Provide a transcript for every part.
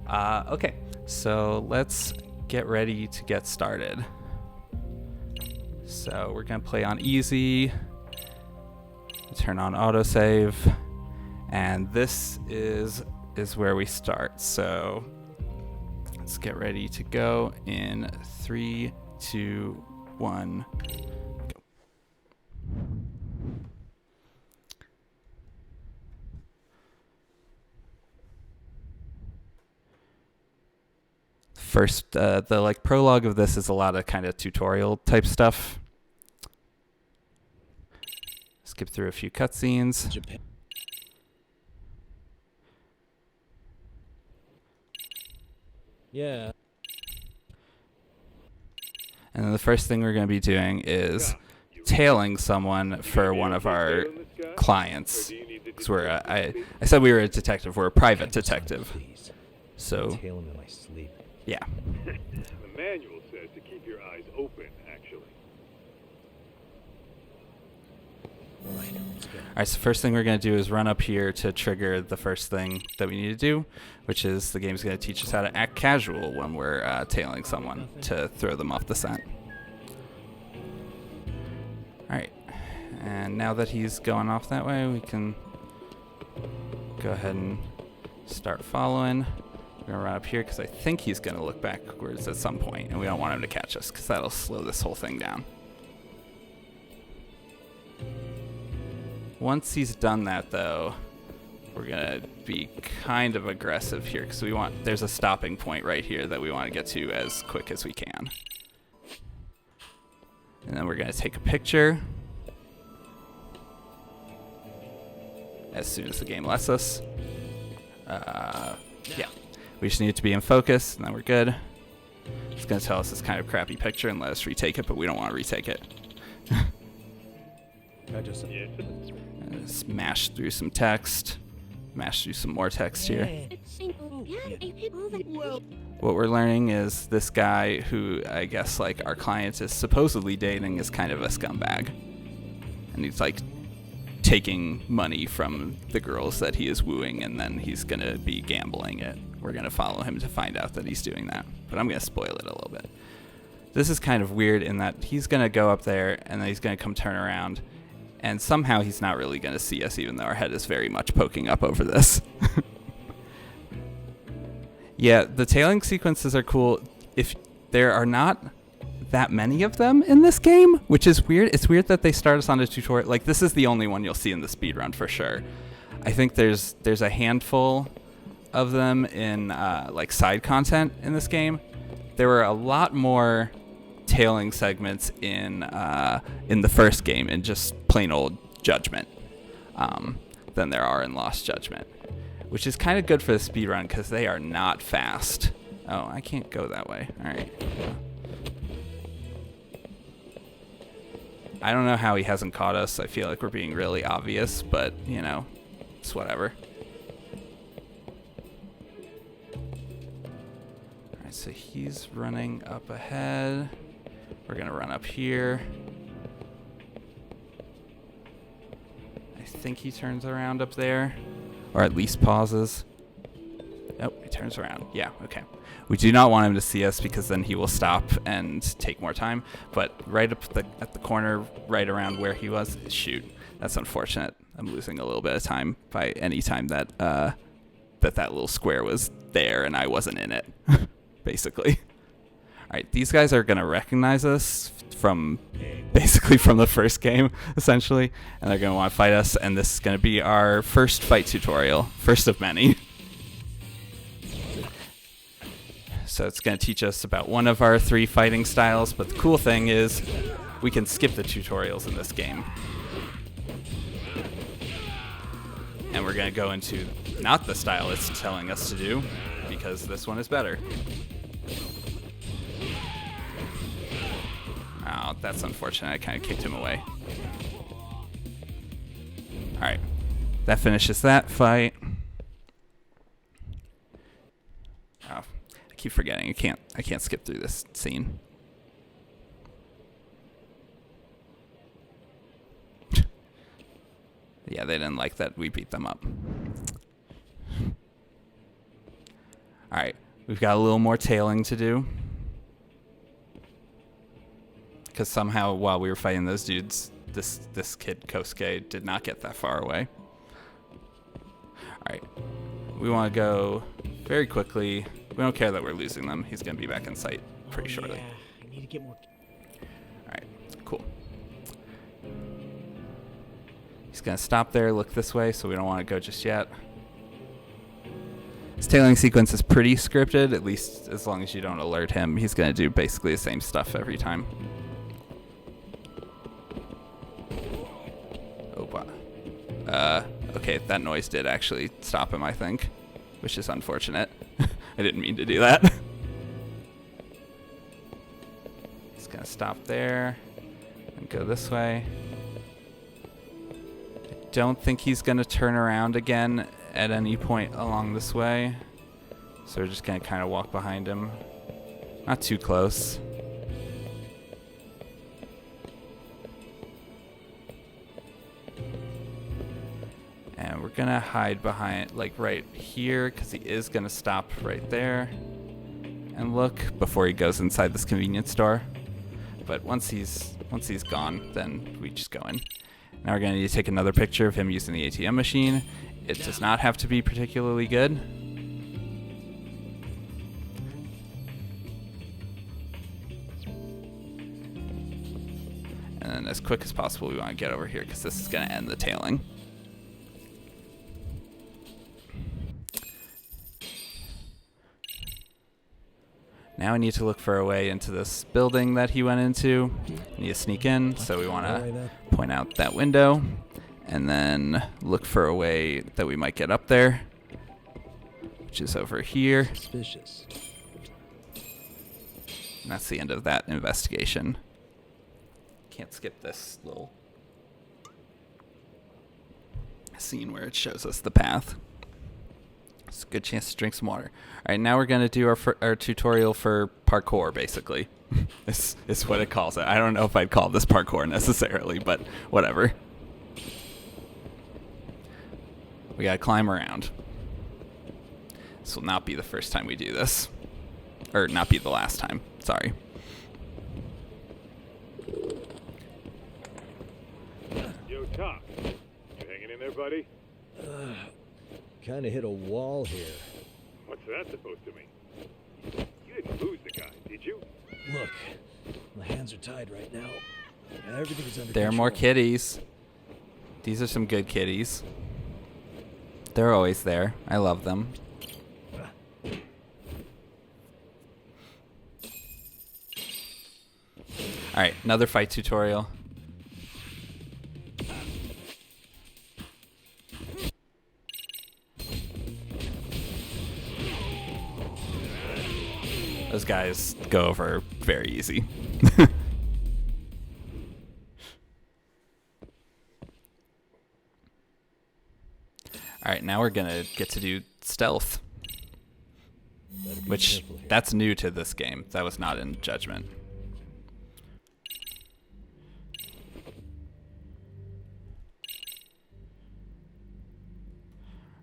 Okay, so let's get ready to get started. So we're gonna play on easy, turn on autosave, and this is where we start. So let's get ready to go in 3, 2, 1, go. First, the prologue of this is a lot of kind of tutorial type stuff. Skip through a few cutscenes. Japan. Yeah. And then the first thing we're going to be doing is tailing someone for one of our clients. Because I said we were a detective. We're a private detective. So, Tail him in my sleep. yeah. The manual says to keep your eyes open, actually. All right, let's go. All right, so first thing we're going to do is run up here to trigger the first thing that we need to do, which is the game's going to teach us how to act casual when we're tailing someone to throw them off the scent. All right, and now that he's going off that way, we can go ahead and start following. We're going to run up here because I think he's going to look backwards at some point, and we don't want him to catch us because that'll slow this whole thing down. Once he's done that, though, we're going to be kind of aggressive here because there's a stopping point right here that we want to get to as quick as we can. And then we're going to take a picture as soon as the game lets us. Yeah, we just need it to be in focus, and then we're good. It's going to tell us this kind of crappy picture and let us retake it, but we don't want to retake it. Smash through some text. Mash through some more text here. What we're learning is this guy who I guess our client is supposedly dating is kind of a scumbag. And he's taking money from the girls that he is wooing, and then he's going to be gambling it. We're going to follow him to find out that he's doing that. But I'm going to spoil it a little bit. This is kind of weird in that he's going to go up there and then he's going to come turn around. And somehow he's not really going to see us, even though our head is very much poking up over this. Yeah, the tailing sequences are cool. If there are not that many of them in this game, which is weird. It's weird that they start us on a tutorial. This is the only one you'll see in the speedrun for sure. I think there's a handful of them in side content in this game. There were a lot more tailing segments in the first game in just plain old Judgment than there are in Lost Judgment, which is kind of good for the speedrun because they are not fast. Oh, I can't go that way. All right. I don't know how he hasn't caught us. I feel like we're being really obvious, but it's whatever. All right, so he's running up ahead. We're going to run up here. I think he turns around up there, or at least pauses. Oh, he turns around. Yeah, okay. We do not want him to see us because then he will stop and take more time. But right up at the corner, right around where he was, shoot, that's unfortunate. I'm losing a little bit of time by any time that that little square was there and I wasn't in it, basically. All right, these guys are going to recognize us from the first game, essentially, and they're going to want to fight us, and this is going to be our first fight tutorial, first of many. So it's going to teach us about one of our 3 fighting styles, but the cool thing is we can skip the tutorials in this game. And we're going to go into not the style it's telling us to do, because this one is better. Oh, that's unfortunate. I kind of kicked him away. All right. That finishes that fight. Oh, I keep forgetting. I can't skip through this scene. Yeah, they didn't like that we beat them up. Alright, we've got a little more tailing to do. Because somehow while we were fighting those dudes, this kid, Kosuke, did not get that far away. Alright, we want to go very quickly. We don't care that we're losing them. He's going to be back in sight pretty shortly. Yeah, I need to get more. Alright, cool. He's going to stop there, look this way, so we don't want to go just yet. His tailing sequence is pretty scripted, at least as long as you don't alert him. He's going to do basically the same stuff every time. Oh, wow. Okay, that noise did actually stop him, I think, which is unfortunate. I didn't mean to do that. He's going to stop there and go this way. I don't think he's going to turn around again at any point along this way. So we're just going to kind of walk behind him. Not too close. And we're going to hide behind, like right here, because he is going to stop right there and look before he goes inside this convenience store. But once he's gone, then we just go in. Now we're going to need to take another picture of him using the ATM machine. It does not have to be particularly good. And then as quick as possible, we want to get over here because this is going to end the tailing. Now I need to look for a way into this building that he went into. I need to sneak in, so we want to point out that window and then look for a way that we might get up there, which is over here. Suspicious. And that's the end of that investigation. Can't skip this little scene where it shows us the path. It's a good chance to drink some water. All right, now we're going to do our tutorial for parkour, basically. This is what it calls it. I don't know if I'd call this parkour necessarily, but whatever. We got to climb around. This will not be the first time we do this. Or not be the last time. Sorry. Yo, Doc. You hanging in there, buddy? Kind of hit a wall here. What's that supposed to mean? You didn't lose the guy, did you? Look, my hands are tied right now. Everything's under There are control. more kitties. These are some good kitties. They're always there. I love them. Alright, another fight tutorial. Those guys go over very easy. Alright, now we're gonna get to do stealth. Which, that's new to this game. That was not in Judgment.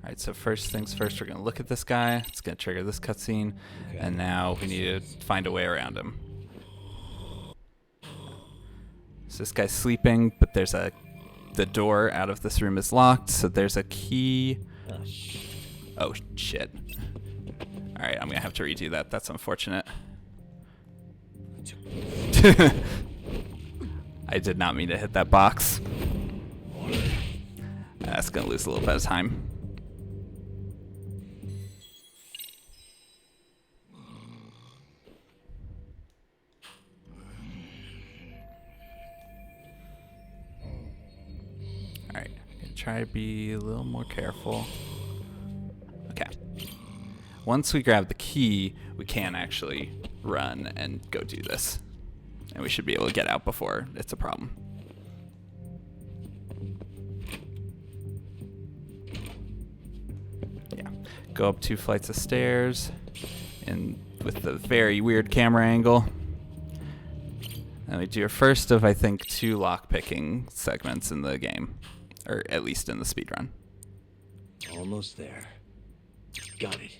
Alright, so first things first, we're going to look at this guy. It's going to trigger this cutscene. Okay. And now we need to find a way around him. So this guy's sleeping, but there's the door out of this room is locked, so there's a key. Oh, shit. Alright, I'm going to have to redo that. That's unfortunate. I did not mean to hit that box. That's going to lose a little bit of time. Alright, try to be a little more careful. Okay. Once we grab the key, we can actually run and go do this. And we should be able to get out before it's a problem. Yeah. Go up 2 flights of stairs and with the very weird camera angle. And we do our first of, I think, 2 lockpicking segments in the game. Or at least in the speedrun. Almost there. Got it.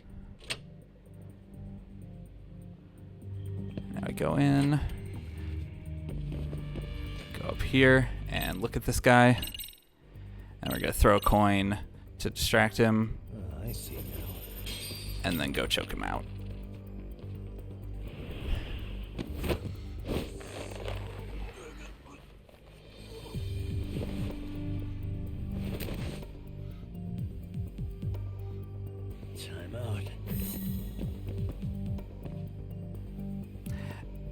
we go in, go up here, and look at this guy. And we're going to throw a coin to distract him, I see now. and then go choke him out. Time out.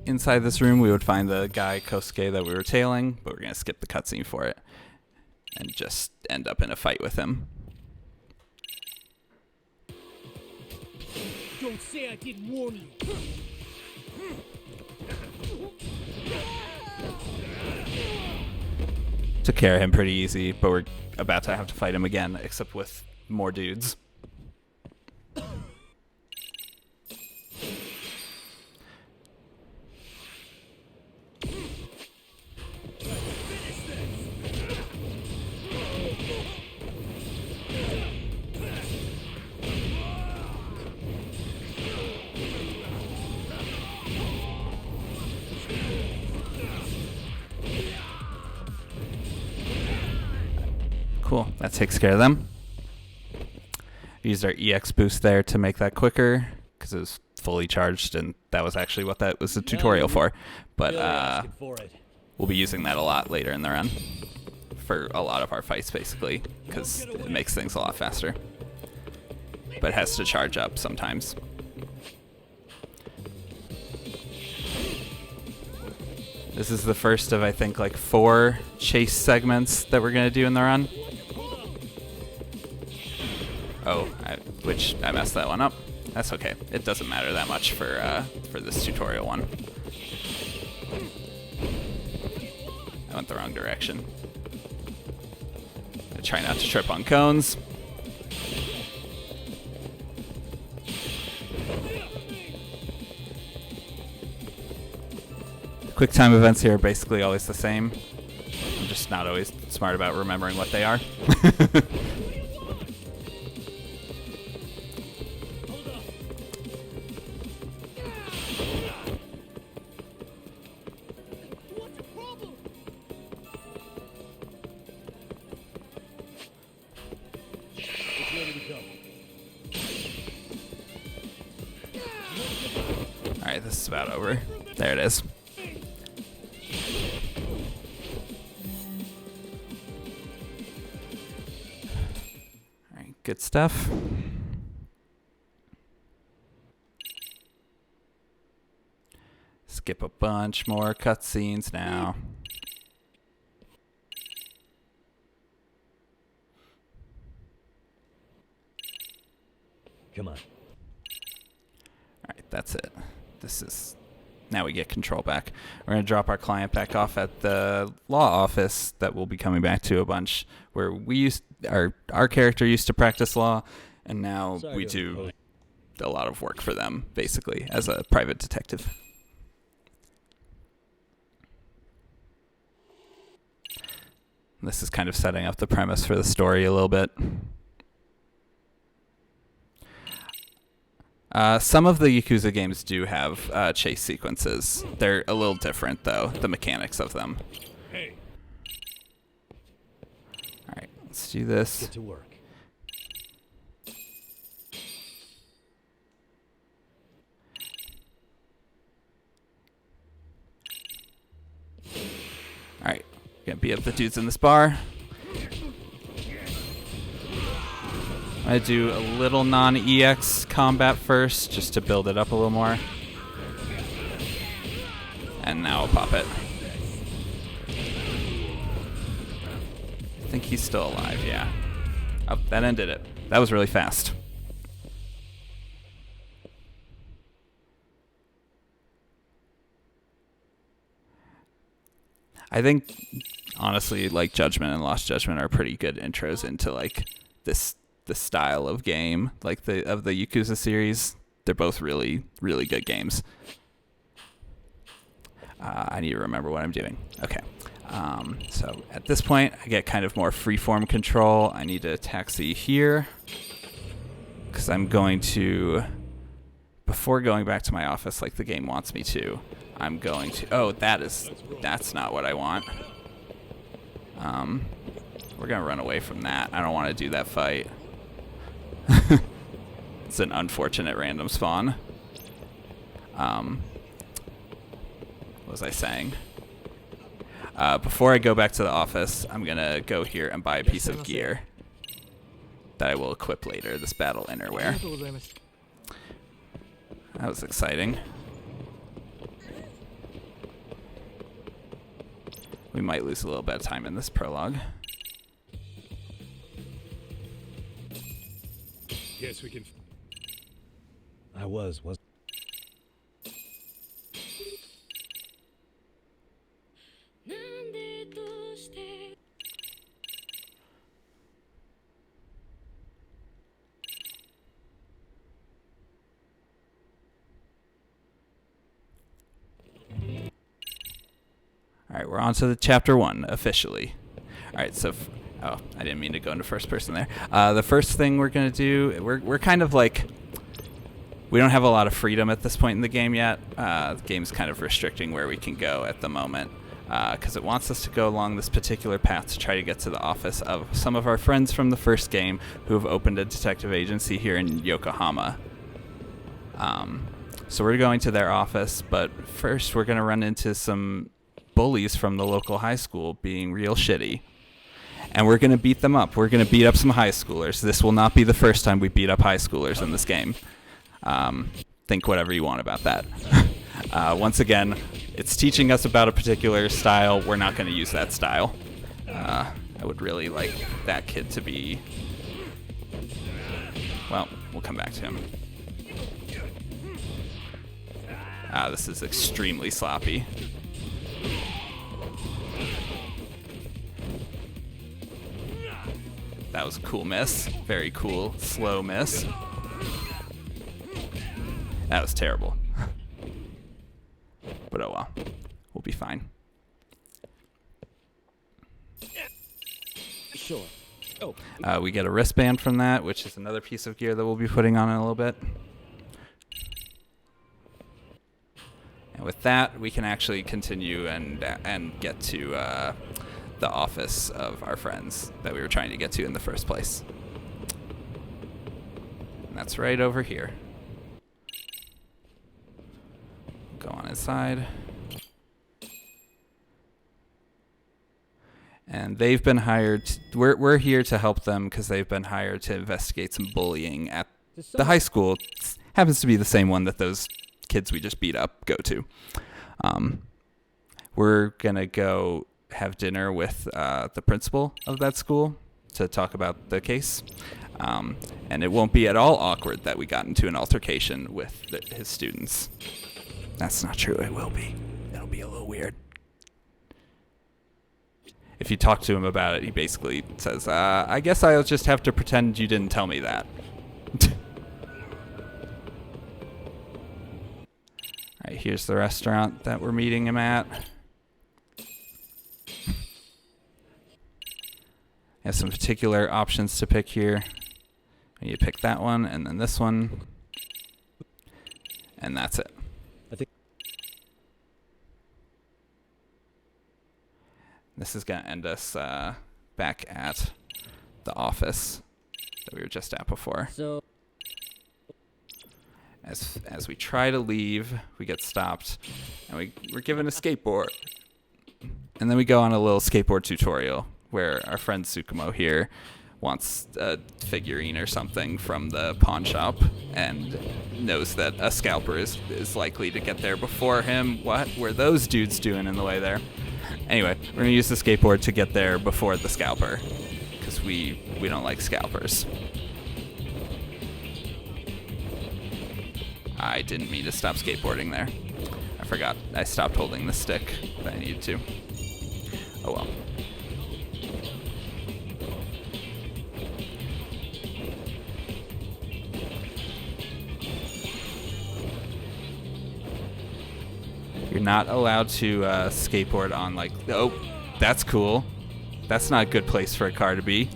Inside this room, we would find the guy Kosuke that we were tailing, but we're going to skip the cutscene for it and just end up in a fight with him. Don't say I didn't warn you. Took care of him pretty easy, but we're about to have to fight him again, except with more dudes. Cool, that takes care of them. Used our EX boost there to make that quicker, because it was fully charged, and that was actually what that was a tutorial for. But Really asking for it. we'll be using that a lot later in the run for a lot of our fights, basically, because it makes things a lot faster. But it has to charge up sometimes. This is the first of, I think, like 4 chase segments that we're going to do in the run. Oh, which I messed that one up. That's okay. It doesn't matter that much for this tutorial one. I went the wrong direction. I try not to trip on cones. Quick time events here are basically always the same. I'm just not always smart about remembering what they are. What's the problem? Which way do we go? Alright, this is about over. There it is. Alright, good stuff. Skip a bunch more cutscenes now. Come on. Alright, that's it. This is... Now we get control back. We're going to drop our client back off at the law office that we'll be coming back to a bunch, where we used... Our character used to practice law, and now Sorry we to do impose. a lot of work for them, basically, as a private detective. This is kind of setting up the premise for the story a little bit. Some of the Yakuza games do have chase sequences. They're a little different, though, the mechanics of them. Hey, Alright, let's do this. Get to work. Alright, gonna beat up the dudes in this bar. I do a little non-EX combat first, just to build it up a little more. And now I'll pop it. I think he's still alive, yeah. Oh, that ended it. That was really fast. I think, honestly, like Judgment and Lost Judgment are pretty good intros into like the style of game, like the Yakuza series. They're both really, really good games. I need to remember what I'm doing. Okay. So at this point, I get kind of more freeform control. I need to taxi here because I'm going to, before going back to my office like the game wants me to, I'm going to... Oh, that's not what I want. We're going to run away from that. I don't want to do that fight. It's an unfortunate random spawn. What was I saying? Before I go back to the office, I'm going to go here and buy a piece of gear that I will equip later, this battle innerwear. That was exciting. We might lose a little bit of time in this prologue. Guess we can. I was. All right, we're on to the chapter 1 officially. All right, so oh, I didn't mean to go into first person there. The first thing we're gonna do, we're kind of like, we don't have a lot of freedom at this point in the game yet. The game's kind of restricting where we can go at the moment because it wants us to go along this particular path to try to get to the office of some of our friends from the first game who have opened a detective agency here in Yokohama. So we're going to their office, but first we're gonna run into some bullies from the local high school being real shitty. And we're going to beat them up. We're going to beat up some high schoolers. This will not be the first time we beat up high schoolers in this game. Think whatever you want about that. Once again, it's teaching us about a particular style. We're not going to use that style. I would really like that kid to be... Well, we'll come back to him. This is extremely sloppy. That was a cool miss. Very cool, slow miss. That was terrible. But oh well. We'll be fine. Sure. Oh. We get a wristband from that, which is another piece of gear that we'll be putting on in a little bit. And with that, we can actually continue and get to the office of our friends that we were trying to get to in the first place. And that's right over here. Go on inside. And they've been hired. We're here to help them because they've been hired to investigate some bullying at the high school. It happens to be the same one that those kids we just beat up go to. We're gonna go have dinner with the principal of that school to talk about the case. And it won't be at all awkward that we got into an altercation with his students. That's not true. It will be. It'll be a little weird. If you talk to him about it, he basically says, I guess I'll just have to pretend you didn't tell me that. Alright, here's the restaurant that we're meeting him at. You have some particular options to pick here. You pick that one, and then this one. And that's it. I think this is going to end us back at the office that we were just at before. so. As we try to leave, we get stopped, and we're given a skateboard. And then we go on a little skateboard tutorial where our friend Tsukumo here wants a figurine or something from the pawn shop and knows that a scalper is likely to get there before him. What were those dudes doing in the way there? Anyway, we're going to use the skateboard to get there before the scalper because we don't like scalpers. I didn't mean to stop skateboarding there. I forgot. I stopped holding the stick that I needed to. Oh well. You're not allowed to skateboard on like... Oh, that's cool. That's not a good place for a car to be.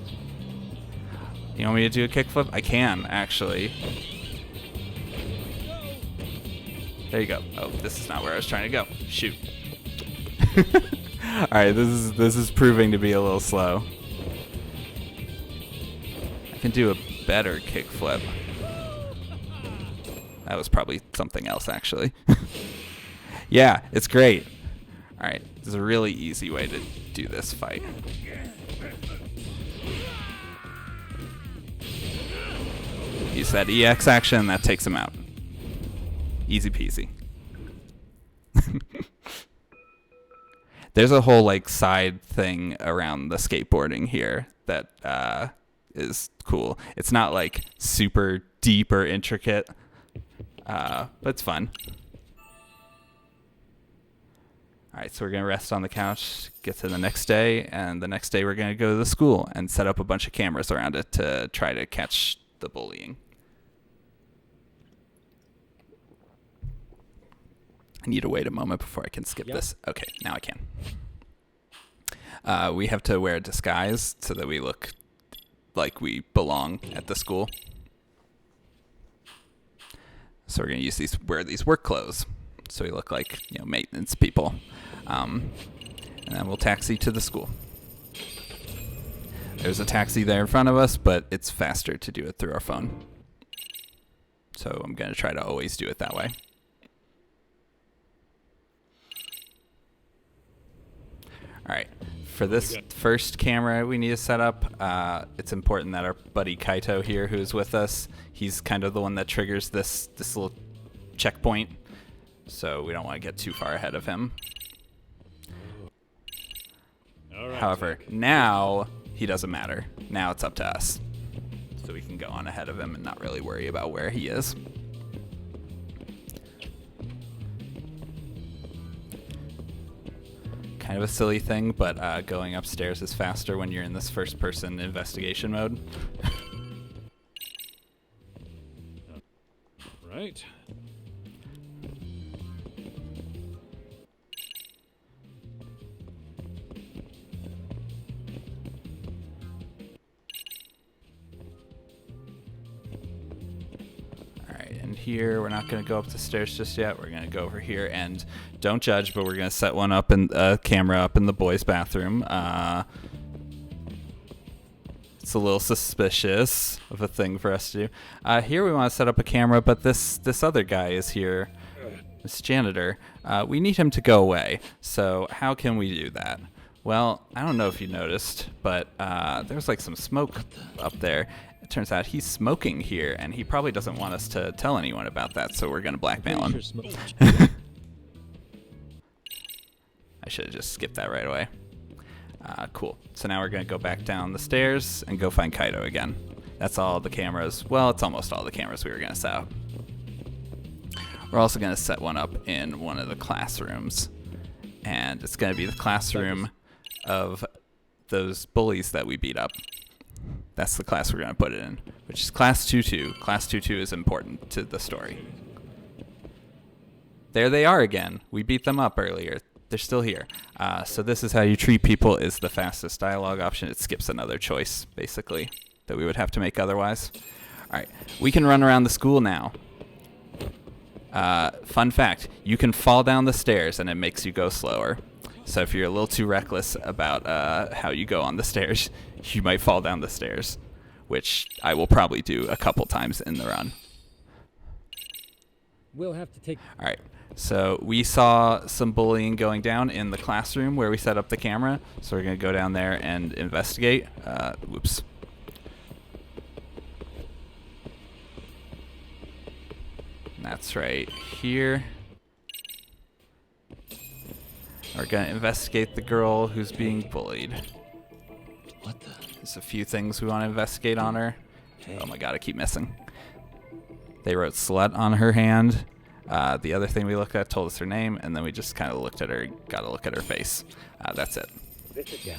You want me to do a kickflip? I can, actually. There you go. Oh, this is not where I was trying to go. Shoot. All right, this is proving to be a little slow. I can do a better kickflip. That was probably something else, actually. Yeah, it's great. All right, this is a really easy way to do this fight. Use that EX action, that takes him out. Easy peasy. There's a whole like side thing around the skateboarding here that is cool. It's not like super deep or intricate, but it's fun. All right, so we're gonna rest on the couch, get to the next day, and the next day we're gonna go to the school and set up a bunch of cameras around it to try to catch the bullying. I need to wait a moment before I can skip this. Okay, now I can. We have to wear a disguise so that we look like we belong at the school. So we're gonna wear these work clothes, so we look like maintenance people, and then we'll taxi to the school. There's a taxi there in front of us, but it's faster to do it through our phone. So I'm gonna try to always do it that way. All right, for this first camera we need to set up, it's important that our buddy Kaito here, who's with us, he's kind of the one that triggers this little checkpoint, so we don't want to get too far ahead of him. However, now he doesn't matter. Now it's up to us, so we can go on ahead of him and not really worry about where he is. Kind of a silly thing, but going upstairs is faster when you're in this first-person investigation mode. Right. And here, we're not going to go up the stairs just yet. We're going to go over here, and don't judge, but we're going to set one up in a camera up in the boys' bathroom. It's a little suspicious of a thing for us to do. Here we want to set up a camera, but this other guy is here, this janitor. We need him to go away. So how can we do that? Well, I don't know if you noticed, but there's like some smoke up there. It turns out he's smoking here, and he probably doesn't want us to tell anyone about that, so we're going to blackmail him. I should have just skipped that right away. Cool. So now we're going to go back down the stairs and go find Kaito again. That's all the cameras. Well, it's almost all the cameras we were going to set up. We're also going to set one up in one of the classrooms, and it's going to be the classroom of those bullies that we beat up. That's the class we're going to put it in, which is Class 2-2. Class 2-2 is important to the story. There they are again. We beat them up earlier. They're still here. So this is how you treat people is the fastest dialogue option. It skips another choice, basically, that we would have to make otherwise. All right, we can run around the school now. Fun fact, you can fall down the stairs and it makes you go slower. So if you're a little too reckless about how you go on the stairs, you might fall down the stairs, which I will probably do a couple times in the run. We'll have to take... All right, so we saw some bullying going down in the classroom where we set up the camera, so we're going to go down there and investigate. Whoops. That's right here. We're going to investigate the girl who's being bullied. What the? There's a few things we want to investigate on her. Hey. Oh my god, I keep missing. They wrote slut on her hand. The other thing we looked at told us her name, and then we just kind of looked at her, got to look at her face. That's it. Yeah.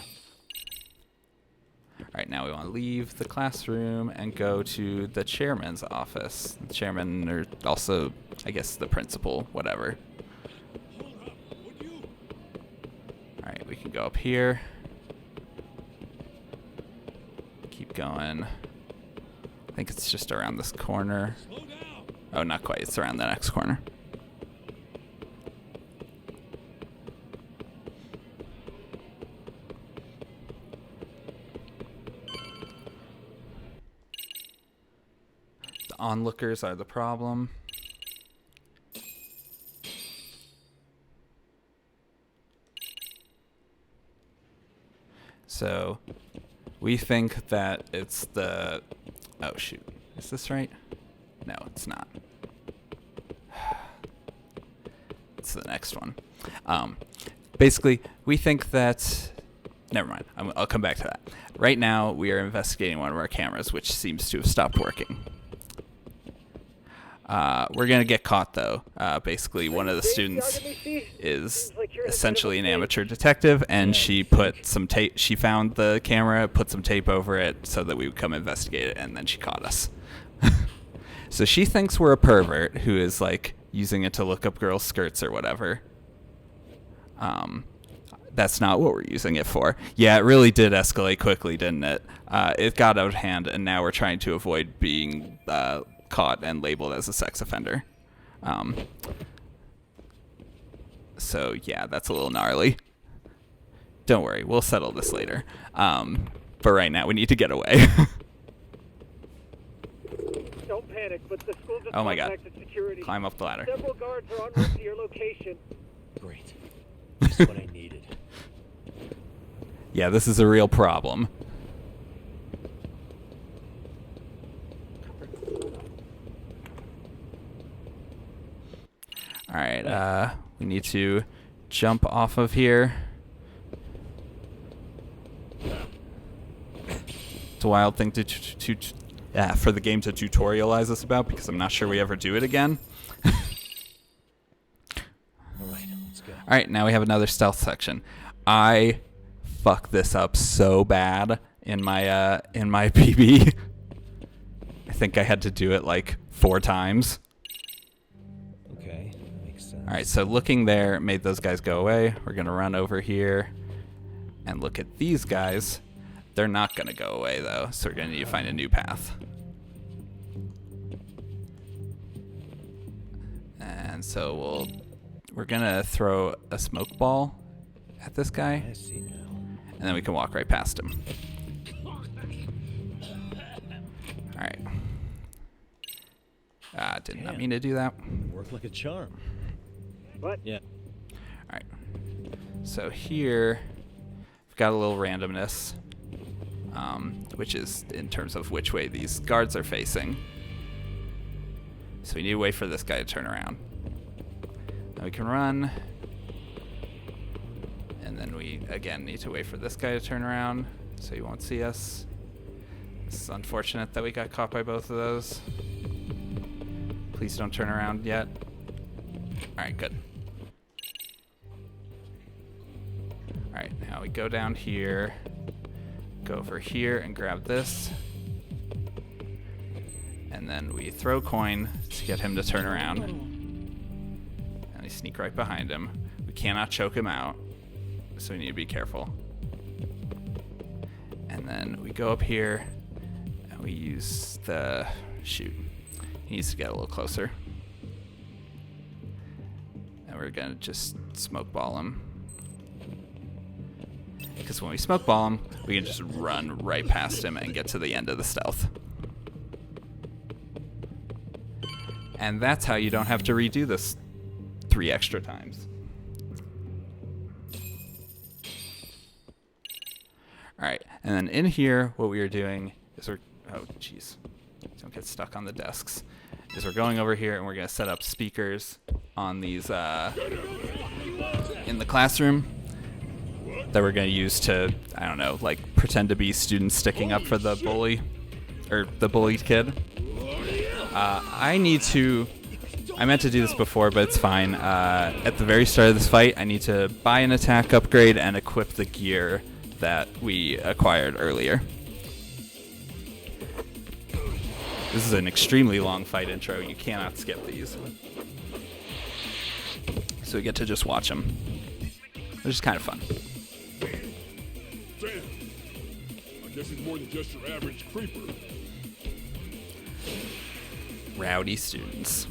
All right, now we want to leave the classroom and go to the chairman's office. The chairman, or also, I guess, the principal, whatever. All right, we can go up here. Keep going. I think it's just around this corner. Oh, not quite. It's around the next corner. onlookers are the problem. So we think that it's the... Oh, shoot. Is this right? No, it's not. It's the next one. Basically, we think that... Never mind. I'll come back to that. Right now, we are investigating one of our cameras, which seems to have stopped working. We're going to get caught, though. Basically, one of the students is essentially an amateur detective, and she put some tape. She found the camera, put some tape over it so that we would come investigate it, and then she caught us. So she thinks we're a pervert who is, like, using it to look up girls' skirts or whatever. That's not what we're using it for. Yeah, it really did escalate quickly, didn't it? It got out of hand, and now we're trying to avoid being caught and labeled as a sex offender. So, yeah, that's a little gnarly. Don't worry, we'll settle this later. But right now, we need to get away. Don't panic, but the school just Oh my God. contacted security. Climb up the ladder. Several guards are en route to your location. Great. Just what I needed. Yeah, this is a real problem. Alright, we need to jump off of here. It's a wild thing for the game to tutorialize us about, because I'm not sure we ever do it again. Alright, let's go. Alright, now we have another stealth section. I fucked this up so bad in my PB. I think I had to do it like 4 times. Okay, makes sense. Alright, so looking there made those guys go away. We're going to run over here and look at these guys. They're not going to go away, though, so we're going to need to find a new path. And so we're going to throw a smoke ball at this guy, I see now. and then we can walk right past him. Alright. Did not mean to do that. Worked like a charm. What? Yeah. Alright. So here, we've got a little randomness, which is in terms of which way these guards are facing. So we need to wait for this guy to turn around. Then we can run. And then we, again, need to wait for this guy to turn around so he won't see us. It's unfortunate that we got caught by both of those. Please don't turn around yet. Alright, good. Alright, now we go down here, go over here and grab this. And then we throw coin to get him to turn around. And we sneak right behind him. We cannot choke him out, so we need to be careful. And then we go up here and we use the... Shoot. He needs to get a little closer. And we're gonna just smoke ball him. Because when we smoke ball him, we can just run right past him and get to the end of the stealth. And that's how you don't have to redo this 3 extra times. Alright, and then in here, what we are doing is we're... Oh, jeez. Don't get stuck on the desks. Is we're going over here and we're going to set up speakers on these, in the classroom that we're going to use to, I don't know, like pretend to be students sticking up for the bully, or the bullied kid. I meant to do this before, but it's fine. At the very start of this fight, I need to buy an attack upgrade and equip the gear that we acquired earlier. This is an extremely long fight intro. You cannot skip these. So we get to just watch them, which is kind of fun. Damn. I guess it's more than just your average creeper. Rowdy students.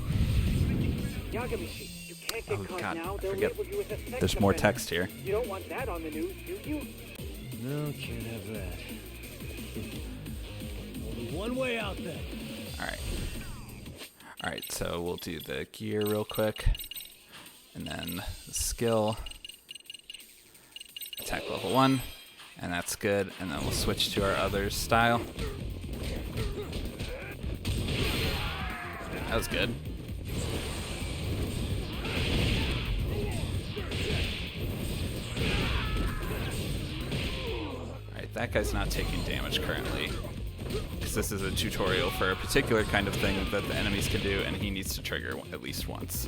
Yagamishi, you can't get Oh caught god, now. I They'll forget. label you as a sex There's more offender. text here. You don't want that on the news, do you? No, can't have that. Only one way out there. Alright. Alright, so we'll do the gear real quick. And then the skill. Attack level 1. And that's good. And then we'll switch to our other style. That was good. Alright, that guy's not taking damage currently. Because this is a tutorial for a particular kind of thing that the enemies can do, and he needs to trigger at least once.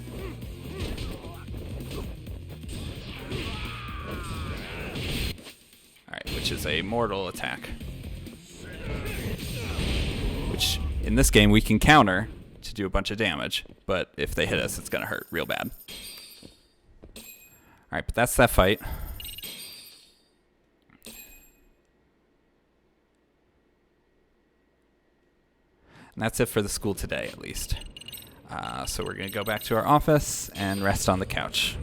Alright, which is a mortal attack. Which, in this game, we can counter to do a bunch of damage, but if they hit us, it's going to hurt real bad. Alright, but that's that fight. And that's it for the school today, at least. So we're going to go back to our office and rest on the couch.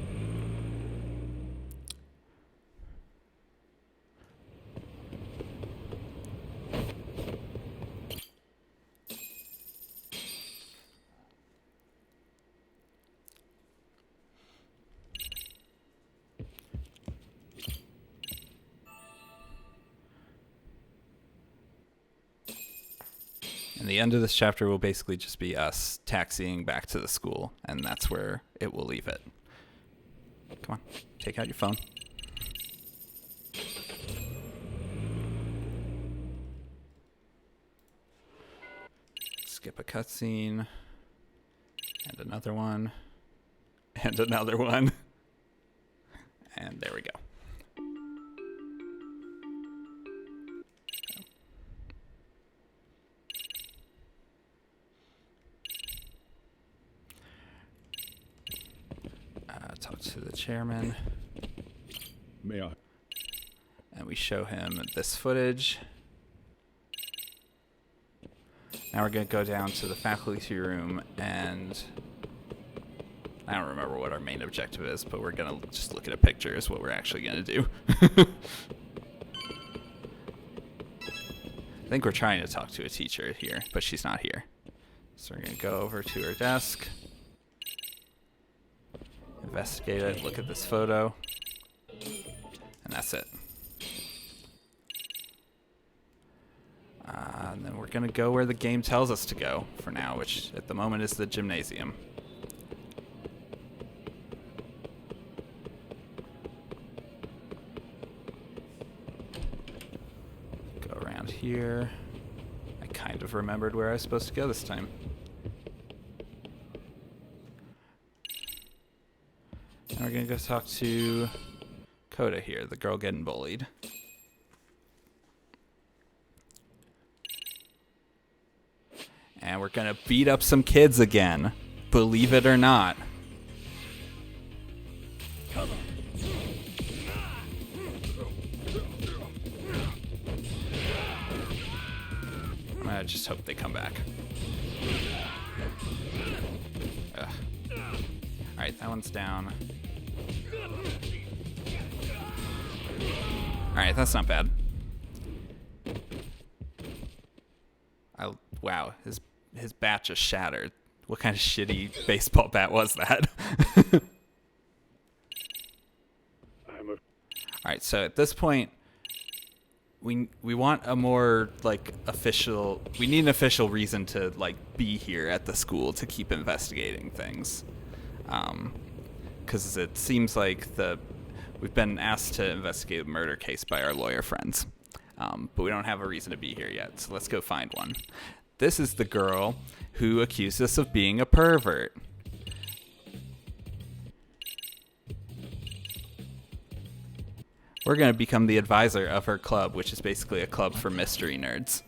And the end of this chapter will basically just be us taxiing back to the school, and that's where it will leave it. Come on, take out your phone. Skip a cutscene, and another one, and another one, and there we go. Talk to the chairman. May I? And we show him this footage. Now we're going to go down to the faculty room, and I don't remember what our main objective is, but we're going to just look at a picture is what we're actually going to do. I think we're trying to talk to a teacher here, but she's not here. So we're going to go over to her desk. Investigate it, look at this photo, and that's it. And then we're going to go where the game tells us to go for now, which at the moment is the gymnasium. Go around here. I kind of remembered where I was supposed to go this time. And we're going to go talk to Coda here, the girl getting bullied. And we're going to beat up some kids again, believe it or not. Come on. I just hope they come back. Ugh. Alright, that one's down. Alright, that's not bad. Wow, his bat just shattered. What kind of shitty baseball bat was that? Alright, so at this point, we want a more, like, official... We need an official reason to, like, be here at the school to keep investigating things. Because it seems like we've been asked to investigate a murder case by our lawyer friends. But we don't have a reason to be here yet, so let's go find one. This is the girl who accused us of being a pervert. We're going to become the advisor of her club, which is basically a club for mystery nerds.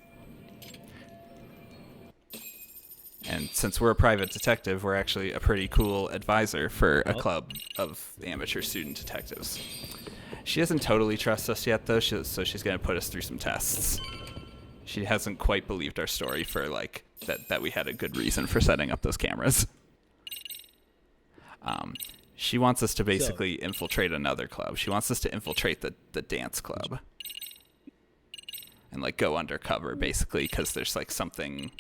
And since we're a private detective, we're actually a pretty cool advisor for a club of amateur student detectives. She doesn't totally trust us yet, though, so she's going to put us through some tests. She hasn't quite believed our story for, like, that we had a good reason for setting up those cameras. She wants us to basically infiltrate another club. She wants us to infiltrate the dance club. And, like, go undercover, basically, because there's, like, something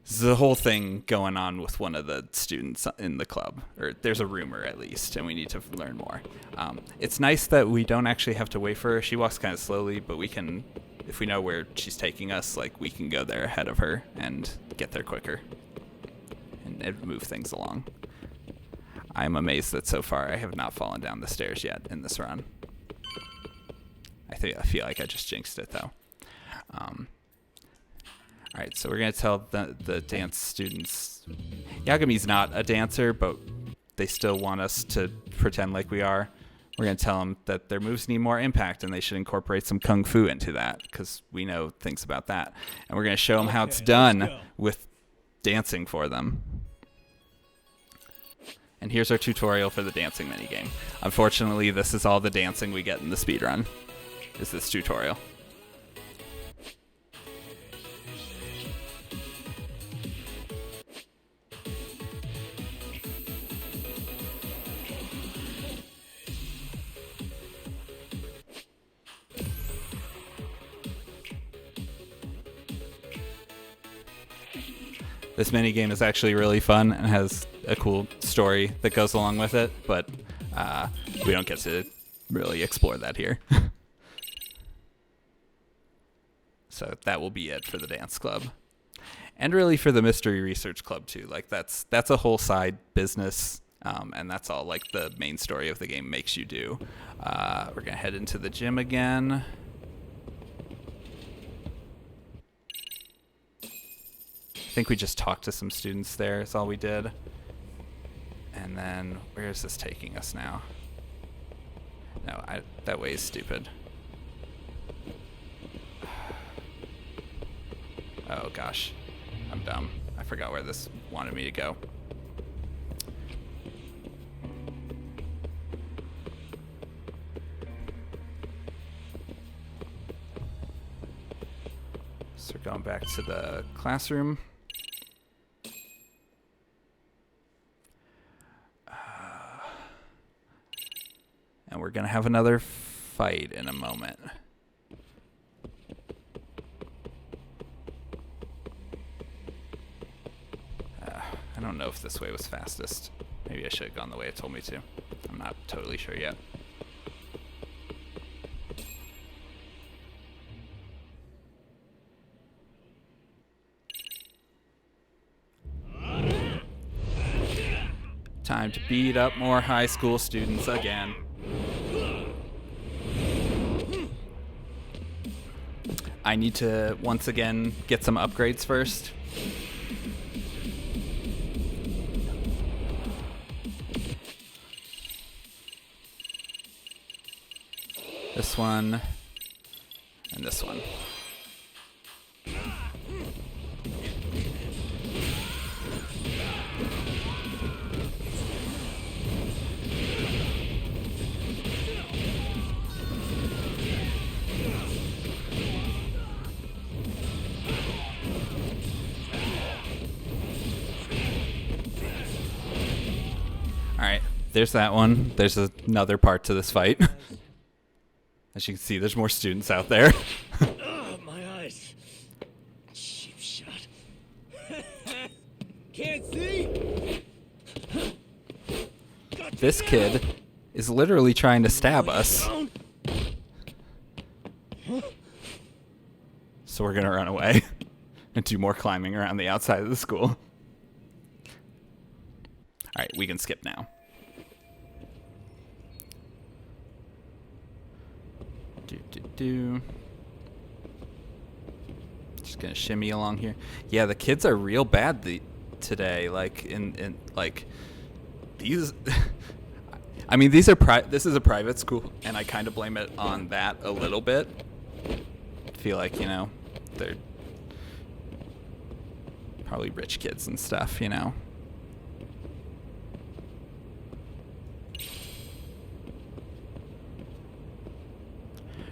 There's a whole thing going on with one of the students in the club, or there's a rumor at least, and we need to learn more. It's nice that we don't actually have to wait for her. She walks kind of slowly, but we can, if we know where she's taking us, like we can go there ahead of her and get there quicker and move things along. I'm amazed that so far I have not fallen down the stairs yet in this run. I feel like I just jinxed it though. All right, so we're gonna tell the dance students. Yagami's not a dancer, but they still want us to pretend like we are. We're gonna tell them that their moves need more impact and they should incorporate some kung fu into that because we know things about that. And we're gonna show them how it's done with dancing for them. And here's our tutorial for the dancing minigame. Unfortunately, this is all the dancing we get in the speedrun, is this tutorial. This minigame is actually really fun and has a cool story that goes along with it, but we don't get to really explore that here. So that will be it for the dance club. And really for the mystery research club too. Like that's a whole side business, and that's all like the main story of the game makes you do. We're gonna head into the gym again. I think we just talked to some students there is all we did. And then where is this taking us now? No, that way is stupid. Oh gosh, I'm dumb. I forgot where this wanted me to go. So we're going back to the classroom. And we're going to have another fight in a moment. I don't know if this way was fastest. Maybe I should have gone the way it told me to. I'm not totally sure yet. Time to beat up more high school students again. I need to, once again, get some upgrades first. This one, and this one. Alright, there's that one. There's another part to this fight. As you can see, there's more students out there. Oh, my eyes. Cheap shot. Can't see? This kid is literally trying to stab us. So we're gonna run away and do more climbing around the outside of the school. Alright, we can skip now. Just gonna shimmy along here. Yeah, the kids are real bad today. Like in like these. I mean, these are this is a private school, and I kind of blame it on that a little bit. I feel like, you know, they're probably rich kids and stuff, you know.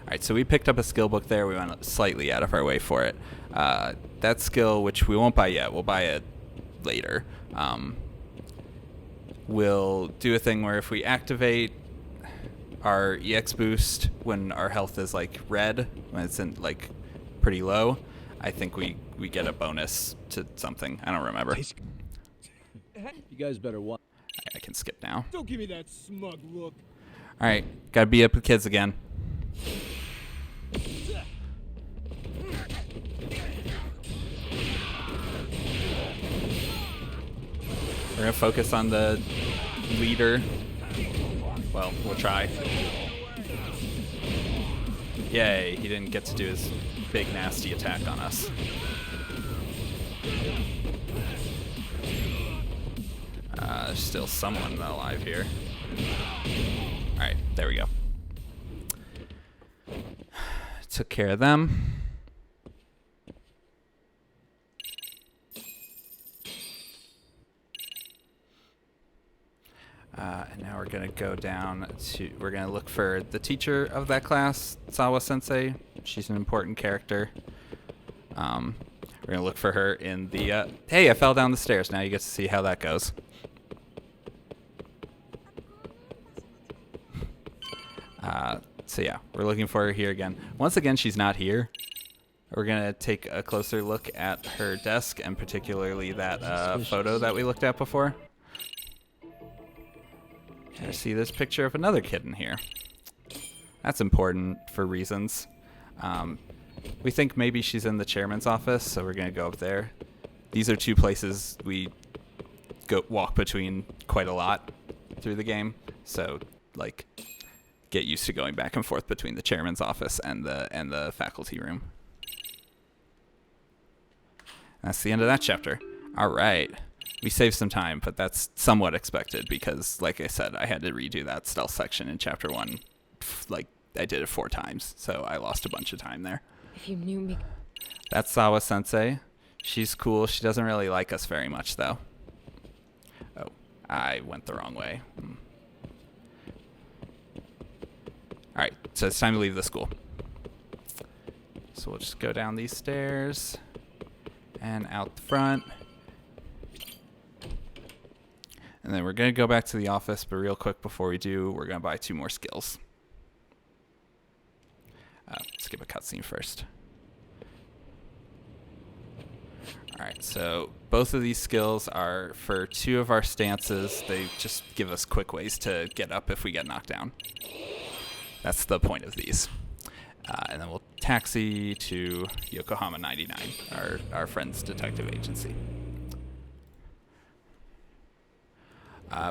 Alright, so we picked up a skill book there. We went slightly out of our way for it. That skill, which we won't buy yet, we'll buy it later. We'll do a thing where if we activate our EX boost when our health is like red, when it's in like pretty low, I think we get a bonus to something. I don't remember. You guys better watch. I can skip now. Don't give me that smug look. All right, gotta be up with kids again. We're gonna focus on the leader. Well, we'll try. Yay, he didn't get to do his big nasty attack on us. There's still someone alive here. Alright, there we go. Took care of them. And now we're going to go down to... We're going to look for the teacher of that class, Sawa-sensei. She's an important character. We're going to look for her in the... Hey, I fell down the stairs. Now you get to see how that goes. So yeah, we're looking for her here again. Once again, she's not here. We're going to take a closer look at her desk, and particularly that photo that we looked at before. I see this picture of another kid in here. That's important for reasons. We think maybe she's in the chairman's office, so we're going to go up there. These are two places we walk between quite a lot through the game, so like get used to going back and forth between the chairman's office and the faculty room. That's the end of that chapter. All right. We saved some time, but that's somewhat expected because, like I said, I had to redo that stealth section in Chapter 1. Like, I did it 4 times, so I lost a bunch of time there. If you knew me... That's Sawa-sensei. She's cool. She doesn't really like us very much, though. Oh, I went the wrong way. Alright, so it's time to leave the school. So we'll just go down these stairs and out the front. And then we're going to go back to the office, but real quick before we do, we're going to buy 2 more skills. Skip a cutscene first. Alright, so both of these skills are for 2 of our stances. They just give us quick ways to get up if we get knocked down. That's the point of these. And then we'll taxi to Yokohama 99, our friend's detective agency.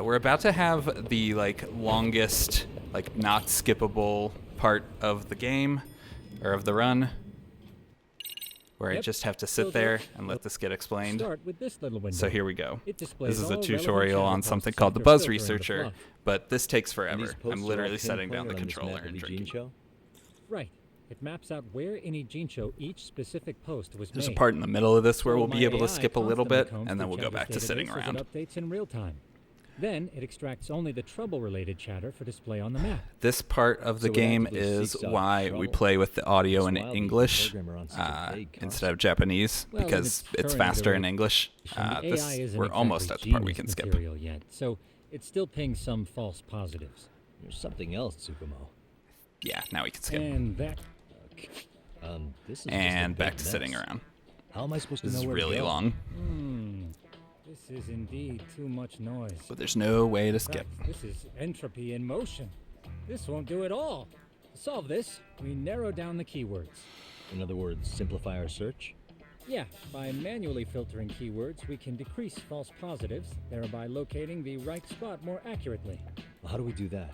We're about to have the longest, not skippable part of the game, or of the run, where I just have to sit there and let this get explained. Start with this little window. So here we go. It displays This is a all tutorial relevant on channel something posts called the after Buzz filtering the Researcher, fluff. but this takes And forever. these posts I'm are literally all setting down the pinpointed on this controller map of and Eugene drinking. show? Right. It maps out where in Ijincho each specific post was There's a made. part in the middle of this where So we'll my be able to AI skip a little bit, constantly combs and then through we'll go back to Chatter's sitting database as around. it updates in real time. Then it extracts only the trouble-related chatter for display on the map. This part of the So it game actively is seeks out why we trouble. play with the audio in That's wild, the English programmer on such a vague instead of Japanese, Well, in because its it's current faster in iteration, English. The AI isn't We're almost at the part we exactly can skip. genius material yet, so it still pings some false positives. There's something else, Tsukumo. Yeah, now we can skip. And that This is just a And back big to mess. sitting around. How am I supposed to This know is where really to go? long, this is indeed too much noise. but there's no way to In skip. fact, this is entropy in motion. This won't do at all. To solve this, we narrow down the keywords. In other words, simplify our search? Yeah, by manually filtering keywords, we can decrease false positives, thereby locating the right spot more accurately. Well, how do we do that?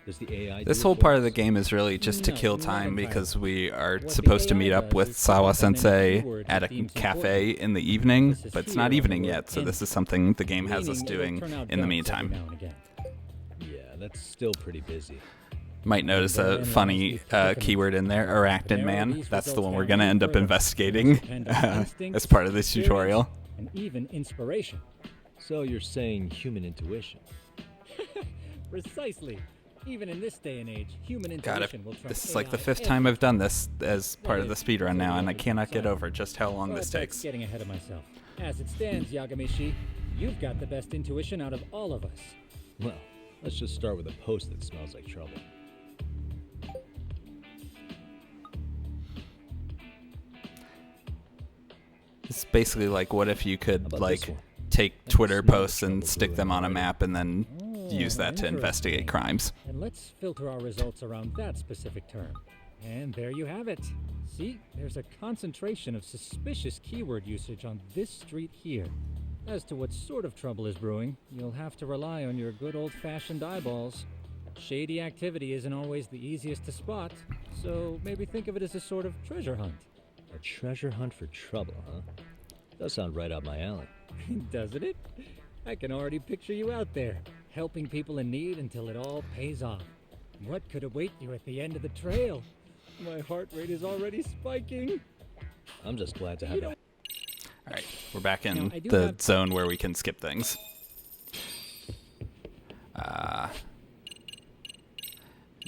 Does the AI This do it whole for part of us? the game is really just to No, kill not time entirely. because we are What the supposed to meet AI up does with is pick up on any Sawa-sensei keyword at a it deems cafe important. in the evening, This is but it's here not on the evening word yet, so end, this is something the game has meaning us it will doing turn out in the ducks meantime. every now and again. Yeah, that's still pretty busy. Might notice And a then funny last week's keyword in there, arachnid Narrow man. these That's the results one we're down going to even end up further. investigating Depend on instinct, as part of this experience, tutorial. And even inspiration. So you're saying human intuition? Precisely. Even in this day and age, human God, intuition will trump this is like the AI 5th time I've every done this as part of the is speedrun now, and I every cannot get time. over just how long But this that's takes. getting ahead of myself. As it stands, Yagamishi, you've got the best intuition out of all of us. Well, let's just start with a post that smells like trouble. basically like, what if you How could about this like one? take Twitter smell the posts and trouble stick brewing them on a already. map and then use that to investigate Interesting. crimes. And let's filter our results around that specific term. And there you have it. See, there's a concentration of suspicious keyword usage on this street here. As to what sort of trouble is brewing, you'll have to rely on your good old-fashioned eyeballs. Shady activity isn't always the easiest to spot, so maybe think of it as a sort of treasure hunt. A treasure hunt for trouble, huh? Does sound right up my alley. Doesn't it? I can already picture you out there, helping people in need until it all pays off. What could await you at the end of the trail? My heart rate is already spiking. I'm just glad to have a All right, we're back in Now, I do the have- zone where we can skip things.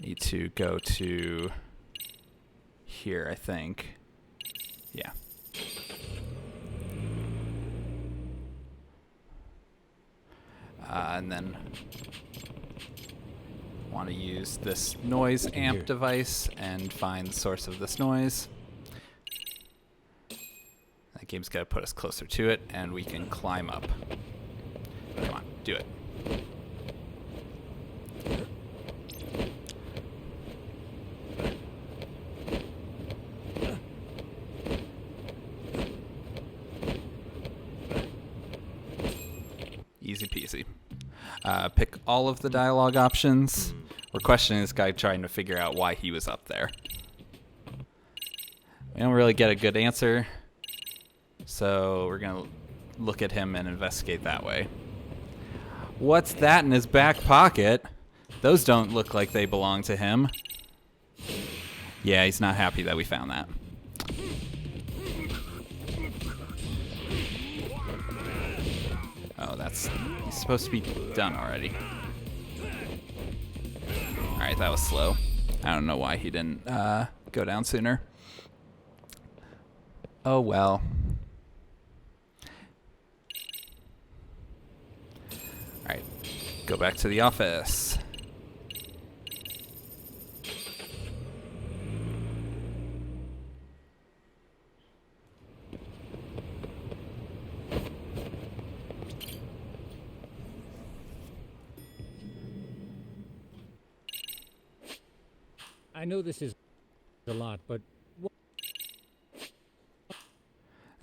Need to go to here, I think. Yeah. And then want to use this noise amp device and find the source of this noise. That game's got to put us closer to it, and we can climb up. Come on, do it. Easy peasy. Pick all of the dialogue options. We're questioning this guy, trying to figure out why he was up there. We don't really get a good answer, so we're going to look at him and investigate that way. What's that in his back pocket? Those don't look like they belong to him. Yeah, he's not happy that we found that. Oh, he's supposed to be done already. Alright, that was slow. I don't know why he didn't go down sooner. Oh well. Alright, go back to the office. I know this is a lot, but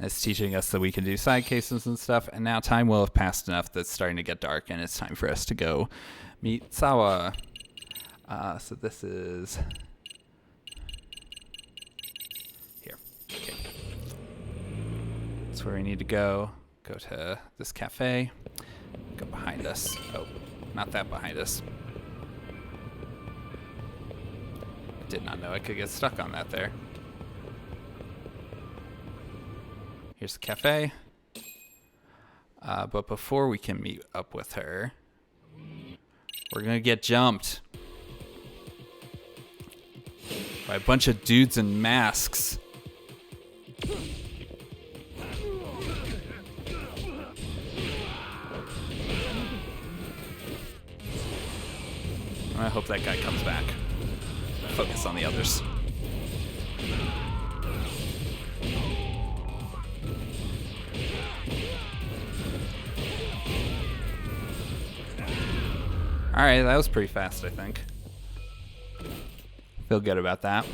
It's teaching us that we can do side cases and stuff, and now time will have passed enough that it's starting to get dark, and it's time for us to go meet Sawa. So this is here. Okay. That's where we need to go. Go to this cafe. Go behind us. Oh, not that behind us. Did not know I could get stuck on that there. Here's the cafe. But before we can meet up with her, we're gonna get jumped by a bunch of dudes in masks. I hope that guy comes back. Focus on the others. Alright, that was pretty fast, I think. Feel good about that.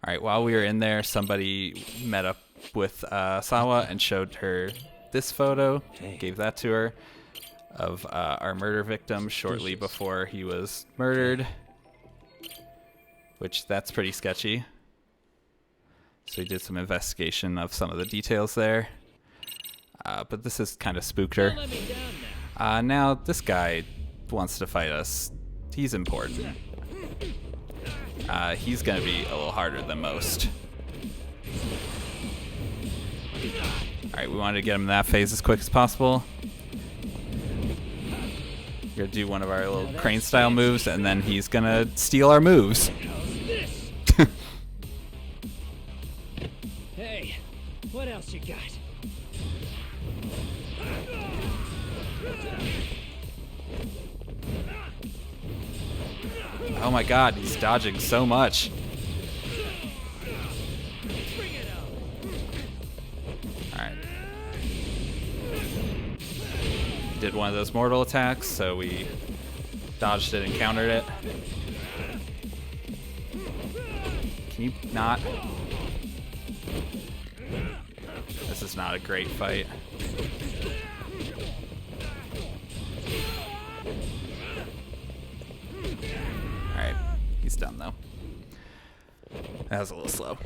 Alright, while we were in there, somebody met up with Sawa and showed her this photo. Gave that to her of our murder victim shortly before he was murdered. Which, that's pretty sketchy. So we did some investigation of some of the details there. But this has kind of spooked her. Now this guy wants to fight us. He's important. He's gonna be a little harder than most. Alright, we wanted to get him in that phase as quick as possible. We're gonna do one of our little crane style moves, and then he's gonna steal our moves. hey, what else you got? Oh my god, he's dodging so much. did one of those mortal attacks, so we dodged it and countered it. Can you not? This is not a great fight. Alright, he's done though. That was a little slow.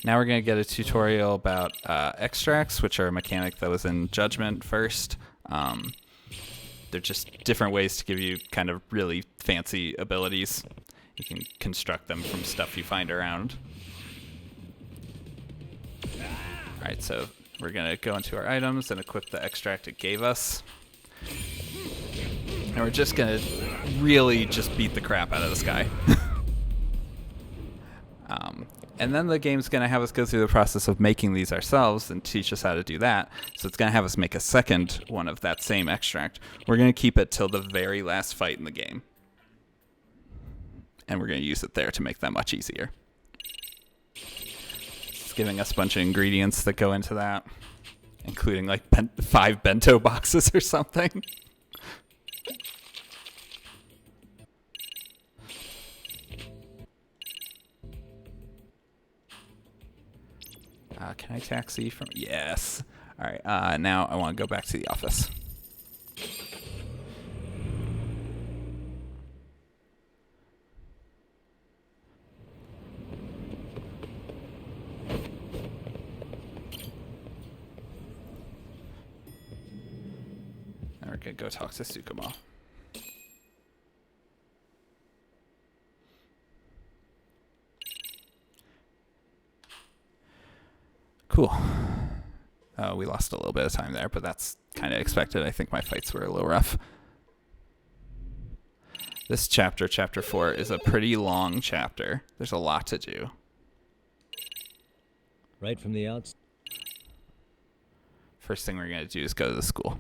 Now we're going to get a tutorial about extracts, which are a mechanic that was in Judgement first. They're just different ways to give you kind of really fancy abilities. You can construct them from stuff you find around. Alright, so we're going to go into our items and equip the extract it gave us. And we're just going to really just beat the crap out of this guy. And then the game's going to have us go through the process of making these ourselves and teach us how to do that. So it's going to have us make a second one of that same extract. We're going to keep it till the very last fight in the game. And we're going to use it there to make that much easier. It's giving us a bunch of ingredients that go into that, including like 5 bento boxes or something. Can I taxi from? Yes. All right. Now I want to go back to the office. And we're gonna go talk to Sukamo. Cool. We lost a little bit of time there, but that's kind of expected. I think my fights were a little rough. This chapter, chapter 4, is a pretty long chapter. There's a lot to do. Right from the outs. First thing we're going to do is go to the school.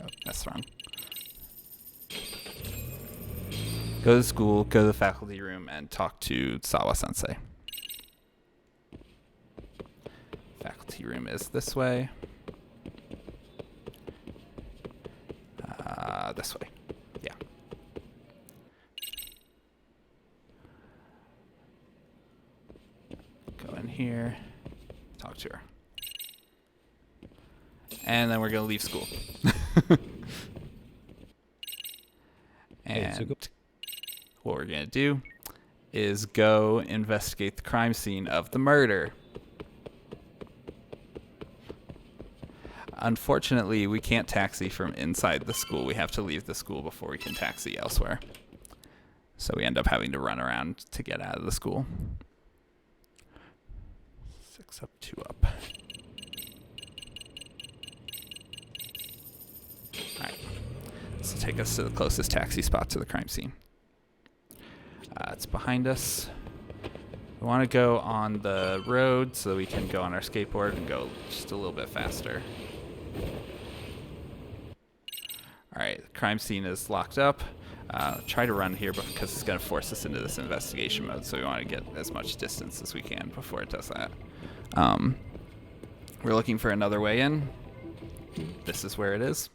Oh, that's wrong. Go to the school, go to the faculty room, and talk to Sawa-sensei. Faculty room is this way. This way. Yeah. Go in here. Talk to her. And then we're going to leave school. And what we're going to do is go investigate the crime scene of the murder. Unfortunately, we can't taxi from inside the school. We have to leave the school before we can taxi elsewhere. So we end up having to run around to get out of the school. 6 up, 2 up. Alright. This will take us to the closest taxi spot to the crime scene. It's behind us. We want to go on the road so that we can go on our skateboard and go just a little bit faster. Alright, the crime scene is locked up. Try to run here because it's going to force us into this investigation mode, so we want to get as much distance as we can before it does that. We're looking for another way in. This is where it is.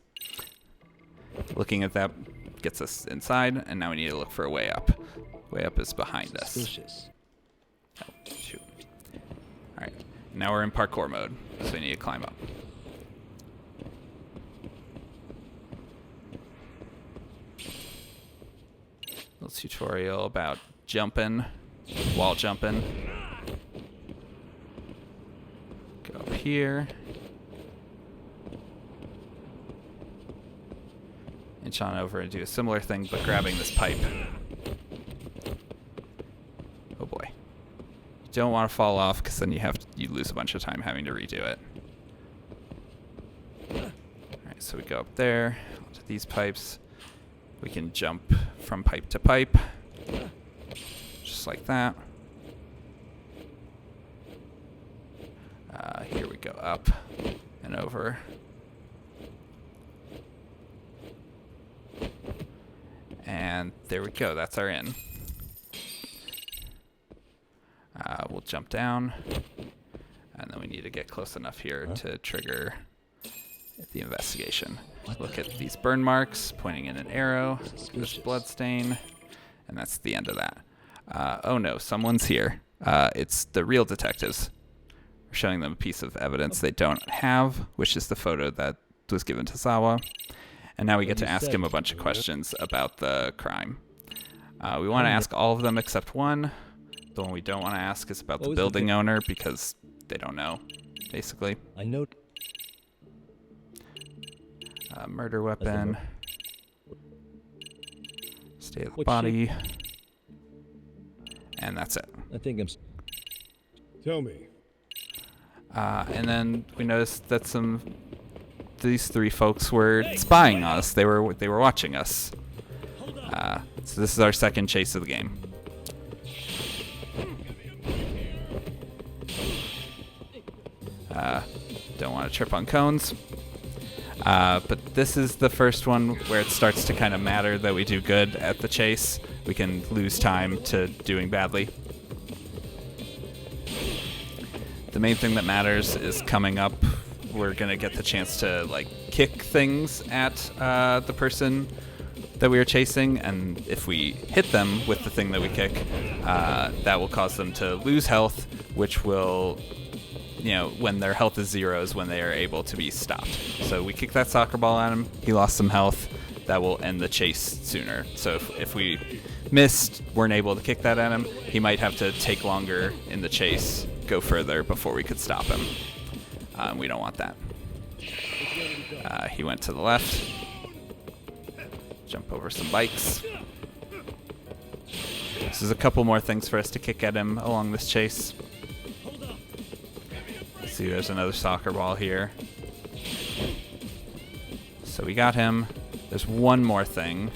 Looking at that gets us inside, and now we need to look for a way up. Way up is behind us. Suspicious. Oh, shoot. Alright, now we're in parkour mode, so we need to climb up. Little tutorial about jumping, wall jumping. Go up here. Inch on over and do a similar thing, but grabbing this pipe. Oh boy. You don't want to fall off because then you lose a bunch of time having to redo it. Alright, so we go up there, onto these pipes. We can jump from pipe to pipe, just like that. Here we go up and over. And there we go, that's our in. we'll jump down. And then we need to get close enough here to trigger the investigation. Look at these burn marks pointing in an arrow, this blood stain, and that's the end of that. Oh no, someone's here. It's the real detectives. We're showing them a piece of evidence they don't have, which is the photo that was given to Sawa. And now we get to ask him a bunch of questions about the crime. We want to ask all of them except one. The one we don't want to ask is about the building owner because they don't know, basically. I know. Murder weapon. State of the body. And that's it. I think I'm. Tell me. And then we noticed that these three folks were spying on us. They were watching us. So this is our second chase of the game. Don't want to trip on cones. But this is the first one where it starts to kind of matter that we do good at the chase. We can lose time to doing badly. The main thing that matters is coming up. We're going to get the chance to like kick things at the person that we are chasing, and if we hit them with the thing that we kick, that will cause them to lose health, which will, when their health is 0 is when they are able to be stopped. So we kick that soccer ball at him, he lost some health, that will end the chase sooner. So if we missed, weren't able to kick that at him, he might have to take longer in the chase, go further before we could stop him. We don't want that. He went to the left. Jump over some bikes. This is a couple more things for us to kick at him along this chase. See, there's another soccer ball here. So we got him. There's one more thing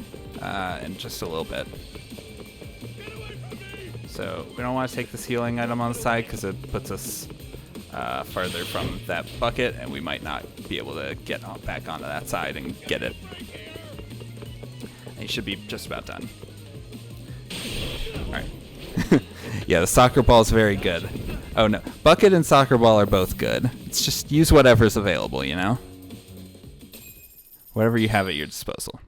in just a little bit. So we don't want to take this healing item on the side because it puts us farther from that bucket, and we might not be able to get back onto that side and get it. And you should be just about done. Alright. Yeah, the soccer ball is very good. Oh no, bucket and soccer ball are both good. It's just use whatever's available, whatever you have at your disposal.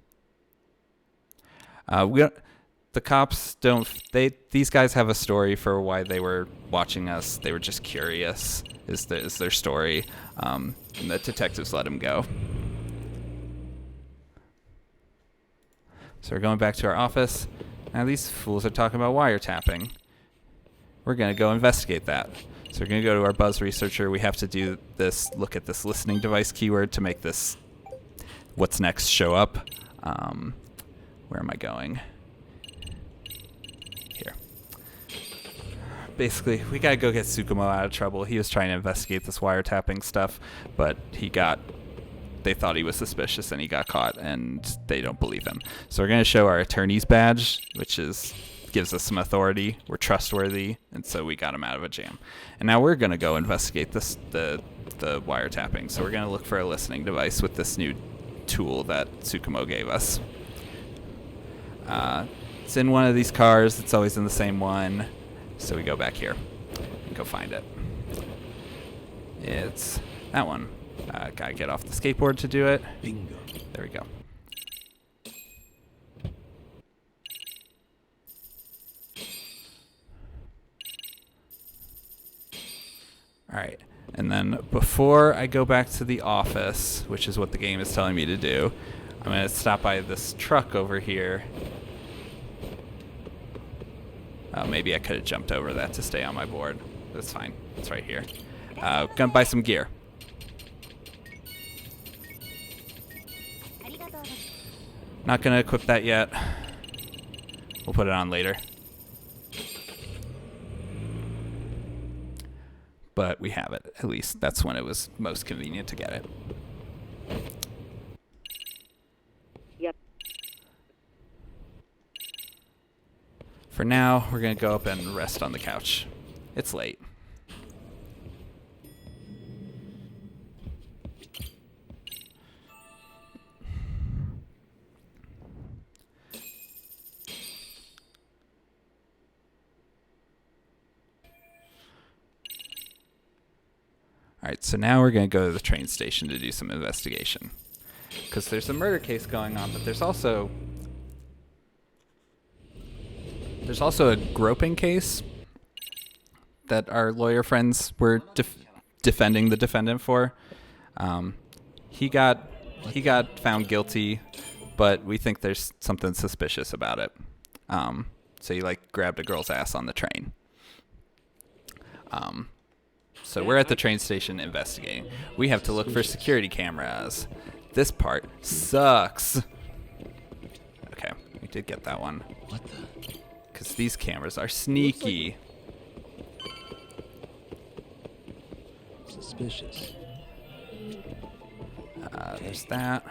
The cops don't. These guys have a story for why they were watching us. They were just curious. Is their story? And the detectives let him go. So we're going back to our office. Now these fools are talking about wiretapping. We're gonna go investigate that. So we're gonna go to our Buzz researcher. We have to do this. Look at this listening device keyword to make this what's next show up. Where am I going? Here. Basically, we gotta go get Tsukumo out of trouble. He was trying to investigate this wiretapping stuff, but they thought he was suspicious and he got caught, and they don't believe him. So we're gonna show our attorney's badge, which gives us some authority. We're trustworthy, and so we got him out of a jam. And now we're gonna go investigate the wiretapping. So we're gonna look for a listening device with this new tool that Tsukumo gave us. It's in one of these cars. It's always in the same one. So we go back here and go find it. It's that one. Gotta get off the skateboard to do it. Bingo. There we go. Alright, and then before I go back to the office, which is what the game is telling me to do, I'm going to stop by this truck over here. Oh, maybe I could have jumped over that to stay on my board. That's fine. It's right here. Gonna buy some gear. Not gonna equip that yet. We'll put it on later. But we have it. At least that's when it was most convenient to get it. Yep. For now, we're gonna go up and rest on the couch. It's late. Alright, so now we're going to go to the train station to do some investigation. Because there's a murder case going on, but there's also a groping case that our lawyer friends were defending the defendant for. He got found guilty, but we think there's something suspicious about it. So he like grabbed a girl's ass on the train. So we're at the train station investigating. We have to look for security cameras. This part sucks. Okay, we did get that one. What the? Because these cameras are sneaky. Suspicious. There's that.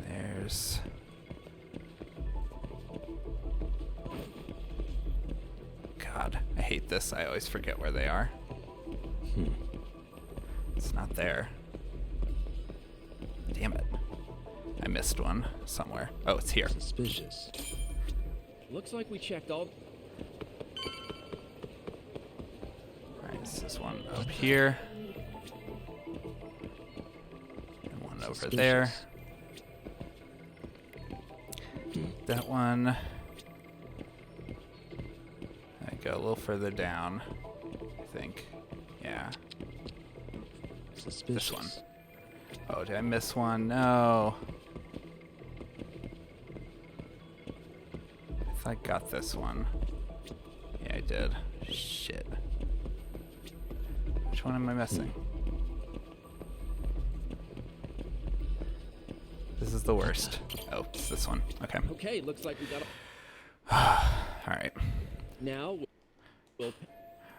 There's... God, I hate this. I always forget where they are. It's not there. Damn it. I missed one somewhere. Oh, it's here. Suspicious. Looks like we checked all. Alright, this is one up here. And one over there. That one. I go a little further down, I think. Yeah. Suspicious. This one. Oh, did I miss one? No. I thought I got this one. Yeah, I did. Shit. Which one am I missing? This is the worst. Oh, it's this one. Okay. Okay, looks like we got a. Alright. Now we'll.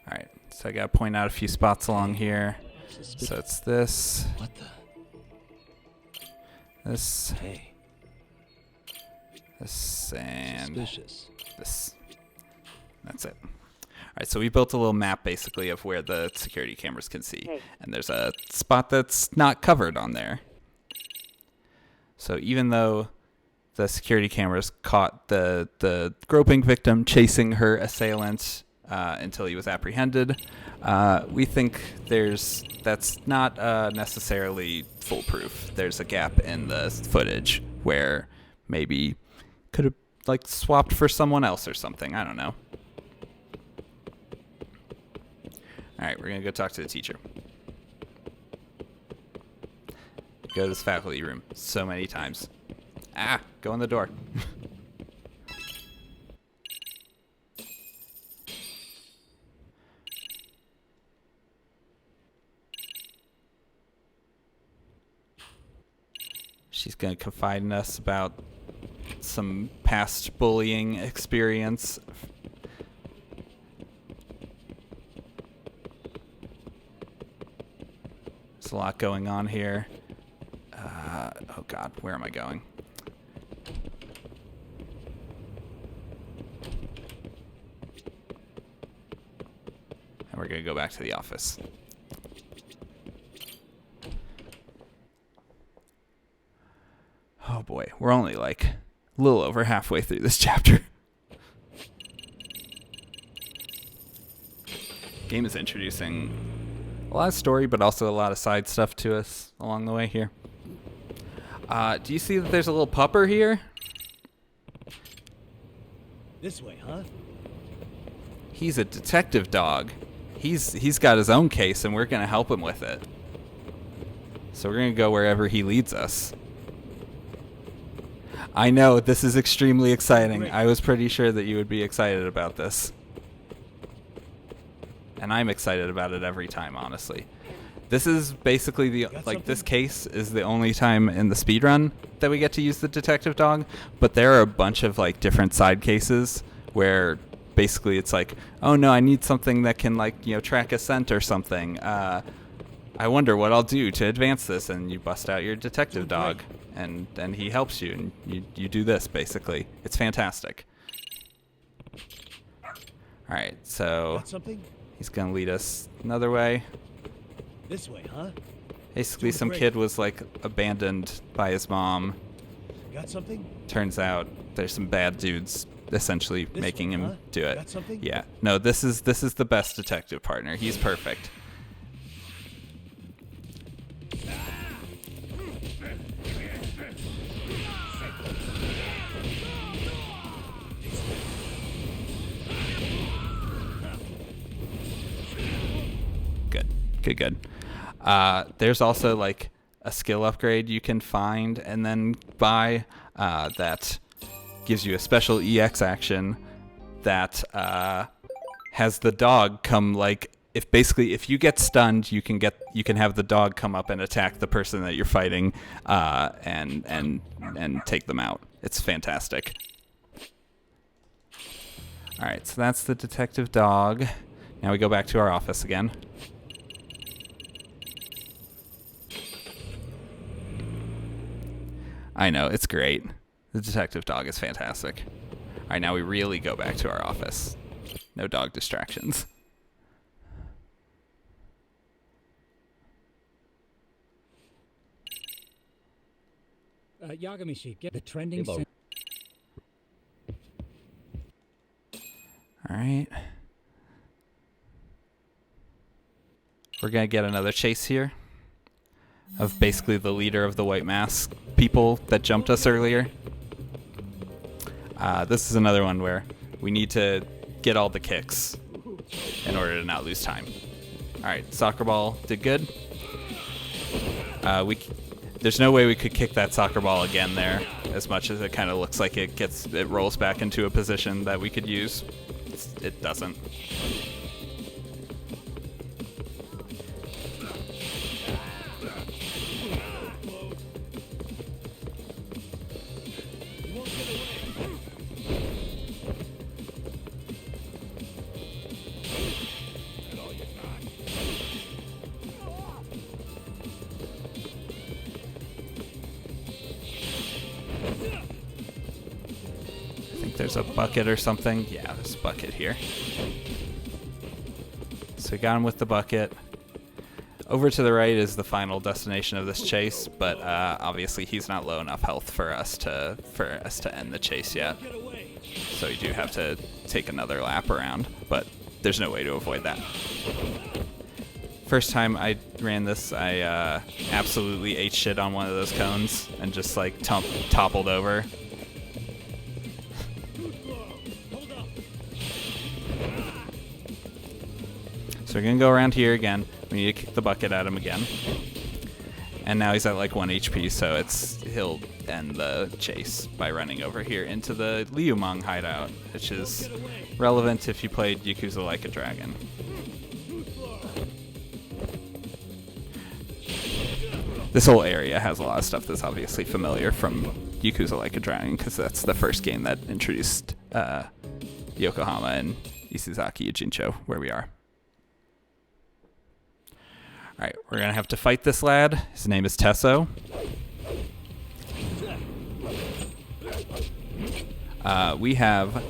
Alright. So I gotta point out a few spots along here. So it's this. What the? This. Hey. This and Suspicious. this. That's it. Alright, so we built a little map basically of where the security cameras can see. Hey. And there's a spot that's not covered on there. So even though the security cameras caught the groping victim chasing her assailant until he was apprehended, we think that's not necessarily foolproof. There's a gap in the footage where maybe could have like swapped for someone else or something. I don't know. All right, we're gonna go talk to the teacher. Go to this faculty room so many times. Ah, go in the door. She's gonna confide in us about some past bullying experience. There's a lot going on here. Oh God, where am I going? And we're gonna go back to the office. Oh boy, we're only like a little over halfway through this chapter. Game is introducing a lot of story, but also a lot of side stuff to us along the way here. Do you see that there's a little pupper here? This way, huh? He's a detective dog. He's got his own case, and we're gonna help him with it. So we're gonna go wherever he leads us. I know, this is extremely exciting. Great. I was pretty sure that you would be excited about this. And I'm excited about it every time, honestly. This is basically this case is the only time in the speedrun that we get to use the detective dog, but there are a bunch of like different side cases where basically it's like, oh no, I need something that can like, track a scent or something. I wonder what I'll do to advance this, and you bust out your detective dog and he helps you, and you do this basically. It's fantastic. All right, so Got something? He's gonna lead us another way. This way, huh? Basically, Doing some great. kid was like abandoned by his mom. Got something? Turns out there's some bad dudes essentially This making one, him huh? do it. Got something? Yeah. No, this is the best detective partner. He's perfect. Good. There's also like a skill upgrade you can find and then buy that gives you a special EX action that has the dog come like if you get stunned, you can have the dog come up and attack the person that you're fighting and take them out. It's fantastic. All right, so that's the detective dog. Now we go back to our office again. I know, it's great. The detective dog is fantastic. All right, now we really go back to our office. No dog distractions. Yagamishi, get the trending. Hey, All right. We're going to get another chase here of basically the leader of the white mask people that jumped us earlier. This is another one where we need to get all the kicks in order to not lose time. All right, soccer ball did good. There's no way we could kick that soccer ball again there, as much as it kind of looks like it rolls back into a position that we could use. It doesn't. There's a bucket or something. Yeah, there's a bucket here. So we got him with the bucket. Over to the right is the final destination of this chase, but obviously he's not low enough health for us to end the chase yet. So we do have to take another lap around, but there's no way to avoid that. First time I ran this, I absolutely ate shit on one of those cones and just like toppled over. So we're going to go around here again. We need to kick the bucket at him again. And now he's at like 1 HP, so he'll end the chase by running over here into the Liumang hideout, which is relevant if you played Yakuza Like a Dragon. This whole area has a lot of stuff that's obviously familiar from Yakuza Like a Dragon, because that's the first game that introduced Yokohama and Isizaki Ujincho, where we are. Alright, we're going to have to fight this lad. His name is Tesso. We have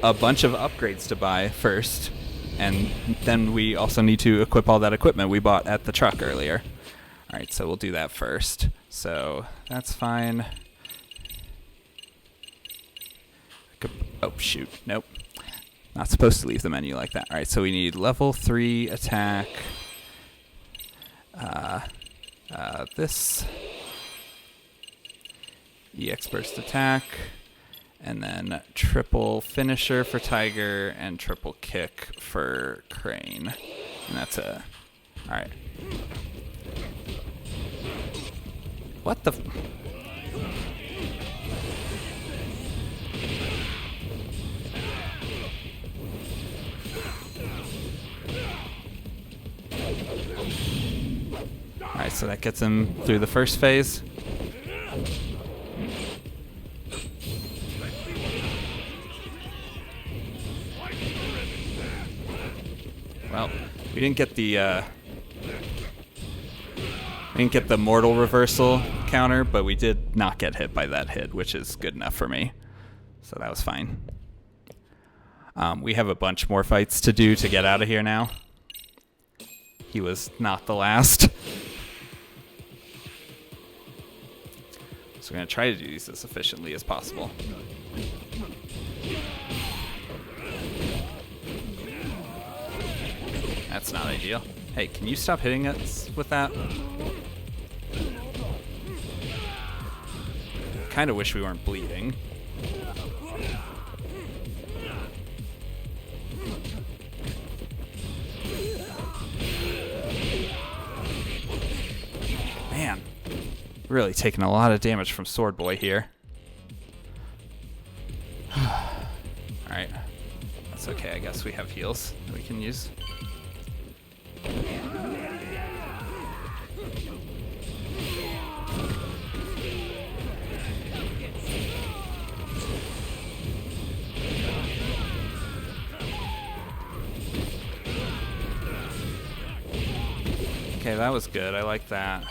a bunch of upgrades to buy first, and then we also need to equip all that equipment we bought at the truck earlier. Alright, so we'll do that first. So, that's fine. Oh, shoot. Nope. Not supposed to leave the menu like that. Alright, so we need level 3 attack. This EX burst attack, and then triple finisher for Tiger and triple kick for Crane, and that's a all right. What the? Alright, so that gets him through the first phase. Well, we didn't get the mortal reversal counter, but we did not get hit by that hit, which is good enough for me. So that was fine. We have a bunch more fights to do to get out of here now. He was not the last. So we're going to try to do these as efficiently as possible. That's not ideal. Hey, can you stop hitting us with that? Kind of wish we weren't bleeding. Man, really taking a lot of damage from Sword Boy here. Alright. That's okay, I guess we have heals that we can use. Okay, that was good. I like that.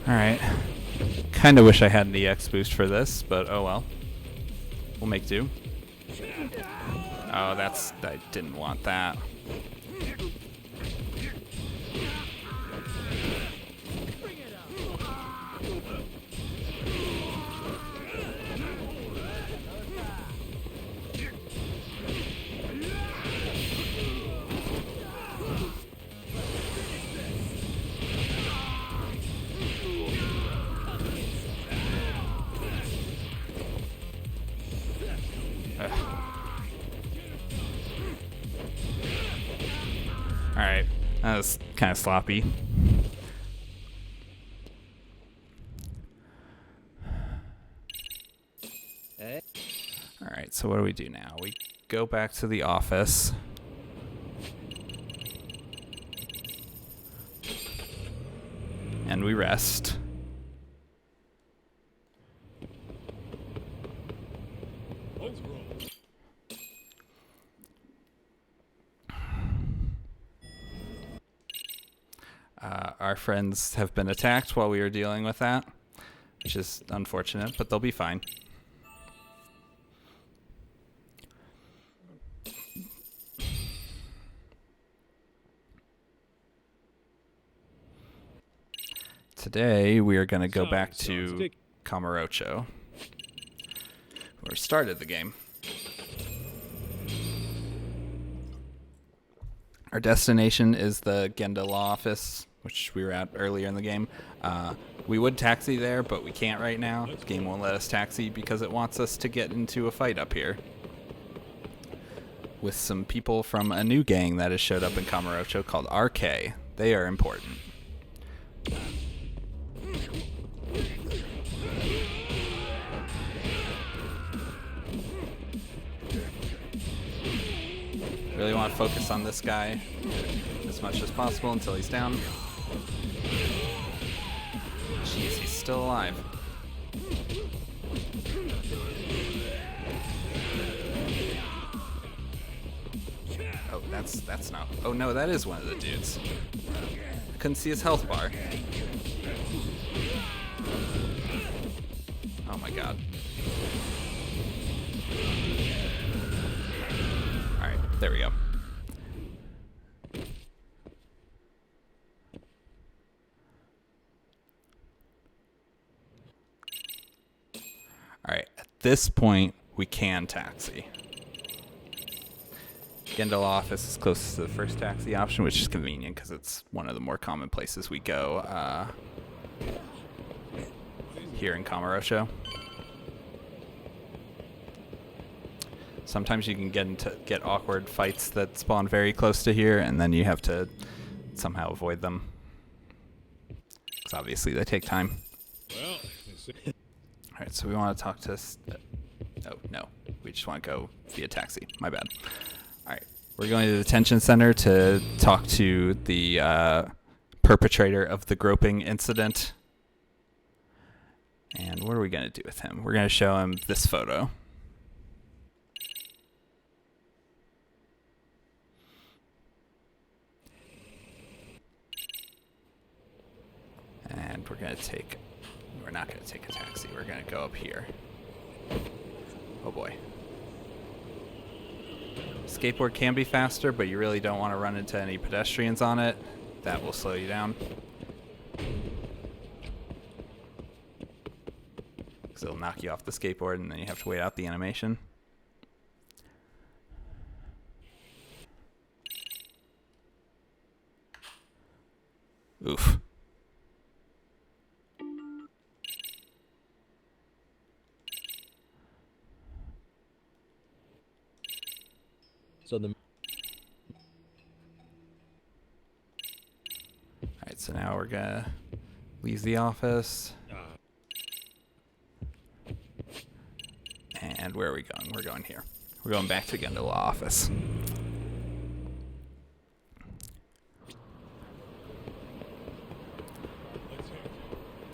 Alright. Kinda wish I had an EX boost for this, but oh well. We'll make do. Oh, I didn't want that. Alright, that was kind of sloppy. Alright, so what do we do now? We go back to the office. And we rest. Our friends have been attacked while we were dealing with that, which is unfortunate, but they'll be fine. Today, we are going to go back to Kamurocho, where started the game. Our destination is the Genda Law Office, which we were at earlier in the game. We would taxi there, but we can't right now. The game won't let us taxi because it wants us to get into a fight up here with some people from a new gang that has showed up in Kamurocho called RK. They are important. Really want to focus on this guy as much as possible until he's down. Jeez, he's still alive. Oh, that's not. Oh no, that is one of the dudes. I couldn't see his health bar. Oh my god. Alright, there we go. Alright, at this point, we can taxi. Gendel office is closest to the first taxi option, which is convenient because it's one of the more common places we go here in Kamurocho. Sometimes you can get awkward fights that spawn very close to here, and then you have to somehow avoid them. Because obviously they take time. Well, Alright, so we want to talk to... oh, no. We just want to go via taxi. My bad. Alright, we're going to the detention center to talk to the perpetrator of the groping incident. And what are we going to do with him? We're going to show him this photo. And we're going to take... We're not going to take a taxi. We're going to go up here. Oh boy. Skateboard can be faster, but you really don't want to run into any pedestrians on it. That will slow you down. Because it'll knock you off the skateboard and then you have to wait out the animation. Oof. So the Alright, so now we're gonna leave the office. And where are we going? We're going here. We're going back to Gondola office.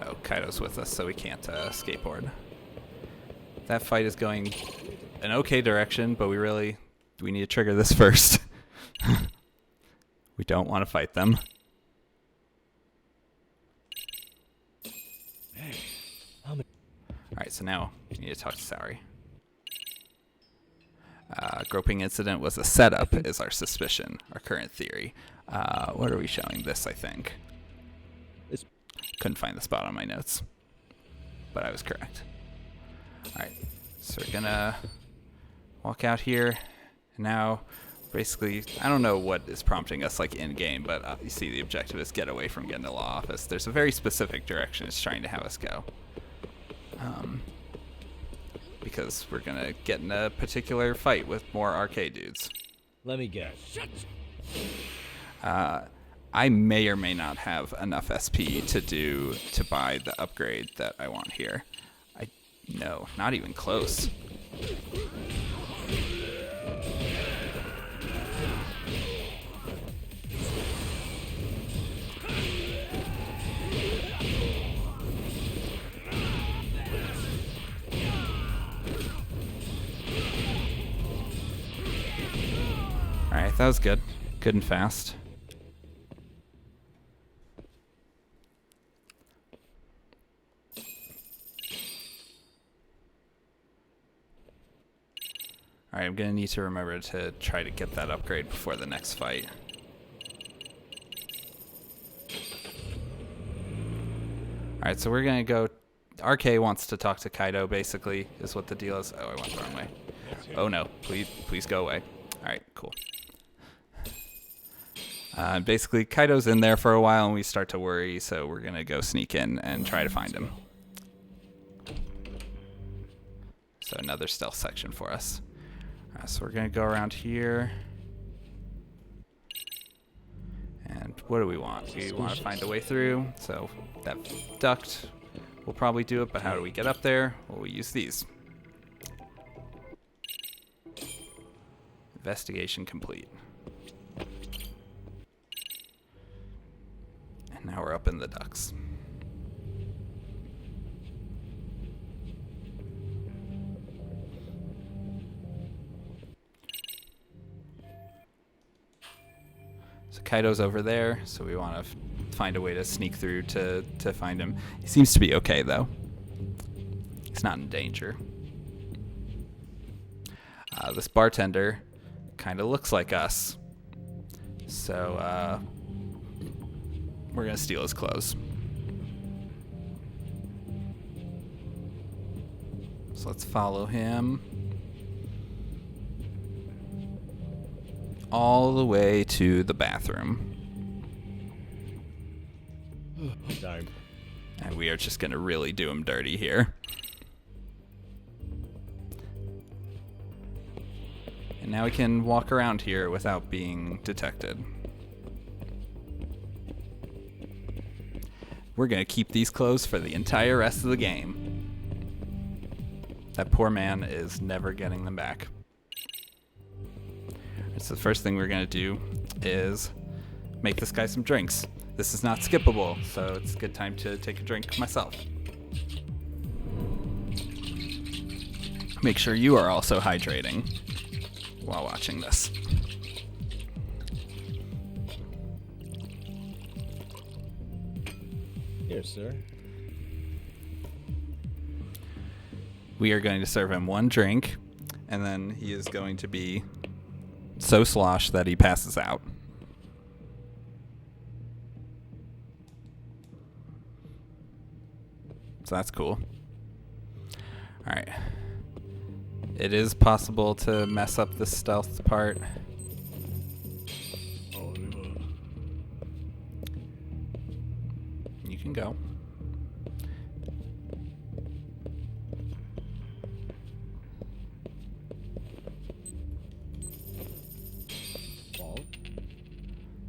Oh, Kaido's with us, so we can't skateboard. That fight is going an okay direction, but we need to trigger this first. We don't want to fight them. Alright, so now we need to talk to Saori. Groping incident was a setup, is our suspicion, our current theory. What are we showing? This, I think. Couldn't find the spot on my notes, but I was correct. Alright, so we're gonna walk out here, and now, basically, I don't know what is prompting us like in-game, but you see the objective is get away from Gondola office. There's a very specific direction it's trying to have us go. Because we're gonna get in a particular fight with more arcade dudes. let me guess. I may or may not have enough SP to buy the upgrade that I want here. No, not even close. Alright, that was good. Good and fast. Alright, I'm gonna need to remember to try to get that upgrade before the next fight. Alright, so we're gonna go... RK wants to talk to Kaido, basically, is what the deal is. Oh, I went the wrong way. Oh no, please go away. Alright, cool. Basically, Kaido's in there for a while and we start to worry, so we're gonna go sneak in and try to find him. So another stealth section for us. So we're gonna go around here. And what do we want? We want to find a way through, so that duct will probably do it, but how do we get up there? Well, we use these. Investigation complete. And now we're up in the ducts. So Kaido's over there, so we want to find a way to sneak through to find him. He seems to be okay, though. He's not in danger. This bartender kind of looks like us. So, we're going to steal his clothes. So let's follow him. All the way to the bathroom. Time. And we are just going to really do him dirty here. And now we can walk around here without being detected. We're going to keep these clothes for the entire rest of the game. That poor man is never getting them back. So the first thing we're going to do is make this guy some drinks. This is not skippable, so it's a good time to take a drink myself. make sure you are also hydrating while watching this. Here, sir. We are going to serve him one drink, and then he is going to be so sloshed that he passes out. So that's cool. Alright. It is possible to mess up the stealth part. You can go.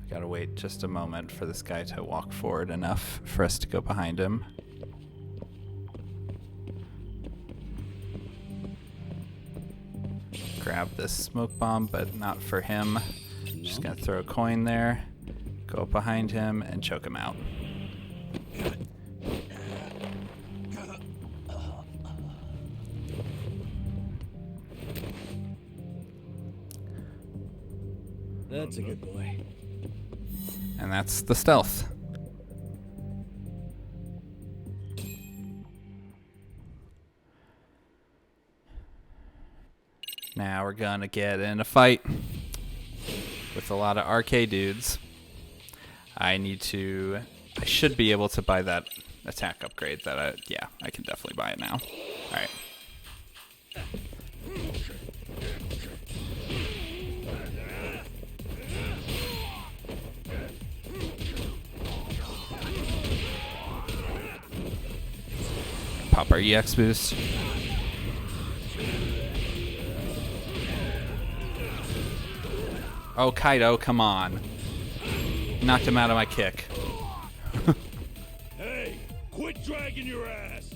Gotta wait just a moment for this guy to walk forward enough for us to go behind him. Grab this smoke bomb, but not for him. Just gonna throw a coin there, go up behind him, and choke him out. That's a good boy. And that's the stealth. Now we're gonna get in a fight with a lot of RK dudes. I should be able to buy that attack upgrade that I can definitely buy it now. Alright. Pop our EX boost. Oh, Kaido, come on. Knocked him out of my kick. Hey, quit dragging your ass!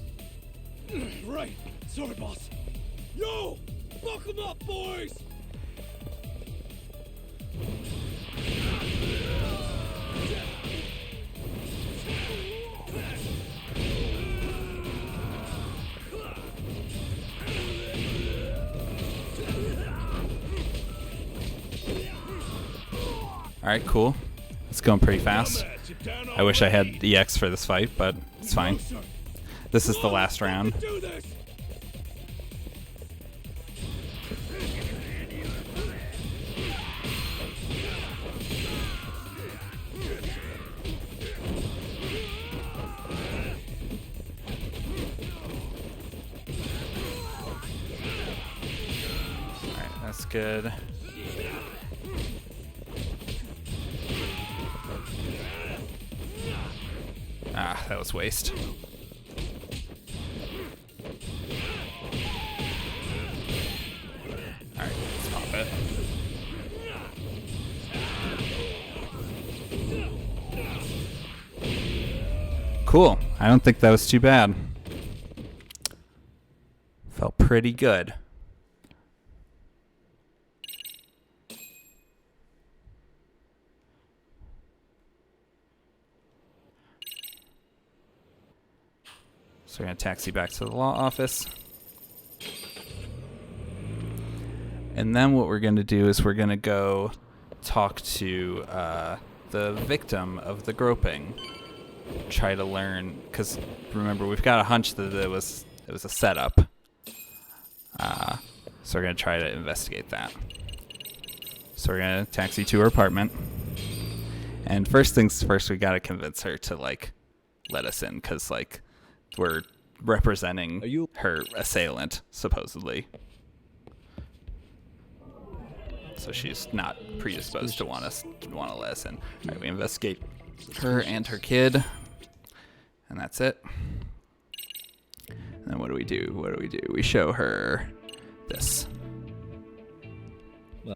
Right. Sorry, boss. Yo! Fuck them up, boys! Alright, cool. It's going pretty fast. I wish I had EX for this fight, but it's fine. This is the last round. Do this! Alright, that's good. Ah, that was waste. Alright, let's pop it. Cool. I don't think that was too bad. Felt pretty good. So we're going to taxi back to the law office. And then what we're going to do is we're going to go talk to the victim of the groping. Try to learn, because remember, we've got a hunch that it was a setup. So we're going to try to investigate that. So we're going to taxi to her apartment. And first things first, we got to convince her to, like, let us in, because, like, we're representing her assailant, supposedly. So she's not predisposed to want to let us in. All right, we investigate her and her kid, and that's it. And then what do we do? What do we do? We show her this. And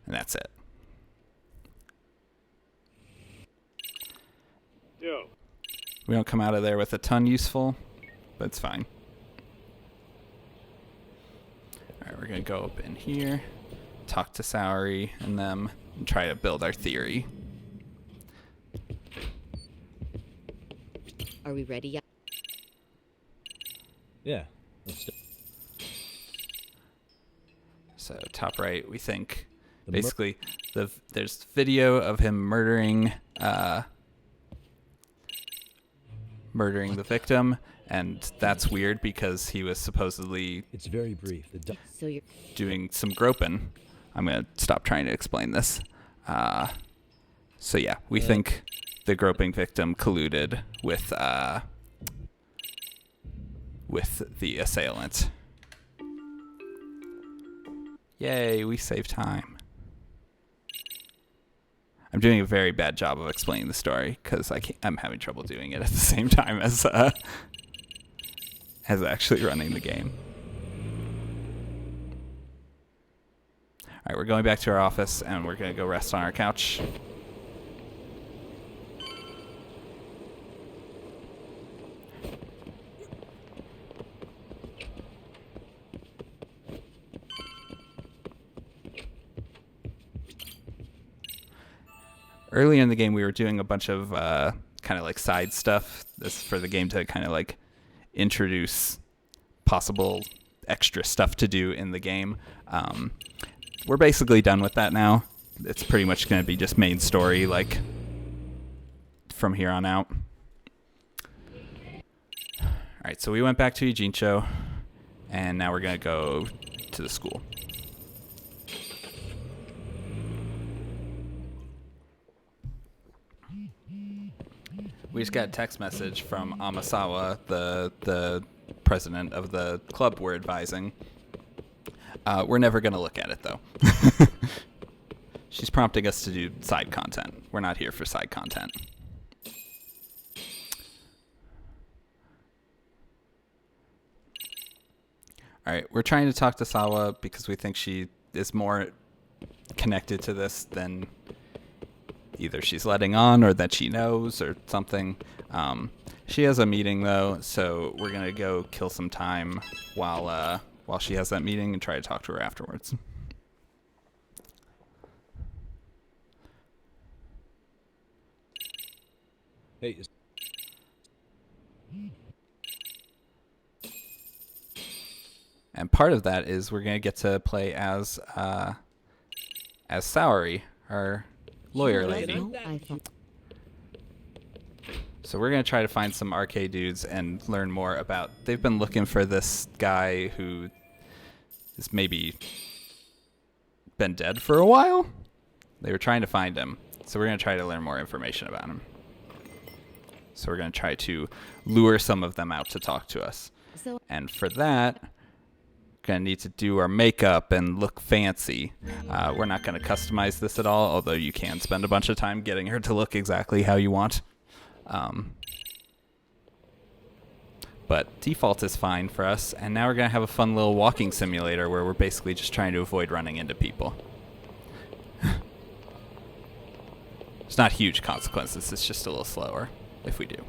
that's it. Yo. We don't come out of there with a ton useful, but it's fine. Alright, we're going to go up in here, talk to Saori and them, and try to build our theory. Are we ready yet? Yeah, So top right, we think The mur- basically there's video of him murdering the victim, and that's weird because he was supposedly It's very brief. So you're doing some groping. I'm gonna stop trying to explain this. So yeah, we think the groping victim colluded with the assailant. Yay, we saved time. I'm doing a very bad job of explaining the story because I'm having trouble doing it at the same time as actually running the game. All right, we're going back to our office and we're gonna go rest on our couch. Earlier in the game, we were doing a bunch of kind of like side stuff. This for the game to kind of like introduce possible extra stuff to do in the game. We're basically done with that now. It's pretty much going to be just main story, like from here on out. All right, so we went back to Eugene Show, and now we're going to go to the school. We just got a text message from Amasawa, the president of the club we're advising. We're never going to look at it, though. She's prompting us to do side content. We're not here for side content. All right, we're trying to talk to Sawa because we think she is more connected to this than either she's letting on or that she knows or something. She has a meeting though, so we're gonna go kill some time while she has that meeting and try to talk to her afterwards. Hey, And part of that is we're gonna get to play as Saori, our lawyer lady. No, I thought. So we're going to try to find some arcade dudes and learn more about... They've been looking for this guy who has maybe been dead for a while. They were trying to find him. So we're going to try to learn more information about him. So we're going to try to lure some of them out to talk to us. So And for that, we're going to need to do our makeup and look fancy. We're not going to customize this at all, although you can spend a bunch of time getting her to look exactly how you want. But default is fine for us, and now we're going to have a fun little walking simulator where we're basically just trying to avoid running into people. It's not huge consequences, it's just a little slower if we do.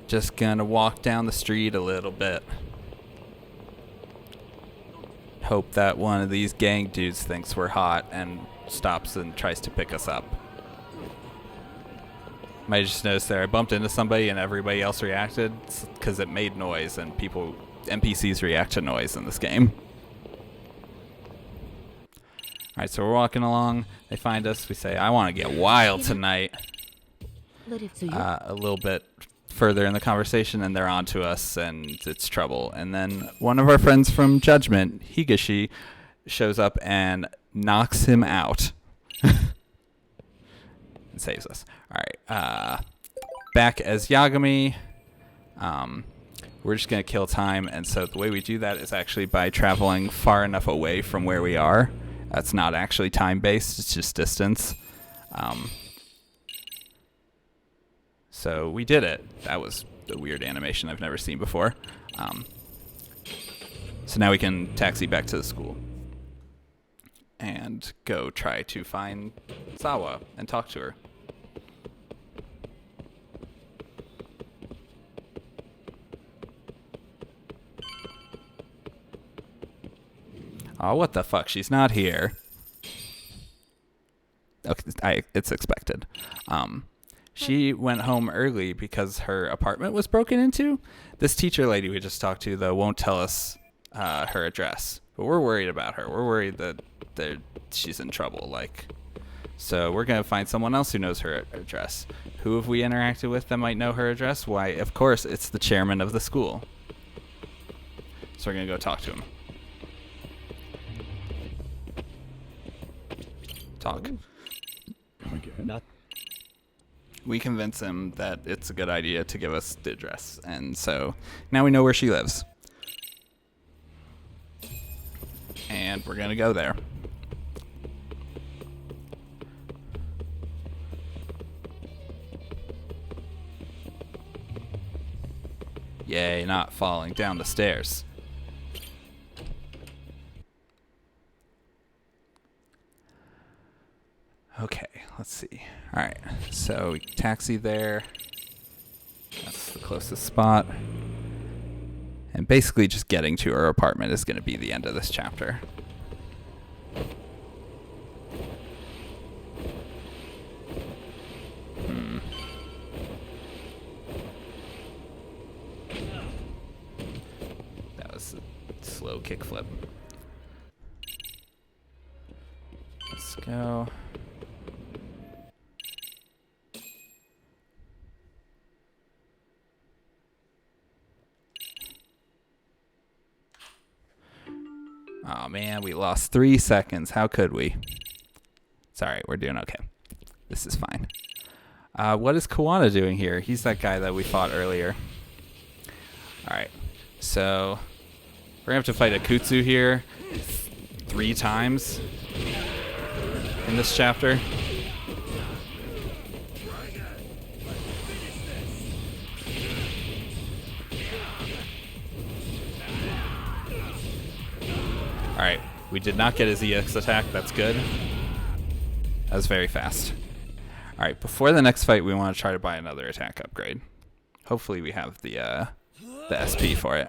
Just gonna walk down the street a little bit. Hope that one of these gang dudes thinks we're hot and stops and tries to pick us up. Might just notice there I bumped into somebody and everybody else reacted because it made noise, and NPCs react to noise in this game. Alright, so we're walking along, they find us, we say, I want to get wild tonight. but if so, you A little bit further in the conversation and they're on to us and it's trouble. And then one of our friends from Judgement, Higashi, shows up and knocks him out. And saves us. Alright, back as Yagami. We're just going to kill time, and so the way we do that is actually by traveling far enough away from where we are. That's not actually time-based, it's just distance. So we did it. That was a weird animation I've never seen before. So now we can taxi back to the school and go try to find Sawa and talk to her. Oh, what the fuck? She's not here. Okay, it's expected. She went home early because her apartment was broken into. This teacher lady we just talked to, though, won't tell us her address. But we're worried about her. We're worried that she's in trouble. So we're going to find someone else who knows her address. Who have we interacted with that might know her address? Why, of course, it's the chairman of the school. So we're going to go talk to him. Talk. Not We convince him that it's a good idea to give us the address, and so now we know where she lives. And we're gonna go there. Yay, not falling down the stairs. Okay, let's see. Alright, so we taxi there. That's the closest spot. And basically just getting to her apartment is going to be the end of this chapter. That was a slow kickflip. Let's go. Oh man, we lost 3 seconds. How could we? It's alright, we're doing okay. This is fine. What is Kawana doing here? He's that guy that we fought earlier. Alright, so we're going to have to fight a Kutsu here 3 times in this chapter. Alright, we did not get his EX attack. That's good. That was very fast. Alright, before the next fight, we want to try to buy another attack upgrade. Hopefully we have the SP for it.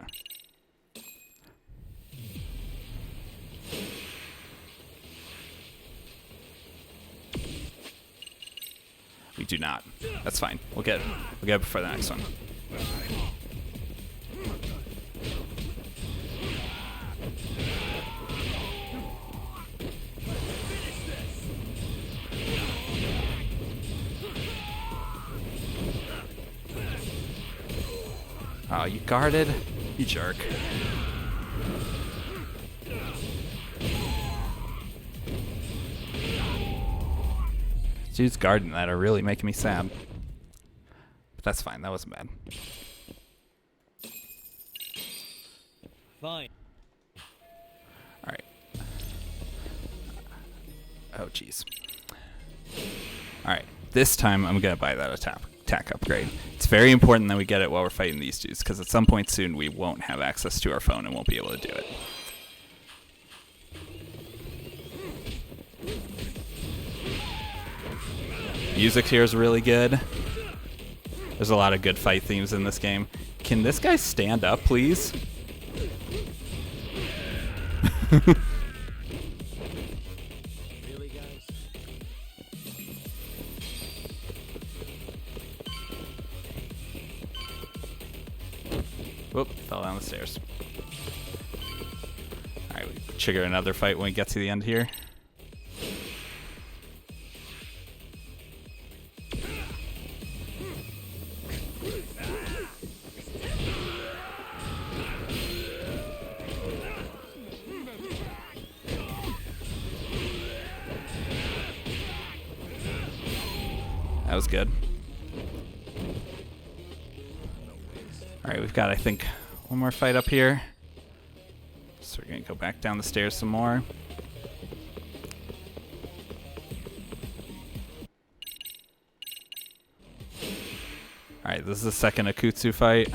We do not. That's fine. We'll get it before the next one. Oh, you guarded? You jerk. Dude's guarding that are really making me sad. But that's fine, that wasn't bad. fine. Alright. Oh, jeez. Alright, this time I'm going to buy that attack upgrade. It's very important that we get it while we're fighting these dudes, because at some point soon we won't have access to our phone and won't be able to do it. Music here is really good. There's a lot of good fight themes in this game. Can this guy stand up, please? Really, guys? Whoop, fell down the stairs. Alright, we trigger another fight when we get to the end here. That was good. Alright, we've got, I think, one more fight up here. So we're going to go back down the stairs some more. Alright, this is the second Akutsu fight.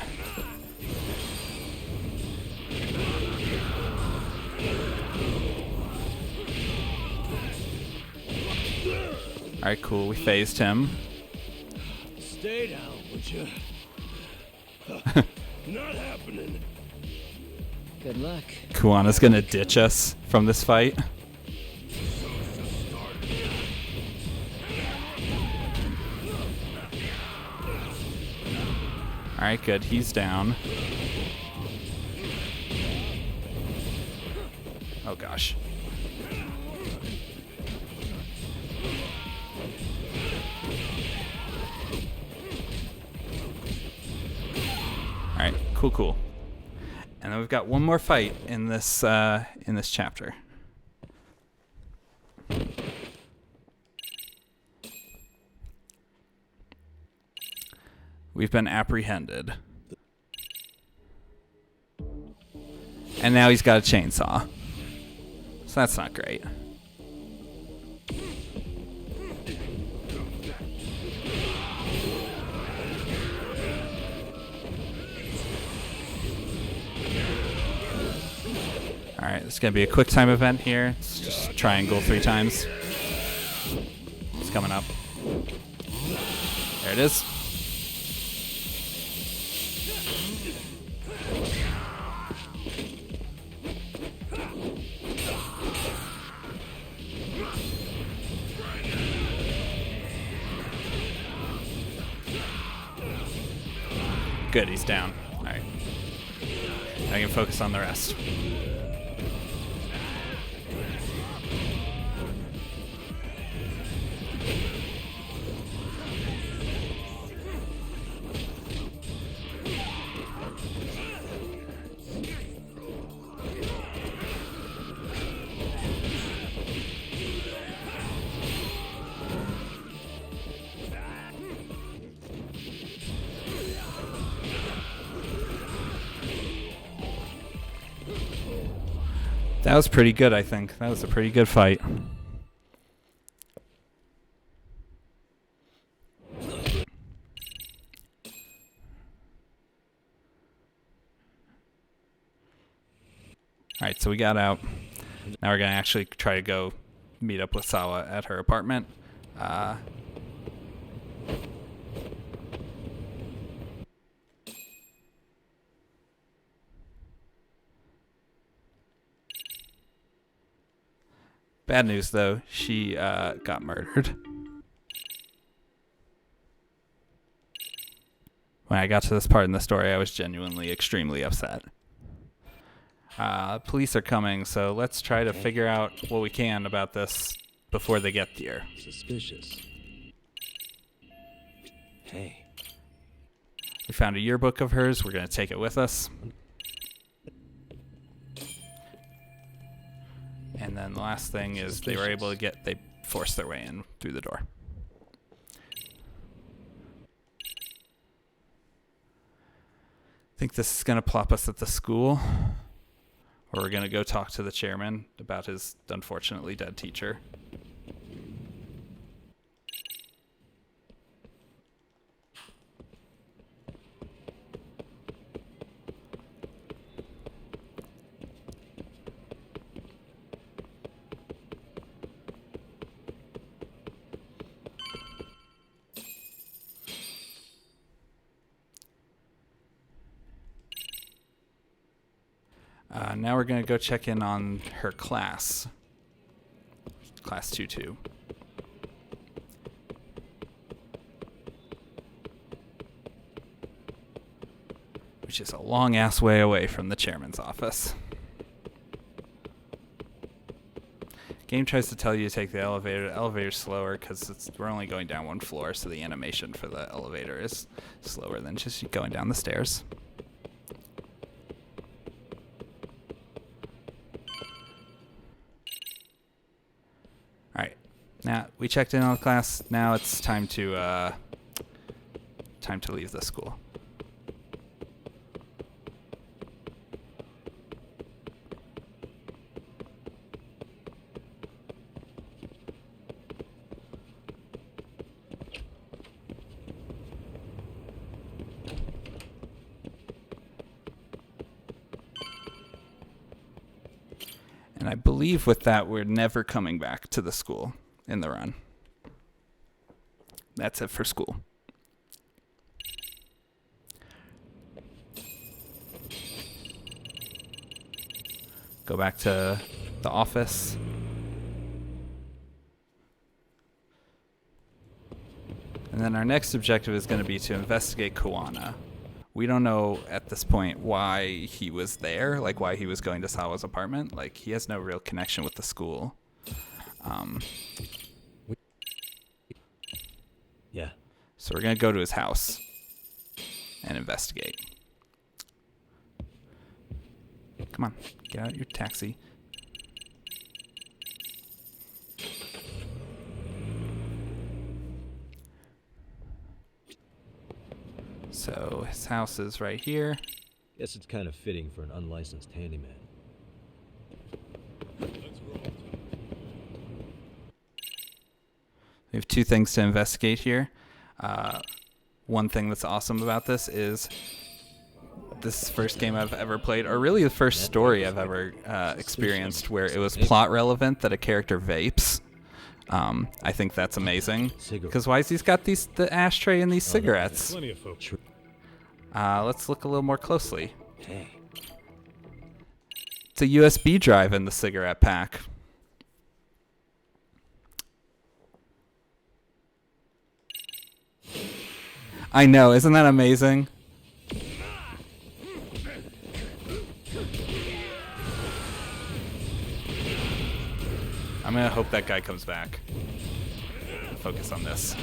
Alright, cool. We phased him. Stay down, would you? Not happening. Good luck. Kuana's gonna ditch us from this fight. Alright, good. He's down. Oh gosh. Alright, cool. And then we've got one more fight in this chapter. We've been apprehended. And now he's got a chainsaw. So that's not great. Alright, this is going to be a quick time event here. It's just triangle 3 times. It's coming up. There it is. Good, he's down. Alright. I can focus on the rest. That was pretty good, I think. That was a pretty good fight. Alright, so we got out. Now we're going to actually try to go meet up with Sawa at her apartment. Bad news, though. She got murdered. When I got to this part in the story, I was genuinely extremely upset. Police are coming, so let's try to figure out what we can about this before they get here. Suspicious. Hey. We found a yearbook of hers. We're going to take it with us. And then the last thing is they were able to they forced their way in through the door. I think this is going to plop us at the school. Or we're going to go talk to the chairman about his unfortunately dead teacher. Now we're going to go check in on her class. Class 2-2. Which is a long-ass way away from the chairman's office. Game tries to tell you to take the elevator. The elevator's slower because we're only going down 1 floor, so the animation for the elevator is slower than just going down the stairs. Now we checked in on the class. Now it's time to leave the school. And I believe with that we're never coming back to the school in the run. That's it for school. Go back to the office. And then our next objective is going to be to investigate Koana, we don't know at this point why he was there, like why he was going to Sawa's apartment. Like, he has no real connection with the school. Yeah. So we're going to go to his house and investigate. Come on, get out of your taxi. So his house is right here. Guess it's kind of fitting for an unlicensed handyman. We have 2 things to investigate here. One thing that's awesome about this is this is the first game I've ever played, or really the first story I've ever experienced where it was plot relevant that a character vapes. I think that's amazing. Because why has he got the ashtray and these cigarettes? Plenty of folks. Let's look a little more closely. Hey. It's a USB drive in the cigarette pack. I know, isn't that amazing? I'm gonna hope that guy comes back. Focus on this.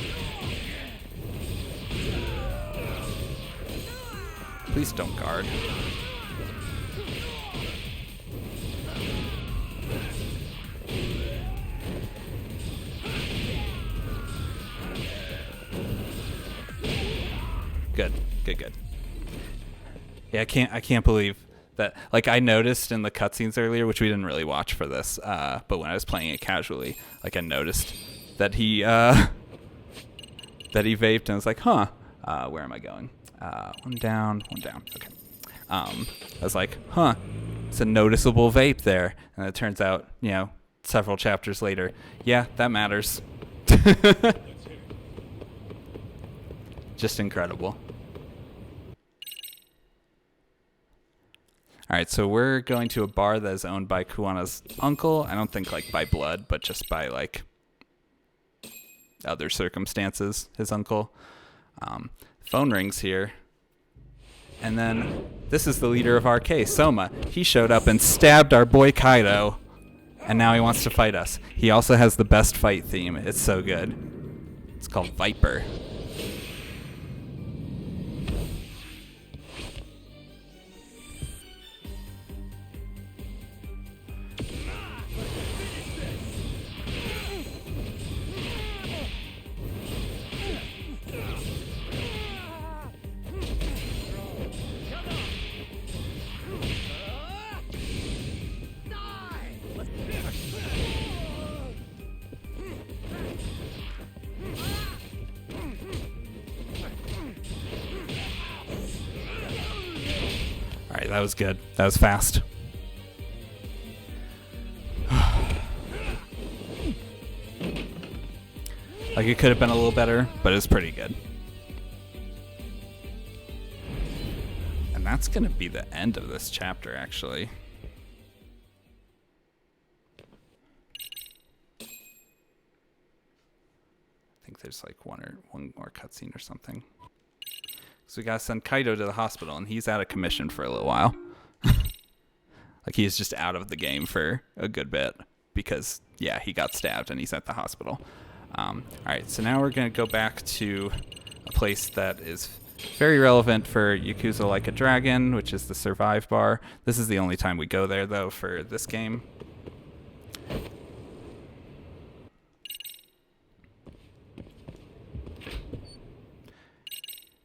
Please don't guard. Good. Yeah, I can't believe that. Like, I noticed in the cutscenes earlier, which we didn't really watch for this, but when I was playing it casually, like, I noticed that he that he vaped, and I was like, huh, where am I going? One down. Okay. I was like, huh, it's a noticeable vape there, and it turns out, several chapters later, yeah, that matters. Just incredible. All right, so we're going to a bar that is owned by Kuwana's uncle. I don't think like by blood, but just by like other circumstances, his uncle. Phone rings here. And then this is the leader of our case, Soma. He showed up and stabbed our boy Kaido, and now he wants to fight us. He also has the best fight theme. It's so good. It's called Viper. Alright, that was good. That was fast. Like, it could have been a little better, but it's pretty good. And that's going to be the end of this chapter, actually. I think there's like one more cutscene or something. So we gotta send Kaido to the hospital, and he's out of commission for a little while. Like, he's just out of the game for a good bit because, yeah, he got stabbed and he's at the hospital. Alright, so now we're gonna go back to a place that is very relevant for Yakuza Like a Dragon, which is the Survive Bar. This is the only time we go there, though, for this game.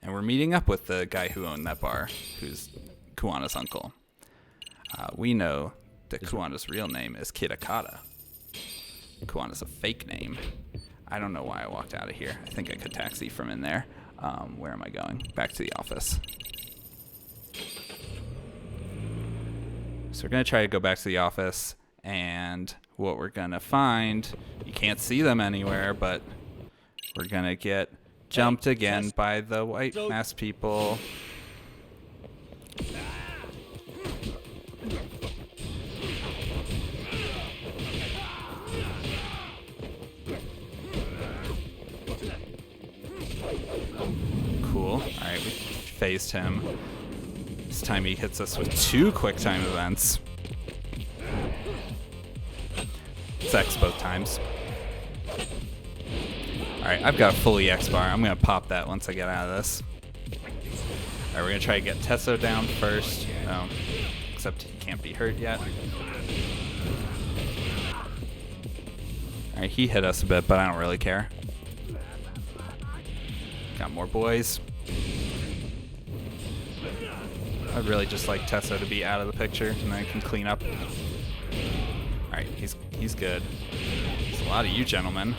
And we're meeting up with the guy who owned that bar, who's Kuwana's uncle. We know that Kuwana's real name is Kitakata. Kuwana's a fake name. I don't know why I walked out of here. I think I could taxi from in there. Where am I going? Back to the office. So we're going to try to go back to the office, and what we're going to find, you can't see them anywhere, but we're going to get jumped again by the white mask people. Cool. Alright, we phased him. This time he hits us with 2 quick time events. It's X both times. Alright, I've got a full EX bar. I'm going to pop that once I get out of this. Alright, we're going to try to get Tesso down first. Oh, except he can't be hurt yet. Alright, he hit us a bit, but I don't really care. Got more boys. I'd really just like Tesso to be out of the picture, and then I can clean up. Alright, he's good. There's a lot of you gentlemen.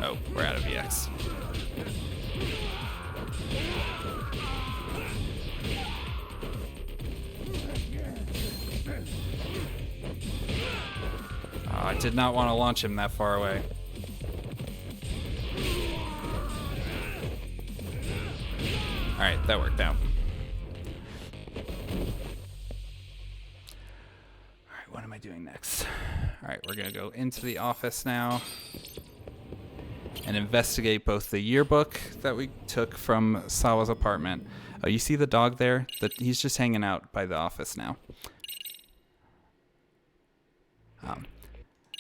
Oh, we're out of EX. Oh, I did not want to launch him that far away. Alright, that worked out. Alright, what am I doing next? Alright, we're gonna go into the office now and investigate both the yearbook that we took from Sawa's apartment. Oh, you see the dog there? He's just hanging out by the office now.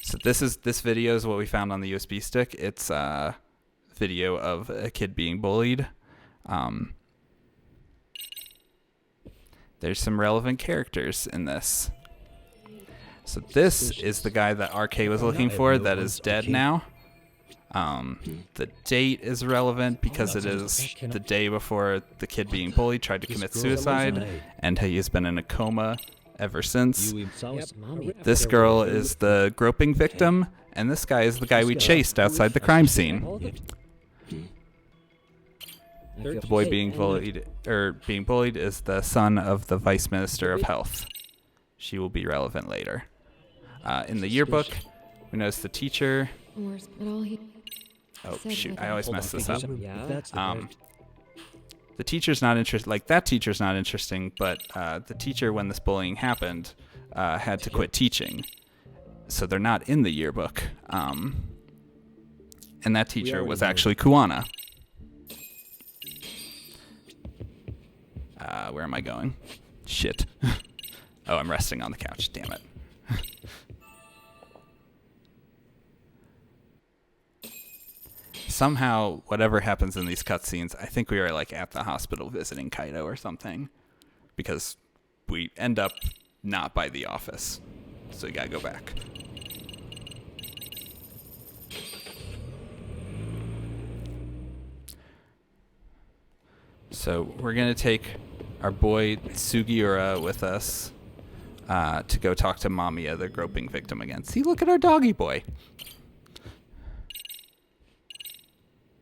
So this video is what we found on the USB stick. It's a video of a kid being bullied. There's some relevant characters in this. So this is the guy that RK was looking for that is dead now. The date is relevant because it is the day before the kid being bullied tried to commit suicide, and he has been in a coma ever since. This girl is the groping victim, and this guy is the guy we chased outside the crime scene. The boy being bullied is the son of the Vice Minister of Health. She will be relevant later. In the yearbook, we notice the teacher. Oh shoot! I always mess this up. The teacher's not interested. Like that teacher's not interesting, but the teacher, when this bullying happened, had to quit teaching, so they're not in the yearbook. And that teacher was actually Kuwana. Where am I going? Shit. Oh, I'm resting on the couch. Damn it. Somehow, whatever happens in these cutscenes, I think we are like at the hospital visiting Kaido or something, because we end up not by the office, so we gotta go back. So we're gonna take our boy Sugiura with us to go talk to Mamiya, the groping victim, again. See, look at our doggy boy.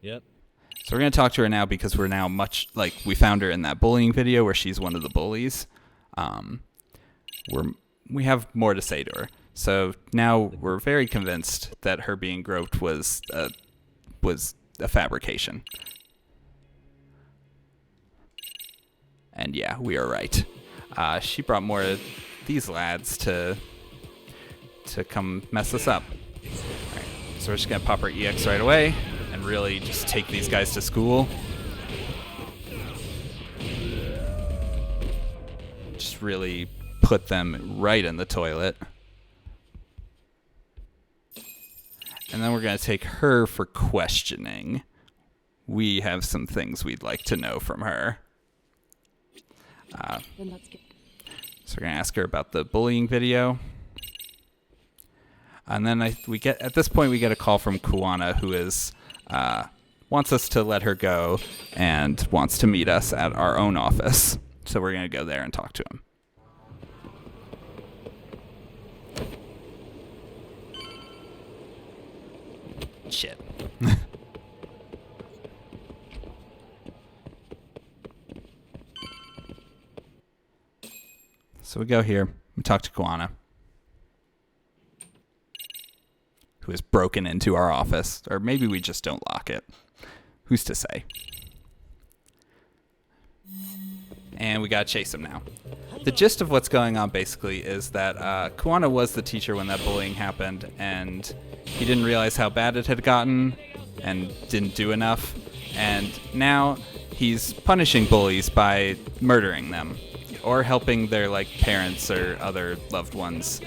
Yep. So we're going to talk to her now because we're now much like we found her in that bullying video where she's one of the bullies. We have more to say to her. So now we're very convinced that her being groped was a fabrication. And yeah, we are right. She brought more of these lads to come mess us up. All right, so we're just going to pop our EX right away and really just take these guys to school. Just really put them right in the toilet. And then we're going to take her for questioning. We have some things we'd like to know from her. Then let's get. So we're going to ask her about the bullying video. And then at this point we get a call from Kuwana, who is wants us to let her go and wants to meet us at our own office. So we're going to go there and talk to him. Shit. So we go here. We talk to Kuwana, who has broken into our office. Or maybe we just don't lock it. Who's to say? And we gotta chase him now. the gist of what's going on basically is that Kuwana was the teacher when that bullying happened, and he didn't realize how bad it had gotten and didn't do enough. And now he's punishing bullies by murdering them or helping their like parents or other loved ones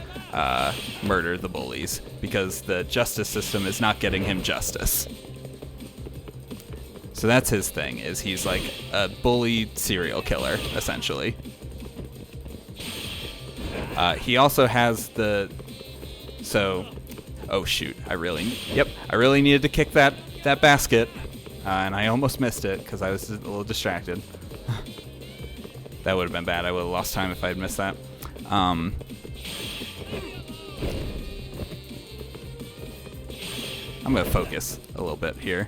murder the bullies because the justice system is not getting him justice. So that's his thing, is he's like a bully serial killer, essentially. He also has the... So... Oh, shoot. I really needed to kick that basket, and I almost missed it because I was a little distracted. That would have been bad. I would have lost time if I had missed that. I'm going to focus a little bit here.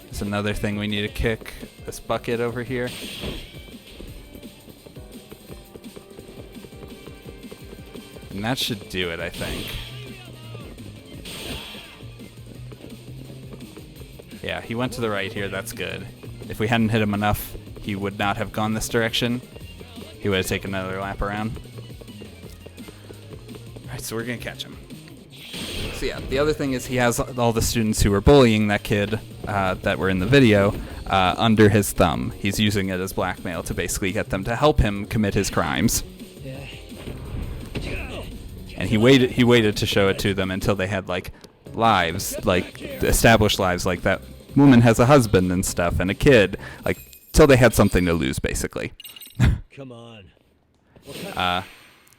There's another thing we need to kick. This bucket over here. And that should do it, I think. Yeah, he went to the right here. That's good. If we hadn't hit him enough, he would not have gone this direction. He would have taken another lap around. Alright, so we're going to catch him. So yeah, the other thing is he has all the students who were bullying that kid that were in the video under his thumb. He's using it as blackmail to basically get them to help him commit his crimes. And he waited to show it to them until they had like lives, like established lives, like that woman has a husband and stuff and a kid, like till they had something to lose, basically. Come on.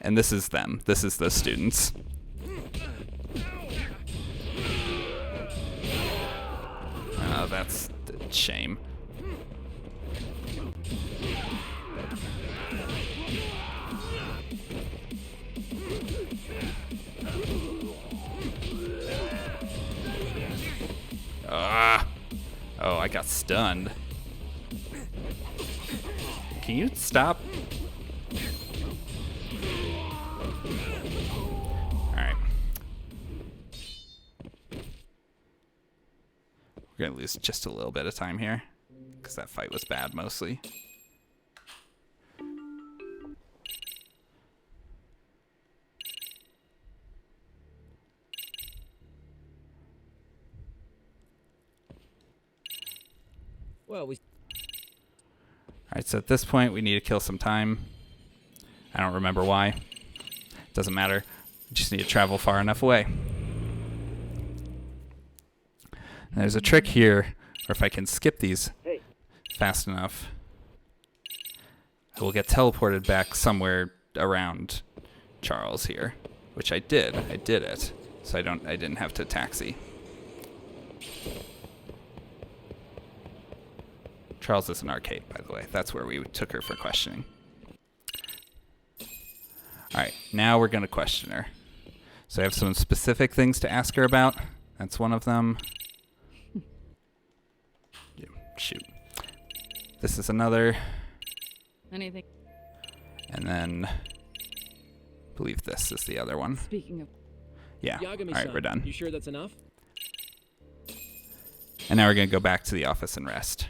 And this is them. This is the students. Oh, that's a shame. Oh, I got stunned. Can you stop? Alright. We're gonna lose just a little bit of time here, because that fight was bad mostly. Well, we... Alright, so at this point we need to kill some time. I don't remember why. Doesn't matter. We just need to travel far enough away. And there's a trick here, or if I can skip these fast enough, I will get teleported back somewhere around Charles here, which I did. I did it, so I didn't have to taxi. Charles is an arcade, by the way. That's where we took her for questioning. Alright, now we're going to question her. So I have some specific things to ask her about. That's one of them. Yeah, shoot. This is another. Anything? And then I believe this is the other one. Speaking of... Yeah. Yagami-san, Alright, we're done. You sure that's enough? And now we're going to go back to the office and rest.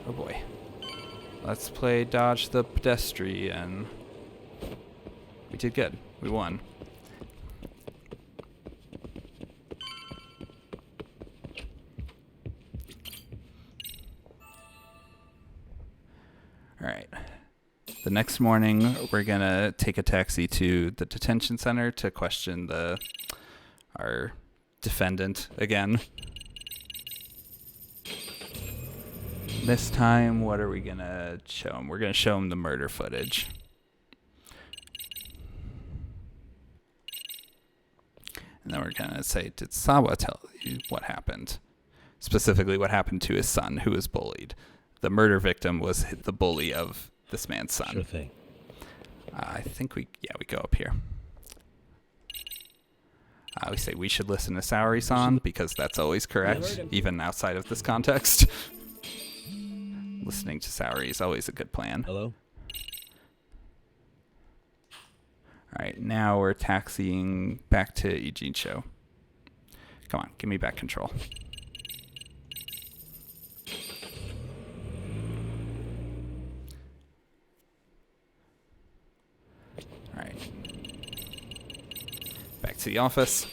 Oh boy. Let's play Dodge the Pedestrian. We did good. We won. Alright. The next morning, we're gonna take a taxi to the detention center to question our defendant again. This time, what are we gonna show him? We're gonna show him the murder footage. And then we're gonna say, did Sawa tell you what happened? Specifically, what happened to his son, who was bullied. The murder victim was the bully of this man's son. Sure thing. I think we go up here. We say we should listen to Saori-san because that's always correct, even outside of this context. Listening to Saori is always a good plan. Hello? Alright, now we're taxiing back to Ijincho. Come on, give me back control. Alright. Back to the office.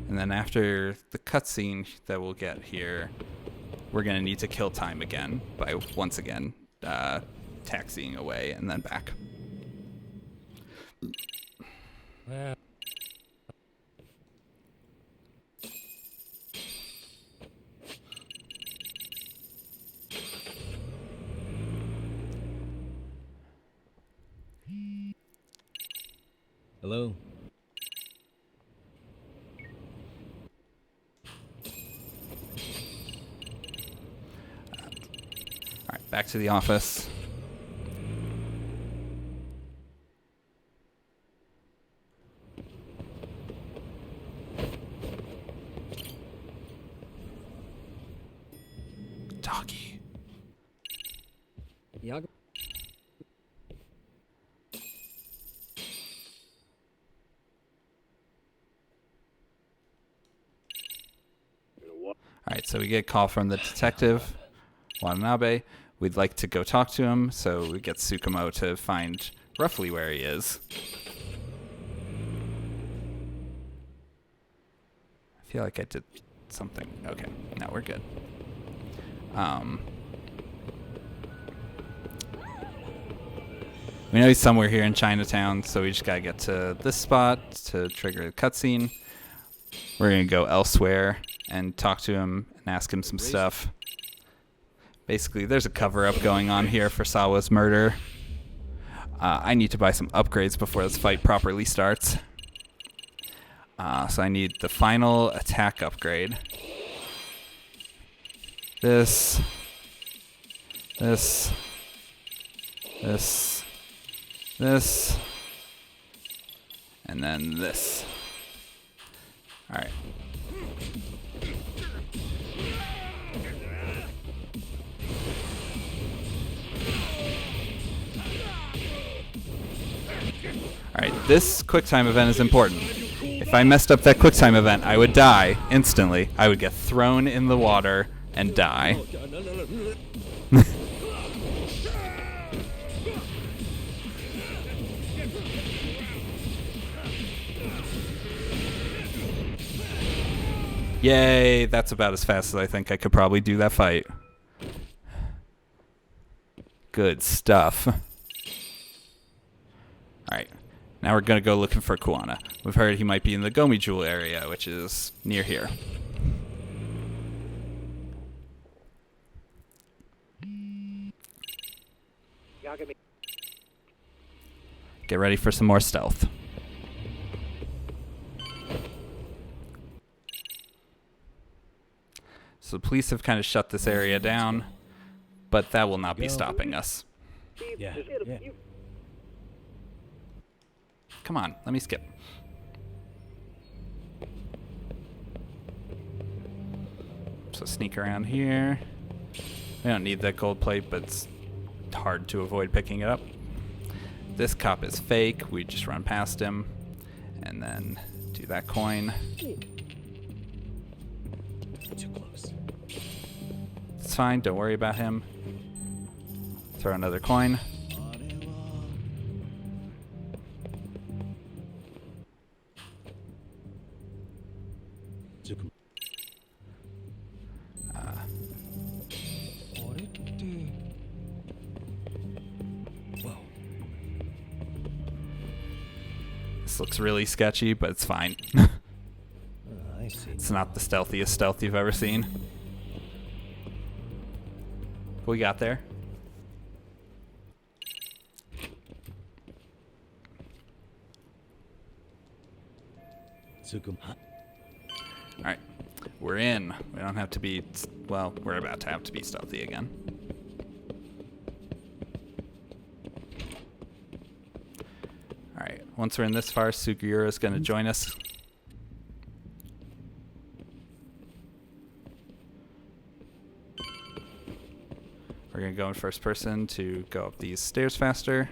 And then after the cutscene that we'll get here, we're going to need to kill time again by, once again, taxiing away and then back. Well, Hello? Alright, back to the office. Doggy. Yaga. Alright, so we get a call from the detective, Watanabe. We'd like to go talk to him, so we get Tsukumo to find roughly where he is. I feel like I did something. Okay, now we're good. We know he's somewhere here in Chinatown, so we just gotta get to this spot to trigger the cutscene. We're gonna go elsewhere and talk to him and ask him some stuff. Basically, there's a cover-up going on here for Sawa's murder. I need to buy some upgrades before this fight properly starts. So I need the final attack upgrade. This, and then this. Alright. Alright, this QuickTime event is important. If I messed up that QuickTime event, I would die instantly. I would get thrown in the water and die. Yay, that's about as fast as I think I could probably do that fight. Good stuff. Alright, now we're gonna go looking for Kuwana. We've heard he might be in the Gomi Jewel area, which is near here. Get ready for some more stealth. So the police have kind of shut this area down, but that will not be stopping us. Yeah. Come on, let me skip. So sneak around here. We don't need that gold plate, but it's hard to avoid picking it up. This cop is fake. We just run past him and then do that coin. Too close. It's fine, don't worry about him. Throw another coin. Whoa. This looks really sketchy, but it's fine. I see. It's not the stealthiest stealth you've ever seen. What we got there? Alright, we're in. We don't have to be, well, we're about to have to be stealthy again. Alright, once we're in this far, Sugiura is going to join us. We're going to go in first person to go up these stairs faster.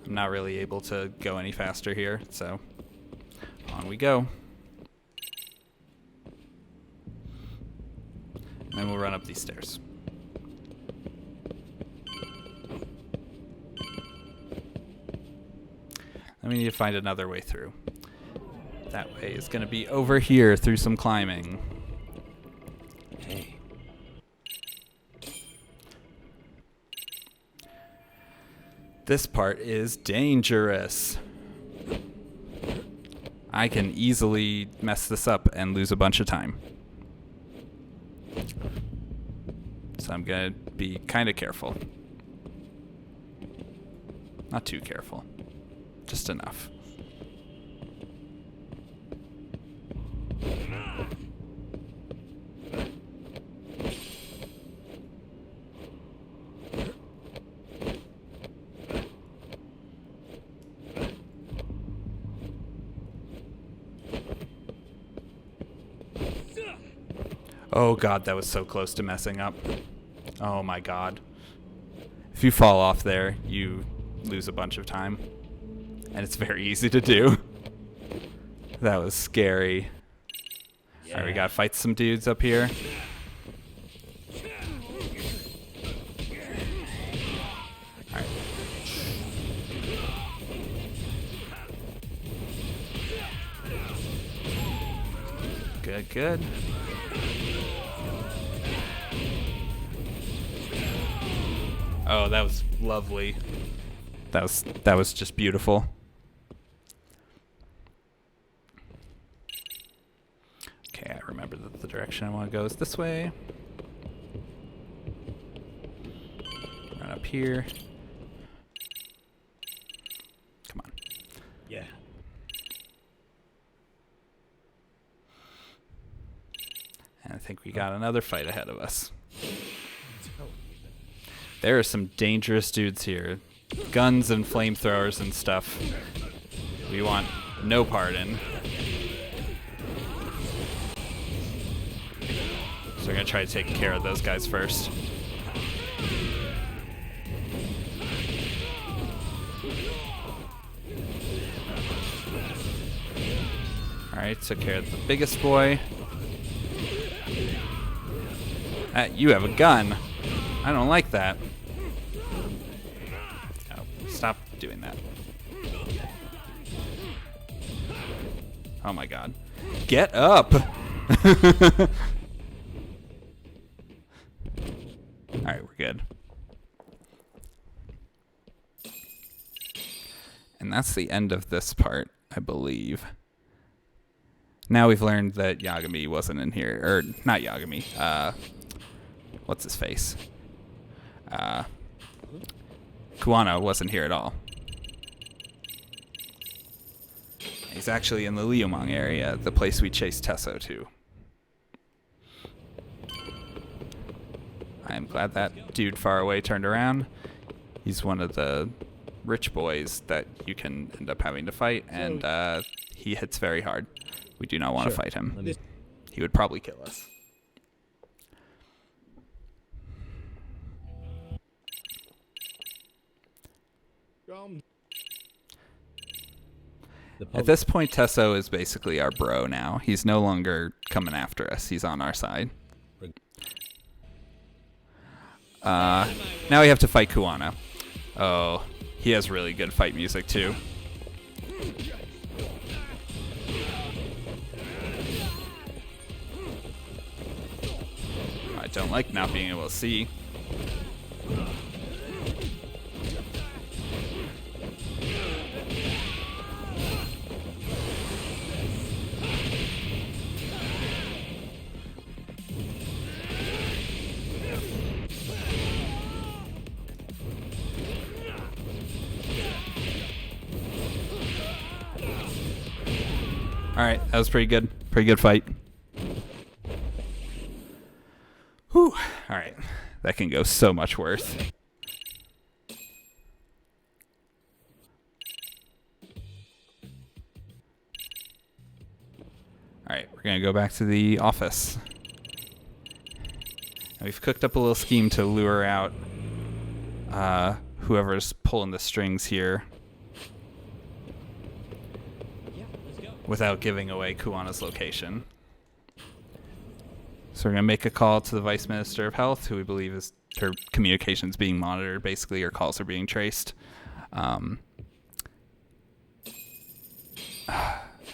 I'm not really able to go any faster here, so on we go. And then we'll run up these stairs. Then we need to find another way through. That way is going to be over here through some climbing. Hey. This part is dangerous. I can easily mess this up and lose a bunch of time. So I'm going to be kind of careful. Not too careful. Just enough. Oh god, that was so close to messing up. Oh my god. If you fall off there, you lose a bunch of time. And it's very easy to do. That was scary. Yeah. Alright, we gotta fight some dudes up here. Alright. Good, good. Oh, that was lovely. That was just beautiful. Okay, I remember that the direction I want to go is this way. Run up here. Come on. Yeah. And I think we got another fight ahead of us. There are some dangerous dudes here. Guns and flamethrowers and stuff. We want no part in. So we're going to try to take care of those guys first. Alright, took care of the biggest boy. You have a gun. I don't like that. Oh, stop doing that. Oh my god. Get up! Alright, we're good. And that's the end of this part, I believe. Now we've learned that Yagami wasn't in here. Or, not Yagami. What's his face? Kuwano wasn't here at all. He's actually in the Liumang area, the place we chased Tesso to. I am glad that dude far away turned around. He's one of the rich boys that you can end up having to fight, and he hits very hard. We do not want to fight him. He would probably kill us. At this point, Tesso is basically our bro now. He's no longer coming after us. He's on our side. Now we have to fight Kuwano. Oh, he has really good fight music too. I don't like not being able to see. Alright, that was pretty good. Pretty good fight. Whew. Alright. That can go so much worse. Alright, we're gonna go back to the office. And we've cooked up a little scheme to lure out whoever's pulling the strings here without giving away Kuana's location. So we're going to make a call to the Vice Minister of Health, who we believe is her communications being monitored, basically, her calls are being traced.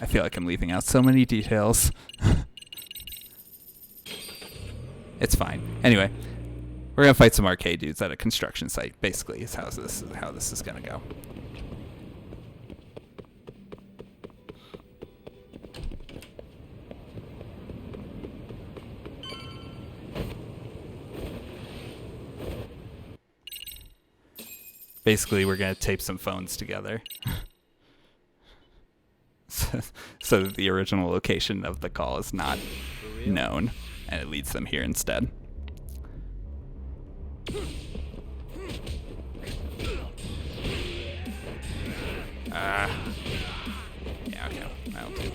I feel like I'm leaving out so many details. It's fine. Anyway, we're going to fight some arcade dudes at a construction site, basically, is how this is going to go. Basically, we're going to tape some phones together so that the original location of the call is not known, and it leads them here instead. Yeah, okay. That'll do.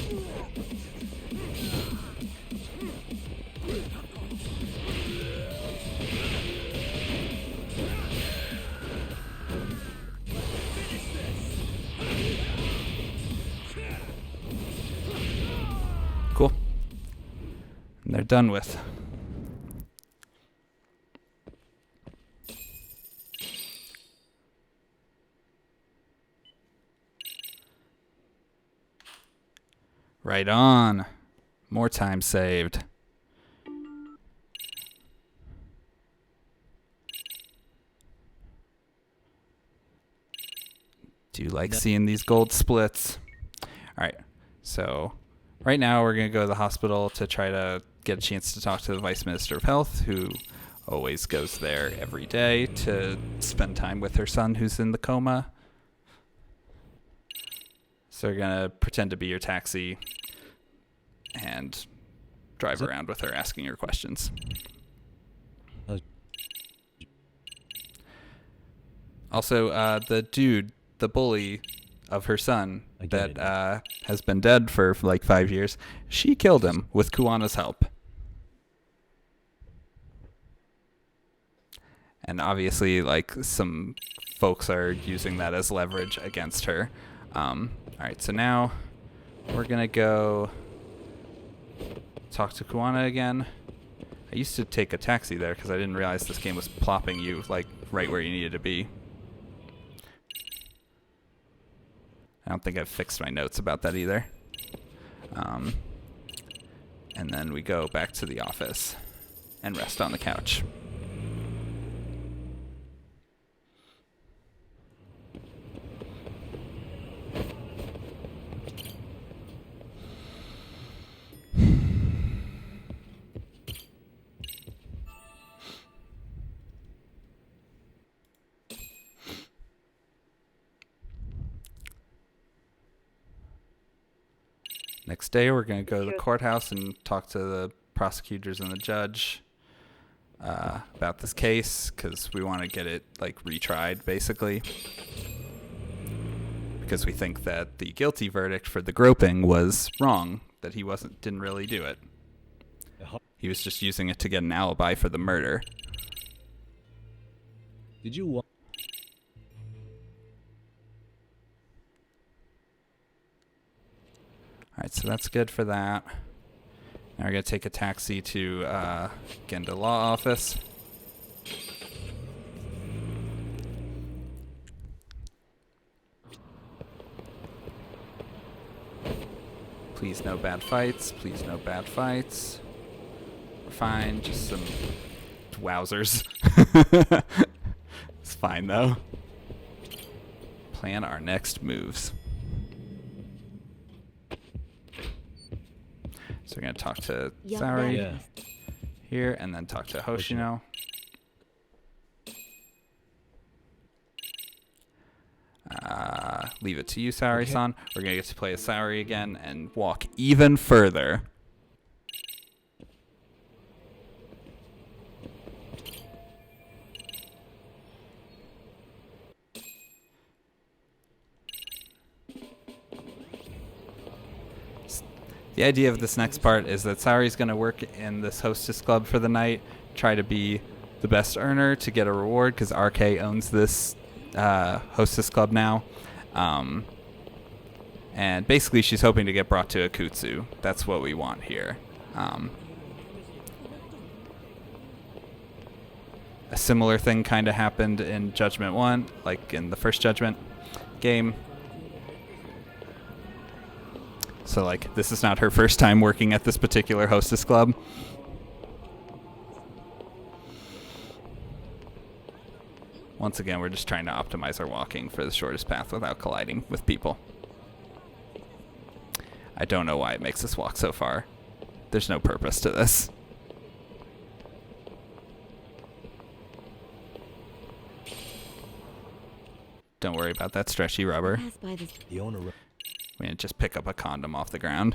Cool. And they're done with. Right on. More time saved. Do you like seeing these gold splits? All right. So right now we're going to go to the hospital to try to get a chance to talk to the Vice Minister of Health, who always goes there every day to spend time with her son who's in the coma. So we're going to pretend to be your taxi and drive around with her asking her questions. Also, the dude, the bully of her son that has been dead for like 5 years, she killed him with Kuana's help. And obviously, like, some folks are using that as leverage against her. Alright, so now we're gonna go talk to Kuana again. I used to take a taxi there because I didn't realize this game was plopping you, like, right where you needed to be. I don't think I've fixed my notes about that either. And then we go back to the office and rest on the couch. Next day, we're going to go to the courthouse and talk to the prosecutors and the judge about this case, because we want to get it, like, retried, basically. Because we think that the guilty verdict for the groping was wrong, that he didn't really do it. He was just using it to get an alibi for the murder. Did you want? Alright, so that's good for that. Now we're going to take a taxi to get into law office. Please no bad fights. Please no bad fights. We're fine. Just some wowzers. It's fine, though. Plan our next moves. So we're going to talk to Saori here, and then talk to Hoshino. Leave it to you, Saori-san. We're going to get to play as Saori again and walk even further. The idea of this next part is that Saori's going to work in this hostess club for the night, try to be the best earner to get a reward, because RK owns this hostess club now. And basically she's hoping to get brought to Akutsu. That's what we want here. A similar thing kind of happened in Judgment 1, like in the first Judgment game. So, like, this is not her first time working at this particular hostess club. Once again, we're just trying to optimize our walking for the shortest path without colliding with people. I don't know why it makes us walk so far. There's no purpose to this. Don't worry about that stretchy rubber. Pass by this. The owner. We're going to just pick up a condom off the ground.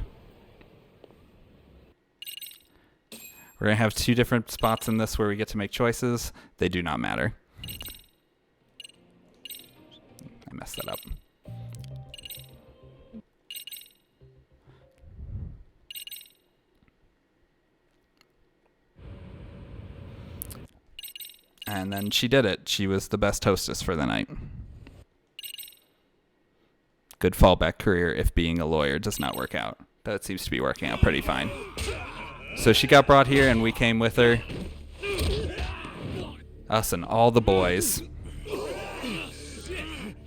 We're going to have 2 different spots in this where we get to make choices. They do not matter. I messed that up. And then she did it. She was the best hostess for the night. Good fallback career if being a lawyer does not work out. But it seems to be working out pretty fine. So she got brought here and we came with her. Us and all the boys.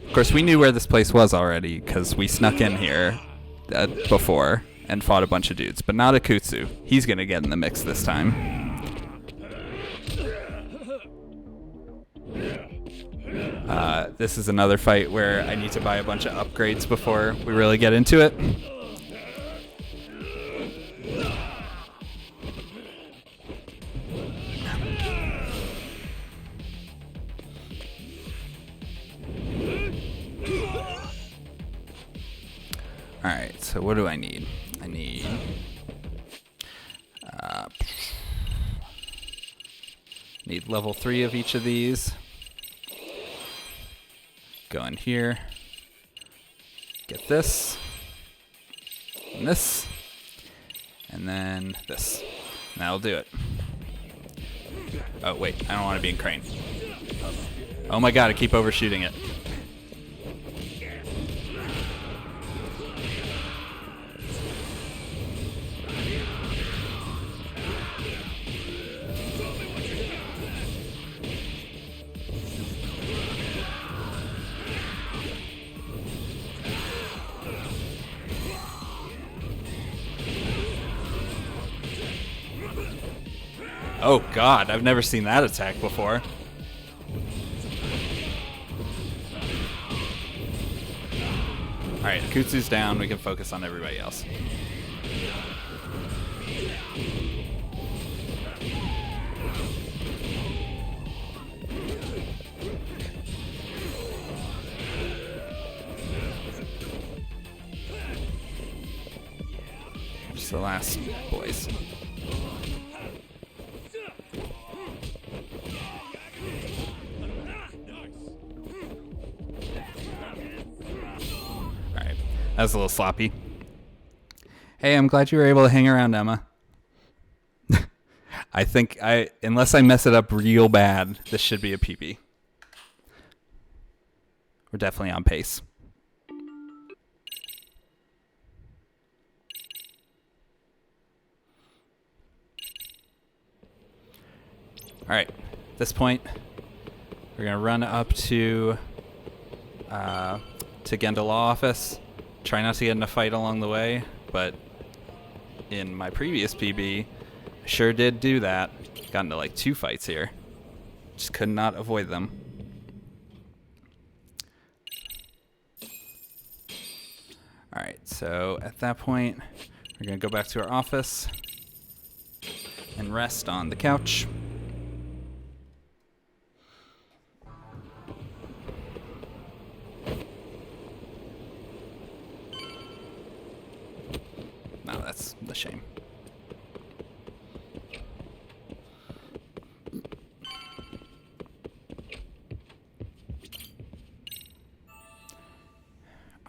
Of course, we knew where this place was already because we snuck in here before and fought a bunch of dudes. But not Akutsu. He's going to get in the mix this time. This is another fight where I need to buy a bunch of upgrades before we really get into it. Alright, so what do I need? I need level 3 of each of these. Go in here, get this, and this, and then this. And that'll do it. Oh, wait, I don't want to be in crane. Oh my god, I keep overshooting it. Oh god, I've never seen that attack before. Alright, Akutsu's down, we can focus on everybody else. Just the last boys. That was a little sloppy. Hey, I'm glad you were able to hang around, Emma. I think unless I mess it up real bad, this should be a PB. We're definitely on pace. All right, at this point, we're gonna run up to Genda Law Office. Try not to get in a fight along the way, but in my previous PB, I sure did do that. Got into like 2 fights here. Just could not avoid them. Alright, so at that point, we're going to go back to our office and rest on the couch. No, that's a shame.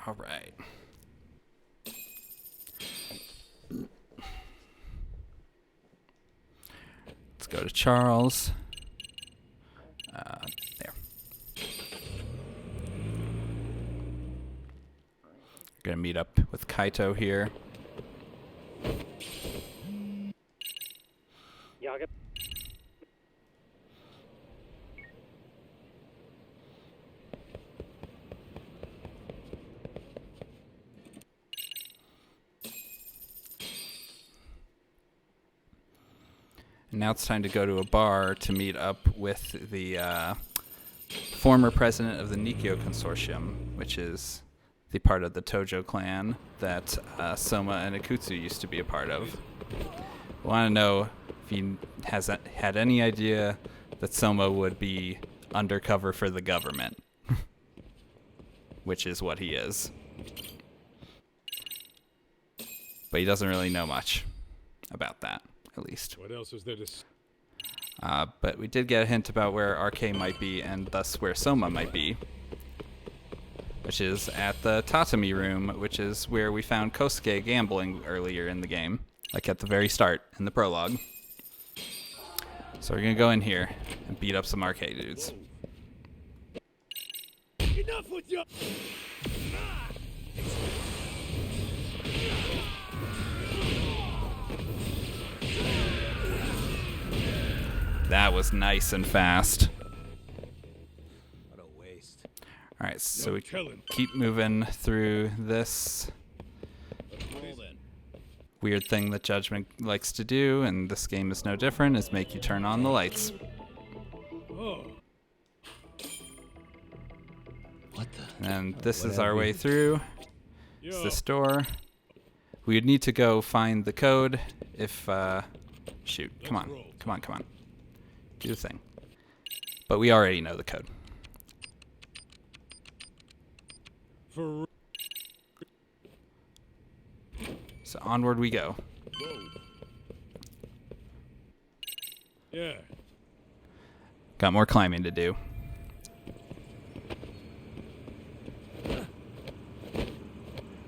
All right. to Charles. There. Gonna meet up with Kaito here. And now it's time to go to a bar to meet up with the former president of the Nikyo Consortium, which is the part of the Tojo clan that Soma and Ikutsu used to be a part of. I want to know if he has had any idea that Soma would be undercover for the government, which is what he is. But he doesn't really know much about that, at least. What else is there to But we did get a hint about where RK might be, and thus where Soma might be, which is at the Tatami room, which is where we found Kosuke gambling earlier in the game, like at the very start in the prologue. So we're gonna go in here and beat up some RK dudes. Enough with your... That was nice and fast. What a waste. All right, so No we telling. keep moving through this weird thing that Judgment likes to do, and this game is no different, is make you turn on the lights. Oh. What the? And this What is have our we- way through. It's this door. We would need to go find the code if, shoot, come on, come on, come on. Do the thing. But we already know the code. For... So onward we go. Whoa. Yeah. Got more climbing to do.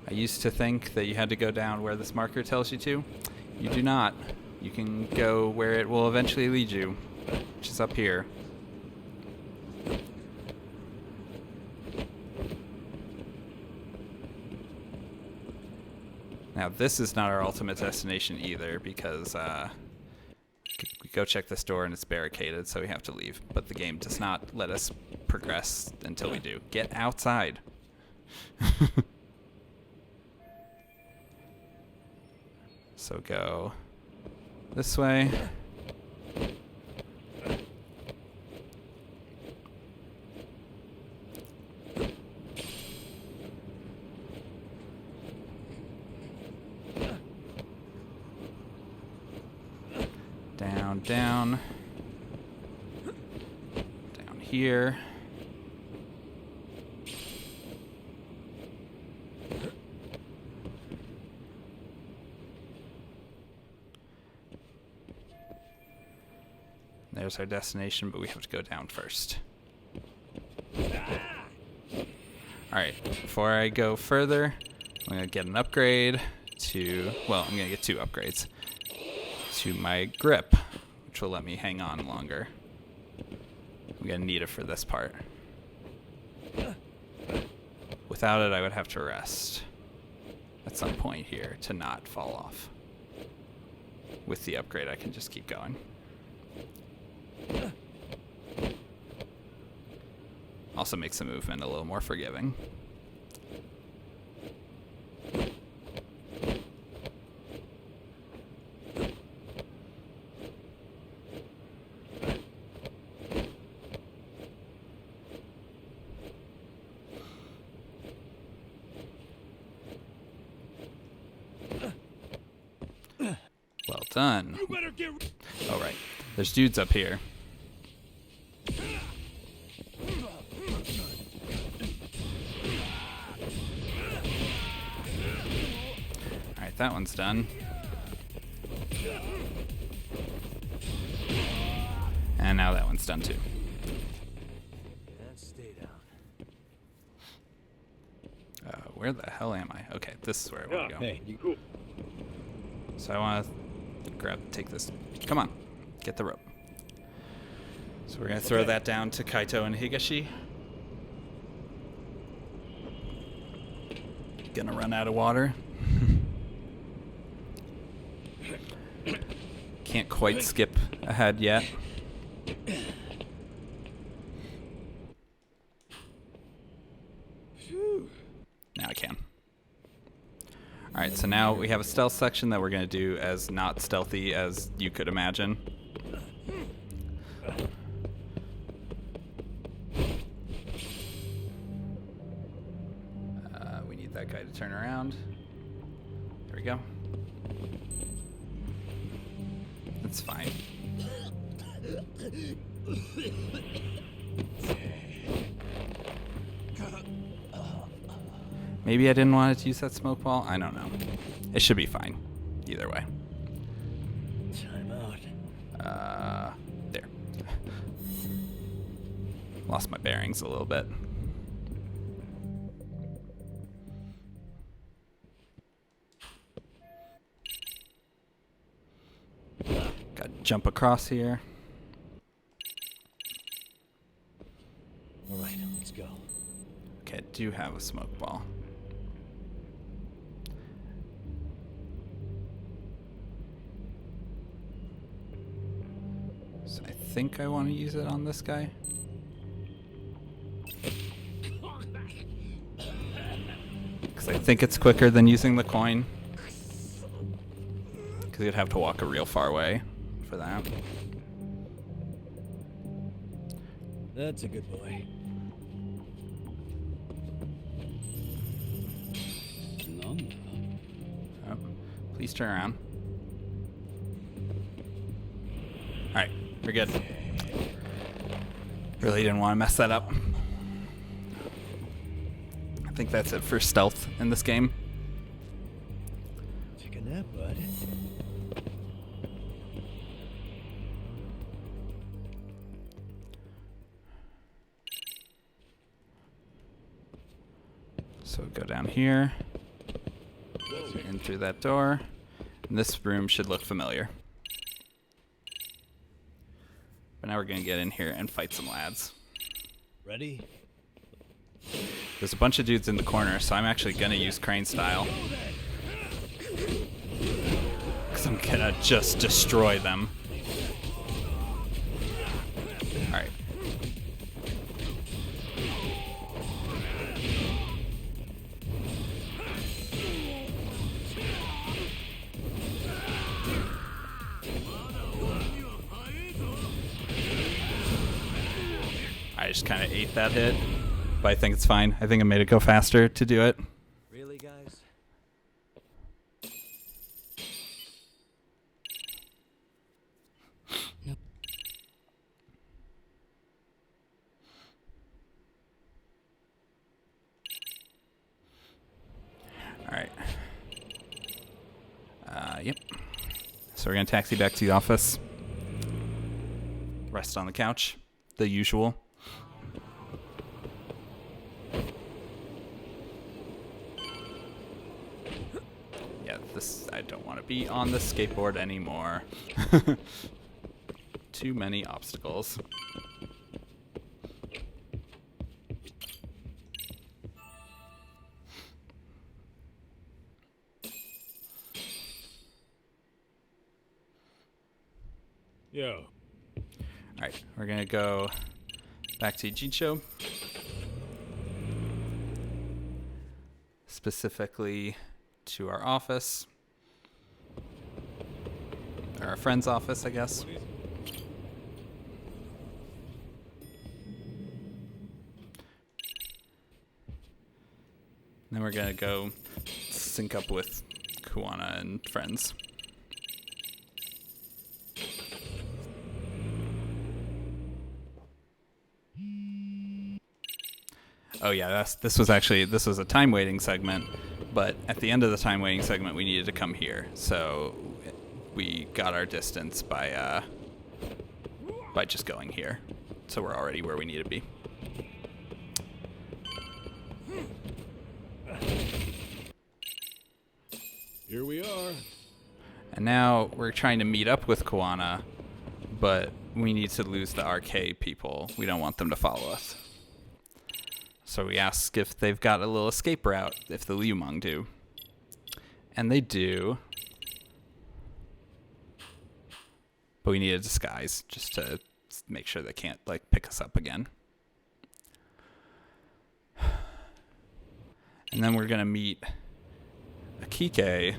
I used to think that you had to go down where this marker tells you to. You do not. You can go where it will eventually lead you, which is up here. Now this is not our ultimate destination either, because we go check this door and it's barricaded, so we have to leave. But the game does not let us progress until we do. Get outside. So go this way. Down, down. Down here. There's our destination, but we have to go down first. Alright, before I go further, I'm going to get an upgrade to, well, I'm going to get 2 upgrades to my grip, which will let me hang on longer. I'm going to need it for this part. Without it, I would have to rest at some point here to not fall off. With the upgrade, I can just keep going. Also makes the movement a little more forgiving. Well done. You better get... All right, there's dudes up here. Alright, that one's done. And now that one's done too. And stay down. Where the hell am I? Okay, this is where I want to go. Hey, You cool. So I want to take this. Come on, get the rope. So we're gonna throw that down to Kaito and Higashi. Gonna run out of water. Can't quite skip ahead yet. Now I can. Alright, so now we have a stealth section that we're going to do as not stealthy as you could imagine. We need that guy to turn around. There we go. That's fine. Maybe I didn't want it to use that smoke ball. I don't know. It should be fine. Either way. Time out. There. Lost my bearings a little bit. Gotta jump across here. All right, let's go. Okay, I do have a smoke ball. So I think I want to use it on this guy. Because I think it's quicker than using the coin. Because you'd have to walk a real far way for that. That's a good boy. Oh, please turn around. Alright, we're good. Really didn't want to mess that up. I think that's it for stealth in this game. Take a nap, bud. So go down here, in through that door, and this room should look familiar. But now we're gonna get in here and fight some lads. Ready? There's a bunch of dudes in the corner, so I'm actually gonna use crane style. Because I'm gonna just destroy them. Alright. I just kind of ate that hit, but I think it's fine. I think I made it go faster to do it. Really, guys? Alright. Yep. So we're going to taxi back to the office. Rest on the couch. The usual. Yeah, I don't want to be on the skateboard anymore. Too many obstacles. Yeah. Alright, we're gonna go back to Jincho. Specifically to our office. Or our friend's office, I guess. Then we're gonna go sync up with Kuwana and friends. Oh yeah, this was a time waiting segment, but at the end of the time waiting segment we needed to come here, so we got our distance by just going here. So we're already where we need to be. Here we are. And now we're trying to meet up with Kuwana, but we need to lose the RK people. We don't want them to follow us. So we ask if they've got a little escape route, if the Liu Mong do. And they do. But we need a disguise just to make sure they can't like pick us up again. And then we're gonna meet Akike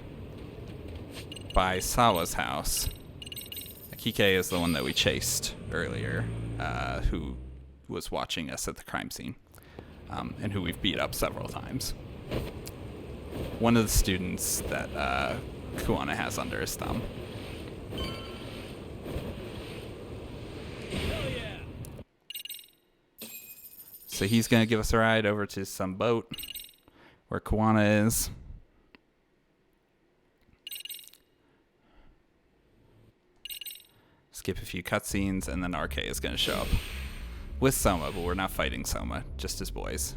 by Sawa's house. Akike is the one that we chased earlier, who was watching us at the crime scene, and who we've beat up several times. One of the students that Kuwana has under his thumb. So he's going to give us a ride over to some boat where Kuwana is. Skip a few cutscenes, and then RK is going to show up with Soma, but we're not fighting Soma, just his boys.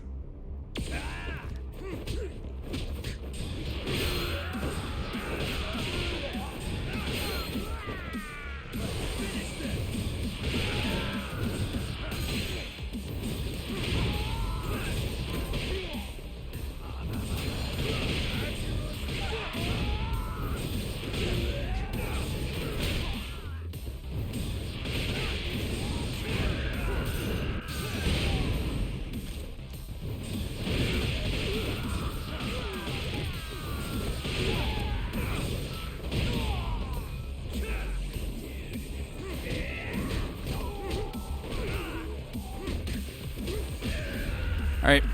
Alright,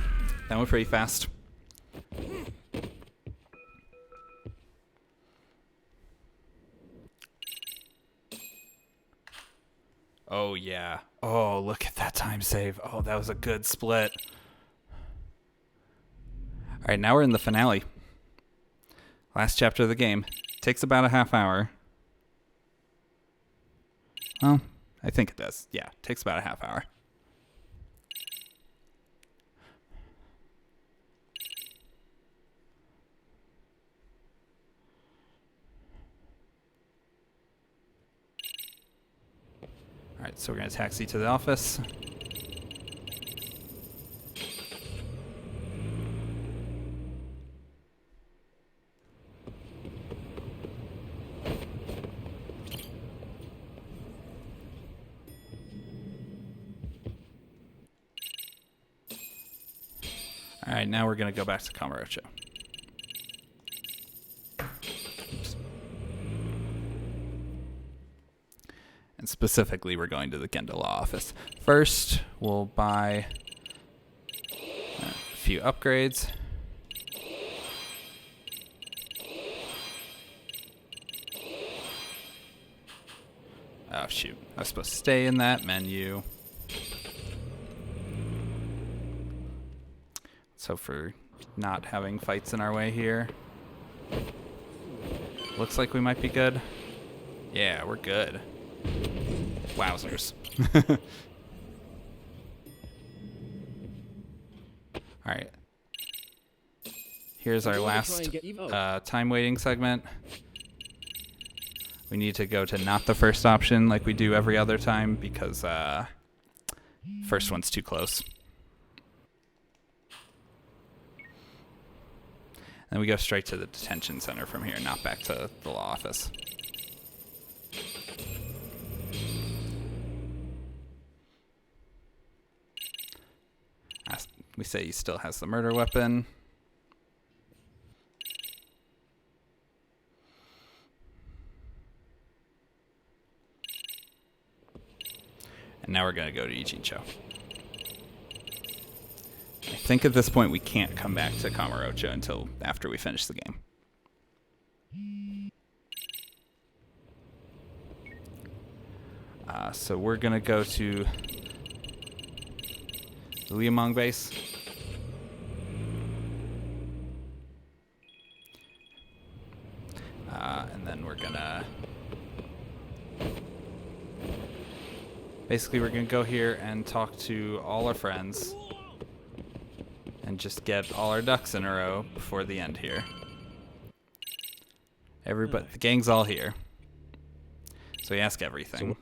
that went pretty fast. Oh yeah. Oh, look at that time save. Oh, that was a good split. Alright, now we're in the finale. Last chapter of the game. Takes about a half hour. Well, I think it does. Yeah, takes about a half hour. Alright, so we're going to taxi to the office. Alright, now we're going to go back to Kamurocho. And specifically, we're going to the Gendo Law office. First, we'll buy a few upgrades. Oh, shoot. I was supposed to stay in that menu. So for not having fights in our way here. Looks like we might be good. Yeah, we're good. Wowzers. Alright. Here's our last time waiting segment. We need to go to not the first option like we do every other time because first one's too close. And we go straight to the detention center from here, not back to the law office. We say he still has the murder weapon. And now we're going to go to Ichincho. I think at this point we can't come back to Kamurocho until after we finish the game. So we're going to go to the Liamong base. And then we're gonna... Basically, we're gonna go here and talk to all our friends. And just get all our ducks in a row before the end here. Everybody, the gang's all here. So we ask everything.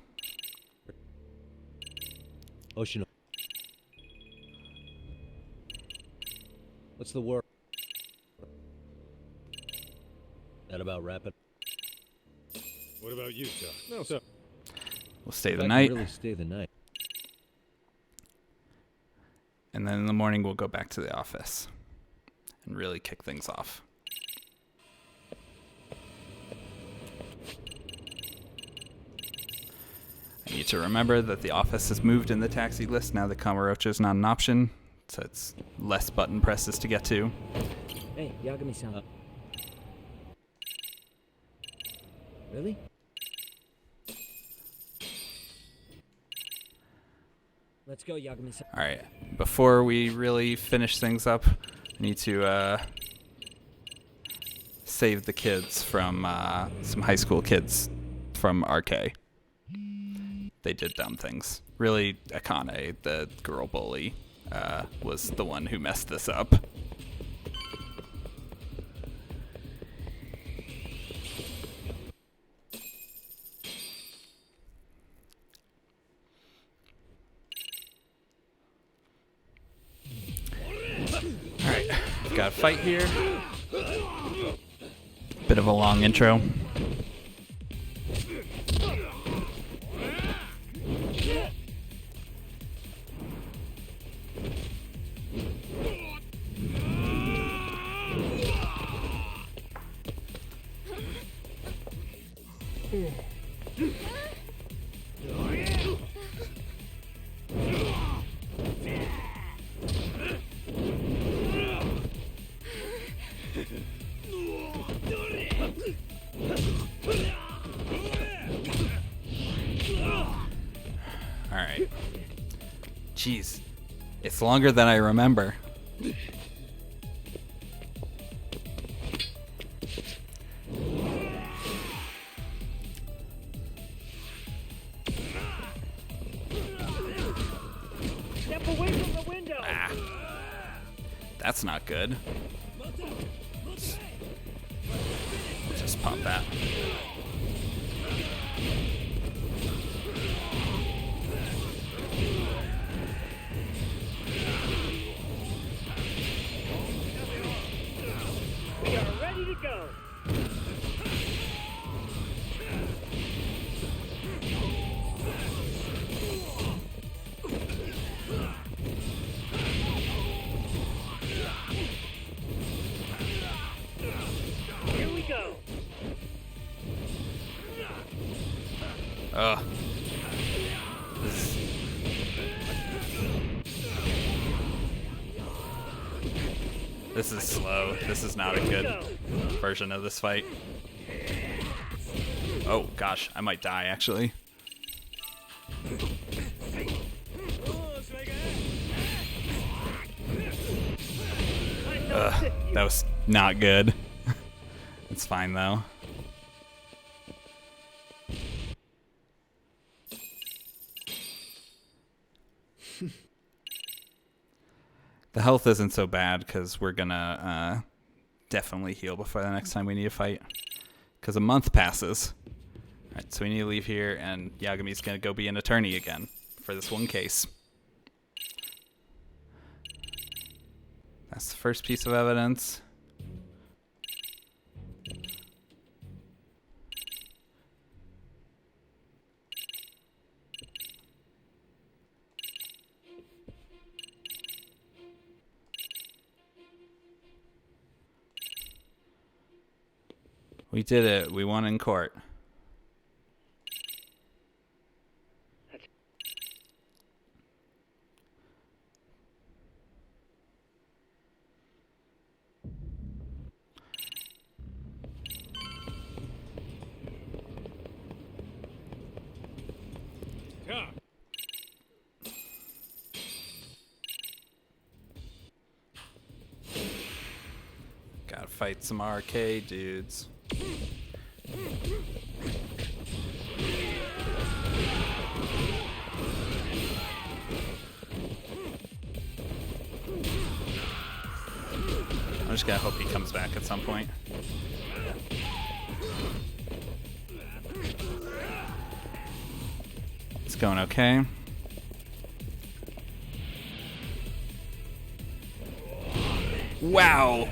Ocean. What's the word? That about wrap it? What about you, Doc? No, sir. We'll stay If the I can night, really stay the night. and then in the morning we'll go back to the office and really kick things off. I need to remember that the office has moved in the taxi list now that Kamurocho is not an option, so it's less button presses to get to. Hey, Yagami-san. Really? Let's go, Yagami-san. All right, before we really finish things up, I need to save the kids from some high school kids from RK. They did dumb things. Really, Akane, the girl bully, was the one who messed this up. Alright, got a fight here. Bit of a long intro. Alright. Jeez. It's longer than I remember. Step away from the window! Ah. That's not good. Just pop that. We are ready to go! Here we go! Ugh. This is slow. This is not a good version of this fight. Oh gosh, I might die actually. Ugh, that was not good. It's fine though. The health isn't so bad because we're gonna definitely heal before the next time we need a fight. Because a month passes. Alright, so we need to leave here, and Yagami's gonna go be an attorney again for this one case. That's the first piece of evidence. We did it. We won in court. Doc. Gotta fight some arcade dudes. I'm just gonna hope he comes back at some point. It's going okay. Wow.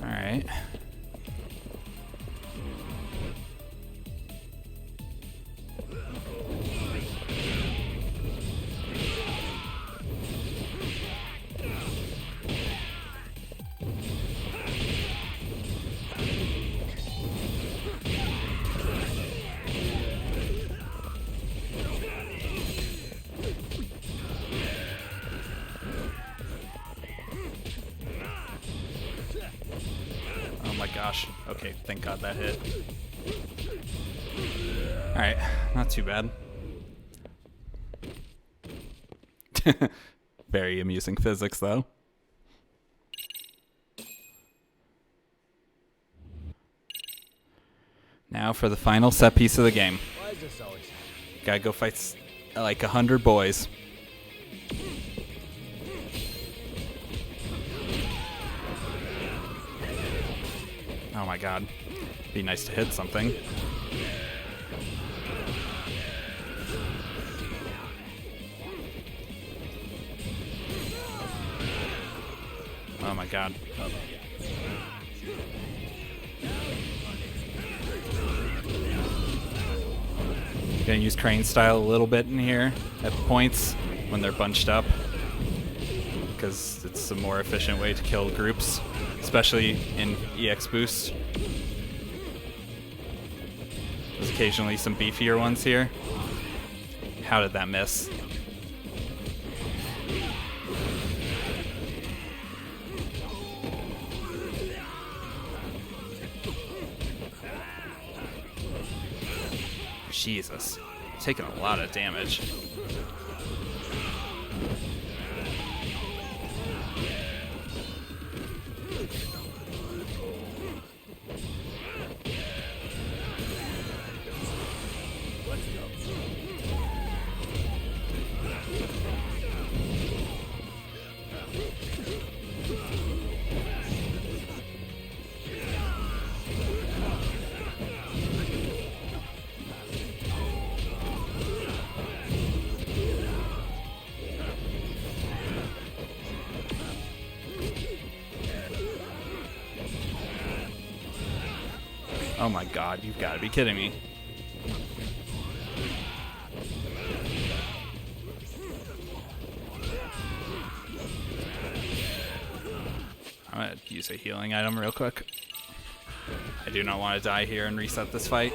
All right. Oh my gosh. Okay, thank God that hit. Alright, not too bad. Very amusing physics, though. Now for the final set piece of the game. Why is this always Gotta go fight like 100 boys. Oh my god. Be nice to hit something. Oh my god. Gonna use crane style a little bit in here at points when they're bunched up, because it's a more efficient way to kill groups, especially in EX boost. There's occasionally some beefier ones here. How did that miss? Jesus, taking a lot of damage. Oh my god, you've got to be kidding me. I'm gonna use a healing item real quick. I do not want to die here and reset this fight.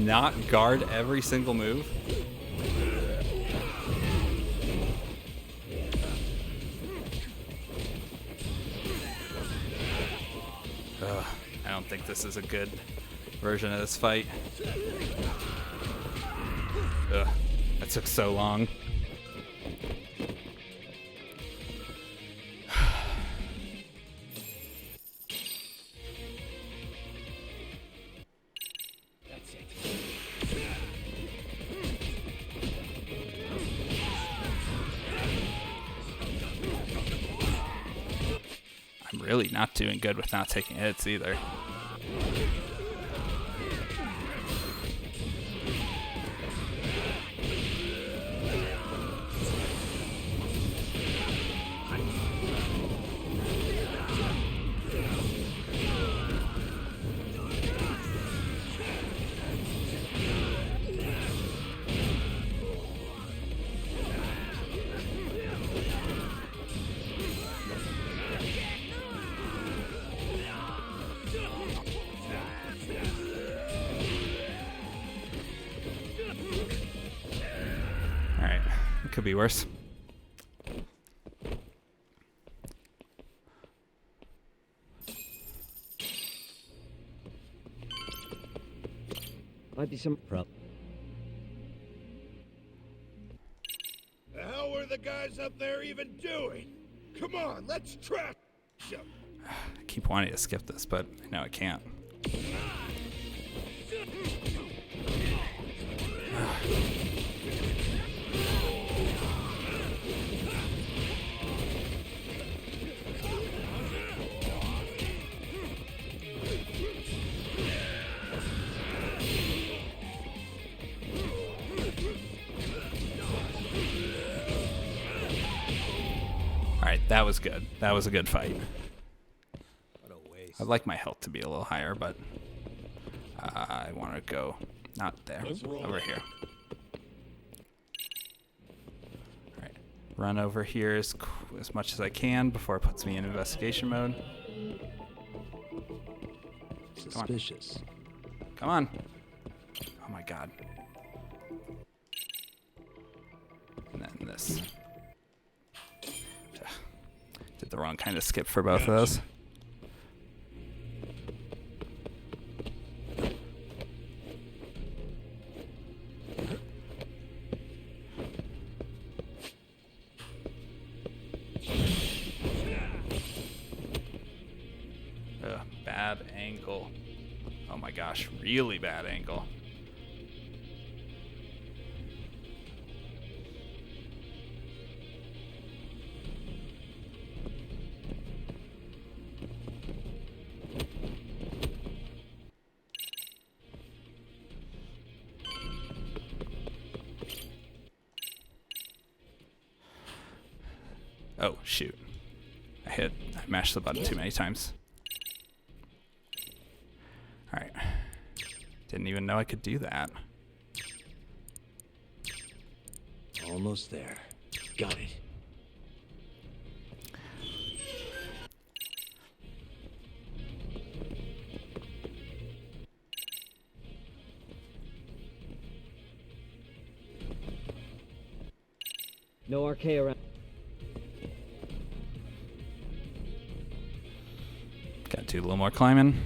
not guard every single move? Ugh, I don't think this is a good version of this fight. Ugh, that took so long. I'm really not doing good with not taking hits either. Alright, it could be worse. Might be some problem. The hell were the guys up there even doing? Come on, let's track them. I keep wanting to skip this, but I know I can't. Alright, that was good. That was a good fight. What a waste. I'd like my health to be a little higher, but I want to go not there, over here. Alright, run over here as much as I can before it puts me in investigation mode. Suspicious. Come on. Oh my god. And then this. Did the wrong kind of skip for both of those. Bad angle. Oh my gosh, really bad angle. Oh, shoot. I mashed the button too many times. Alright. Didn't even know I could do that. Almost there. Got it. No RK around. Gotta do a little more climbing.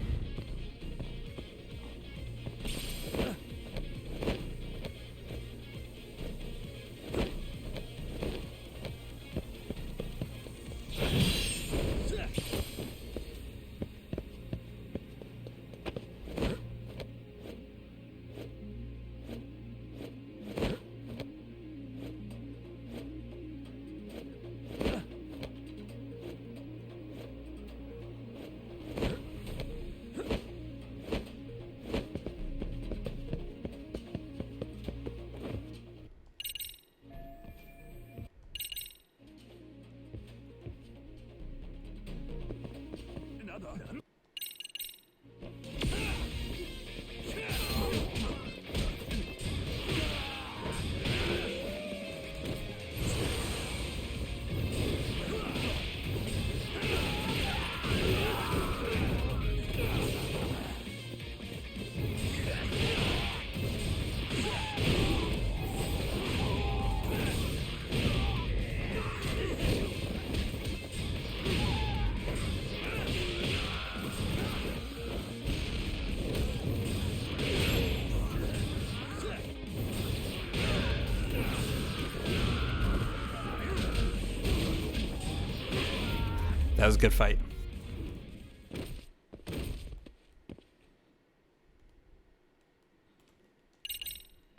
That was a good fight.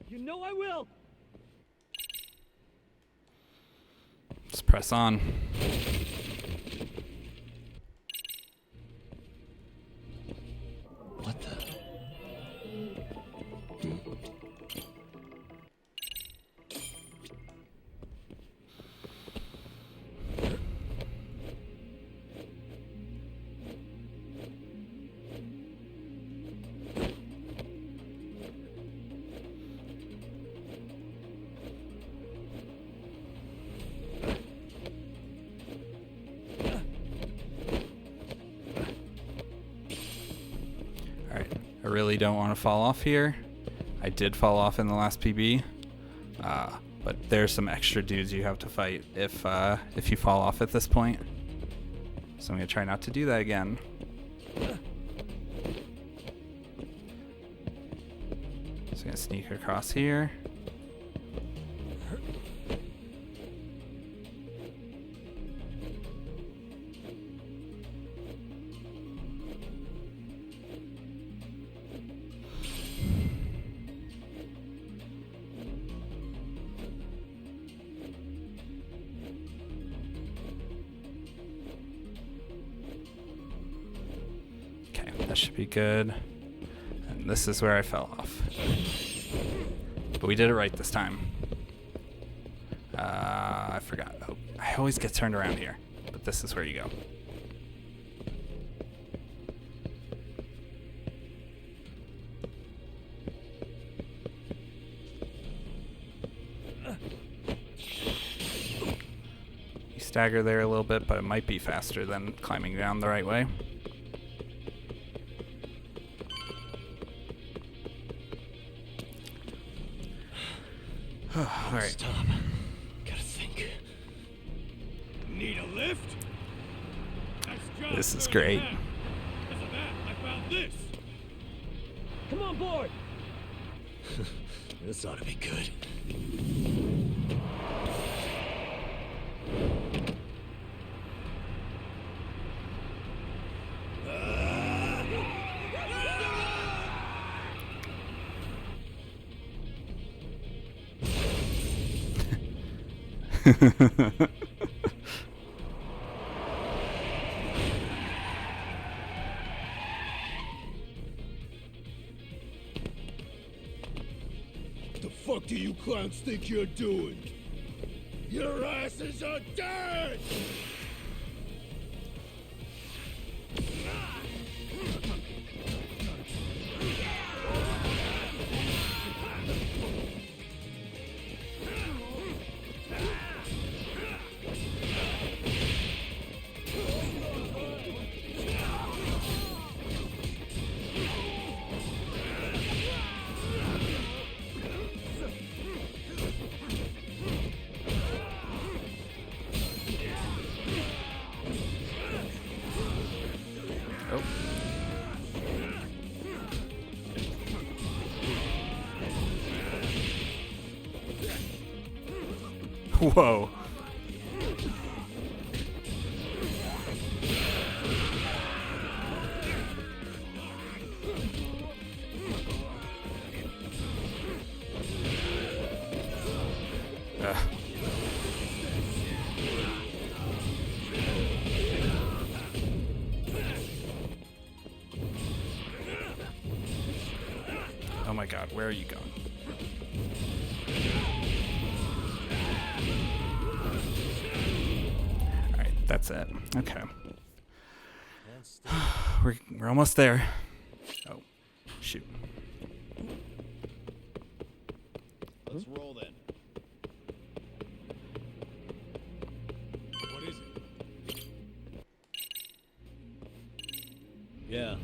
You know I will. Let's press on. What the? Alright, I really don't want to fall off here. I did fall off in the last PB. But there's some extra dudes you have to fight if you fall off at this point. So I'm going to try not to do that again. So I'm going to sneak across here. That should be good. And this is where I fell off. But we did it right this time. I forgot. Oh, I always get turned around here. But this is where you go. You stagger there a little bit, but it might be faster than climbing down the right way. All right. Stop. Gotta think. Need a lift? Nice job, This is sir. great. Because of that, I found this. Come on board. This ought to be good. The fuck do you clowns think you're doing? Your asses are dead! Whoa. Oh my god, where are you going? Alright, that's it. Okay. We're almost there. Oh, shoot. Let's roll then. What is it? Yeah.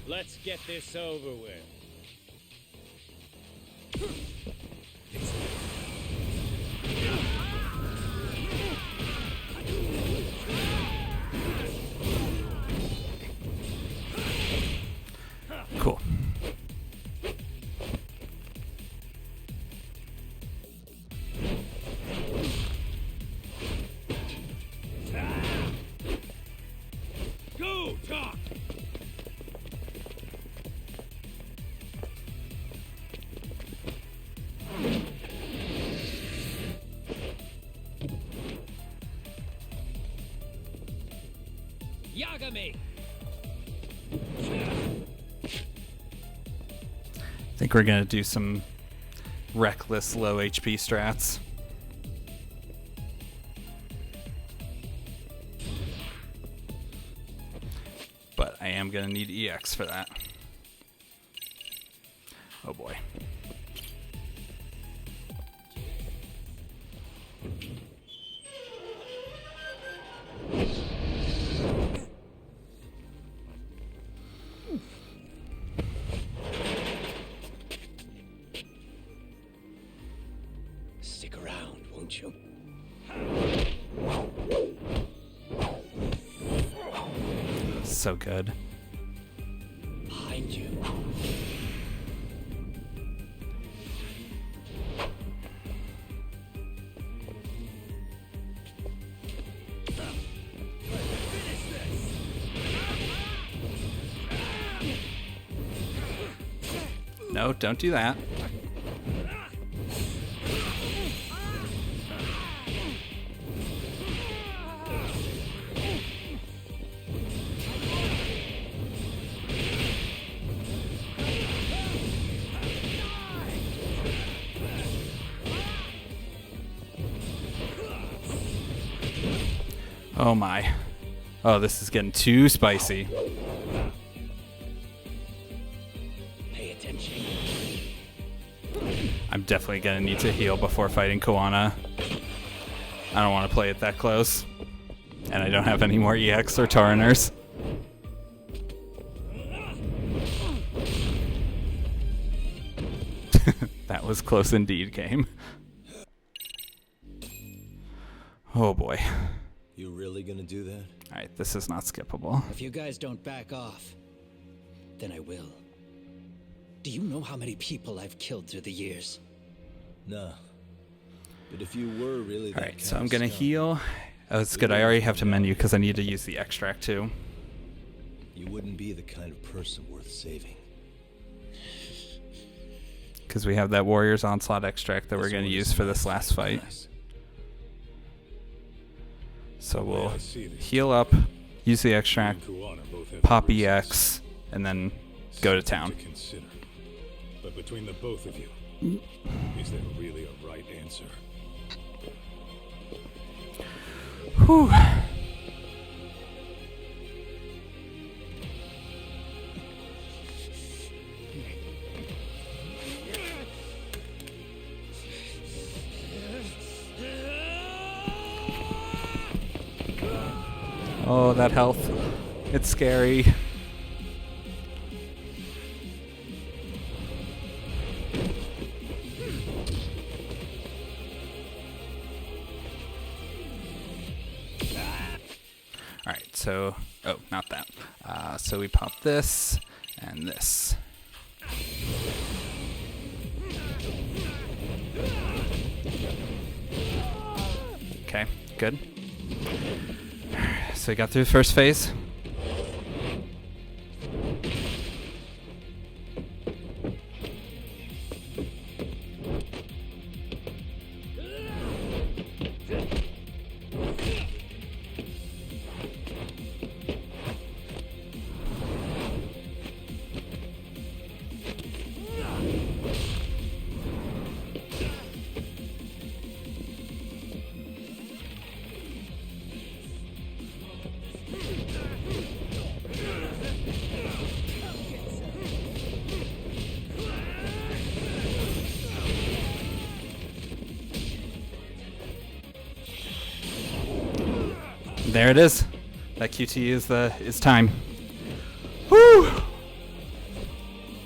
Let's get this over with. Cool. think we're gonna do some reckless low HP strats. But I am gonna need EX for that. Oh boy. Stick around, won't you? So good. Behind you. No, don't do that. Oh my. Oh, this is getting too spicy. Pay attention. I'm definitely gonna need to heal before fighting Koana. I don't want to play it that close. And I don't have any more EX or Tauriners. That was close indeed, game. Oh boy. You really gonna do that? Alright, this is not skippable. If you guys don't back off, then I will. Do you know how many people I've killed through the years? Nah. But if you were really that Alright, so kind I'm of gonna scum, heal. Oh, it's good. I already have to menu because I need to use the extract too. you wouldn't be the kind of person worth saving. Because we have that Warrior's Onslaught extract that we're This going to one use is for this nice last and fight. nice. So Yeah, we'll I see this. heal up, use the extract, Kuana both have pop reasons. EX, and then go to town. To consider. But between the both of you, is there really a right answer? Whew. Oh, that health. It's scary. Alright, so... Oh, not that. So we pop this and this. Okay, good. So we got through the first phase. There it is. That QT is time. Woo!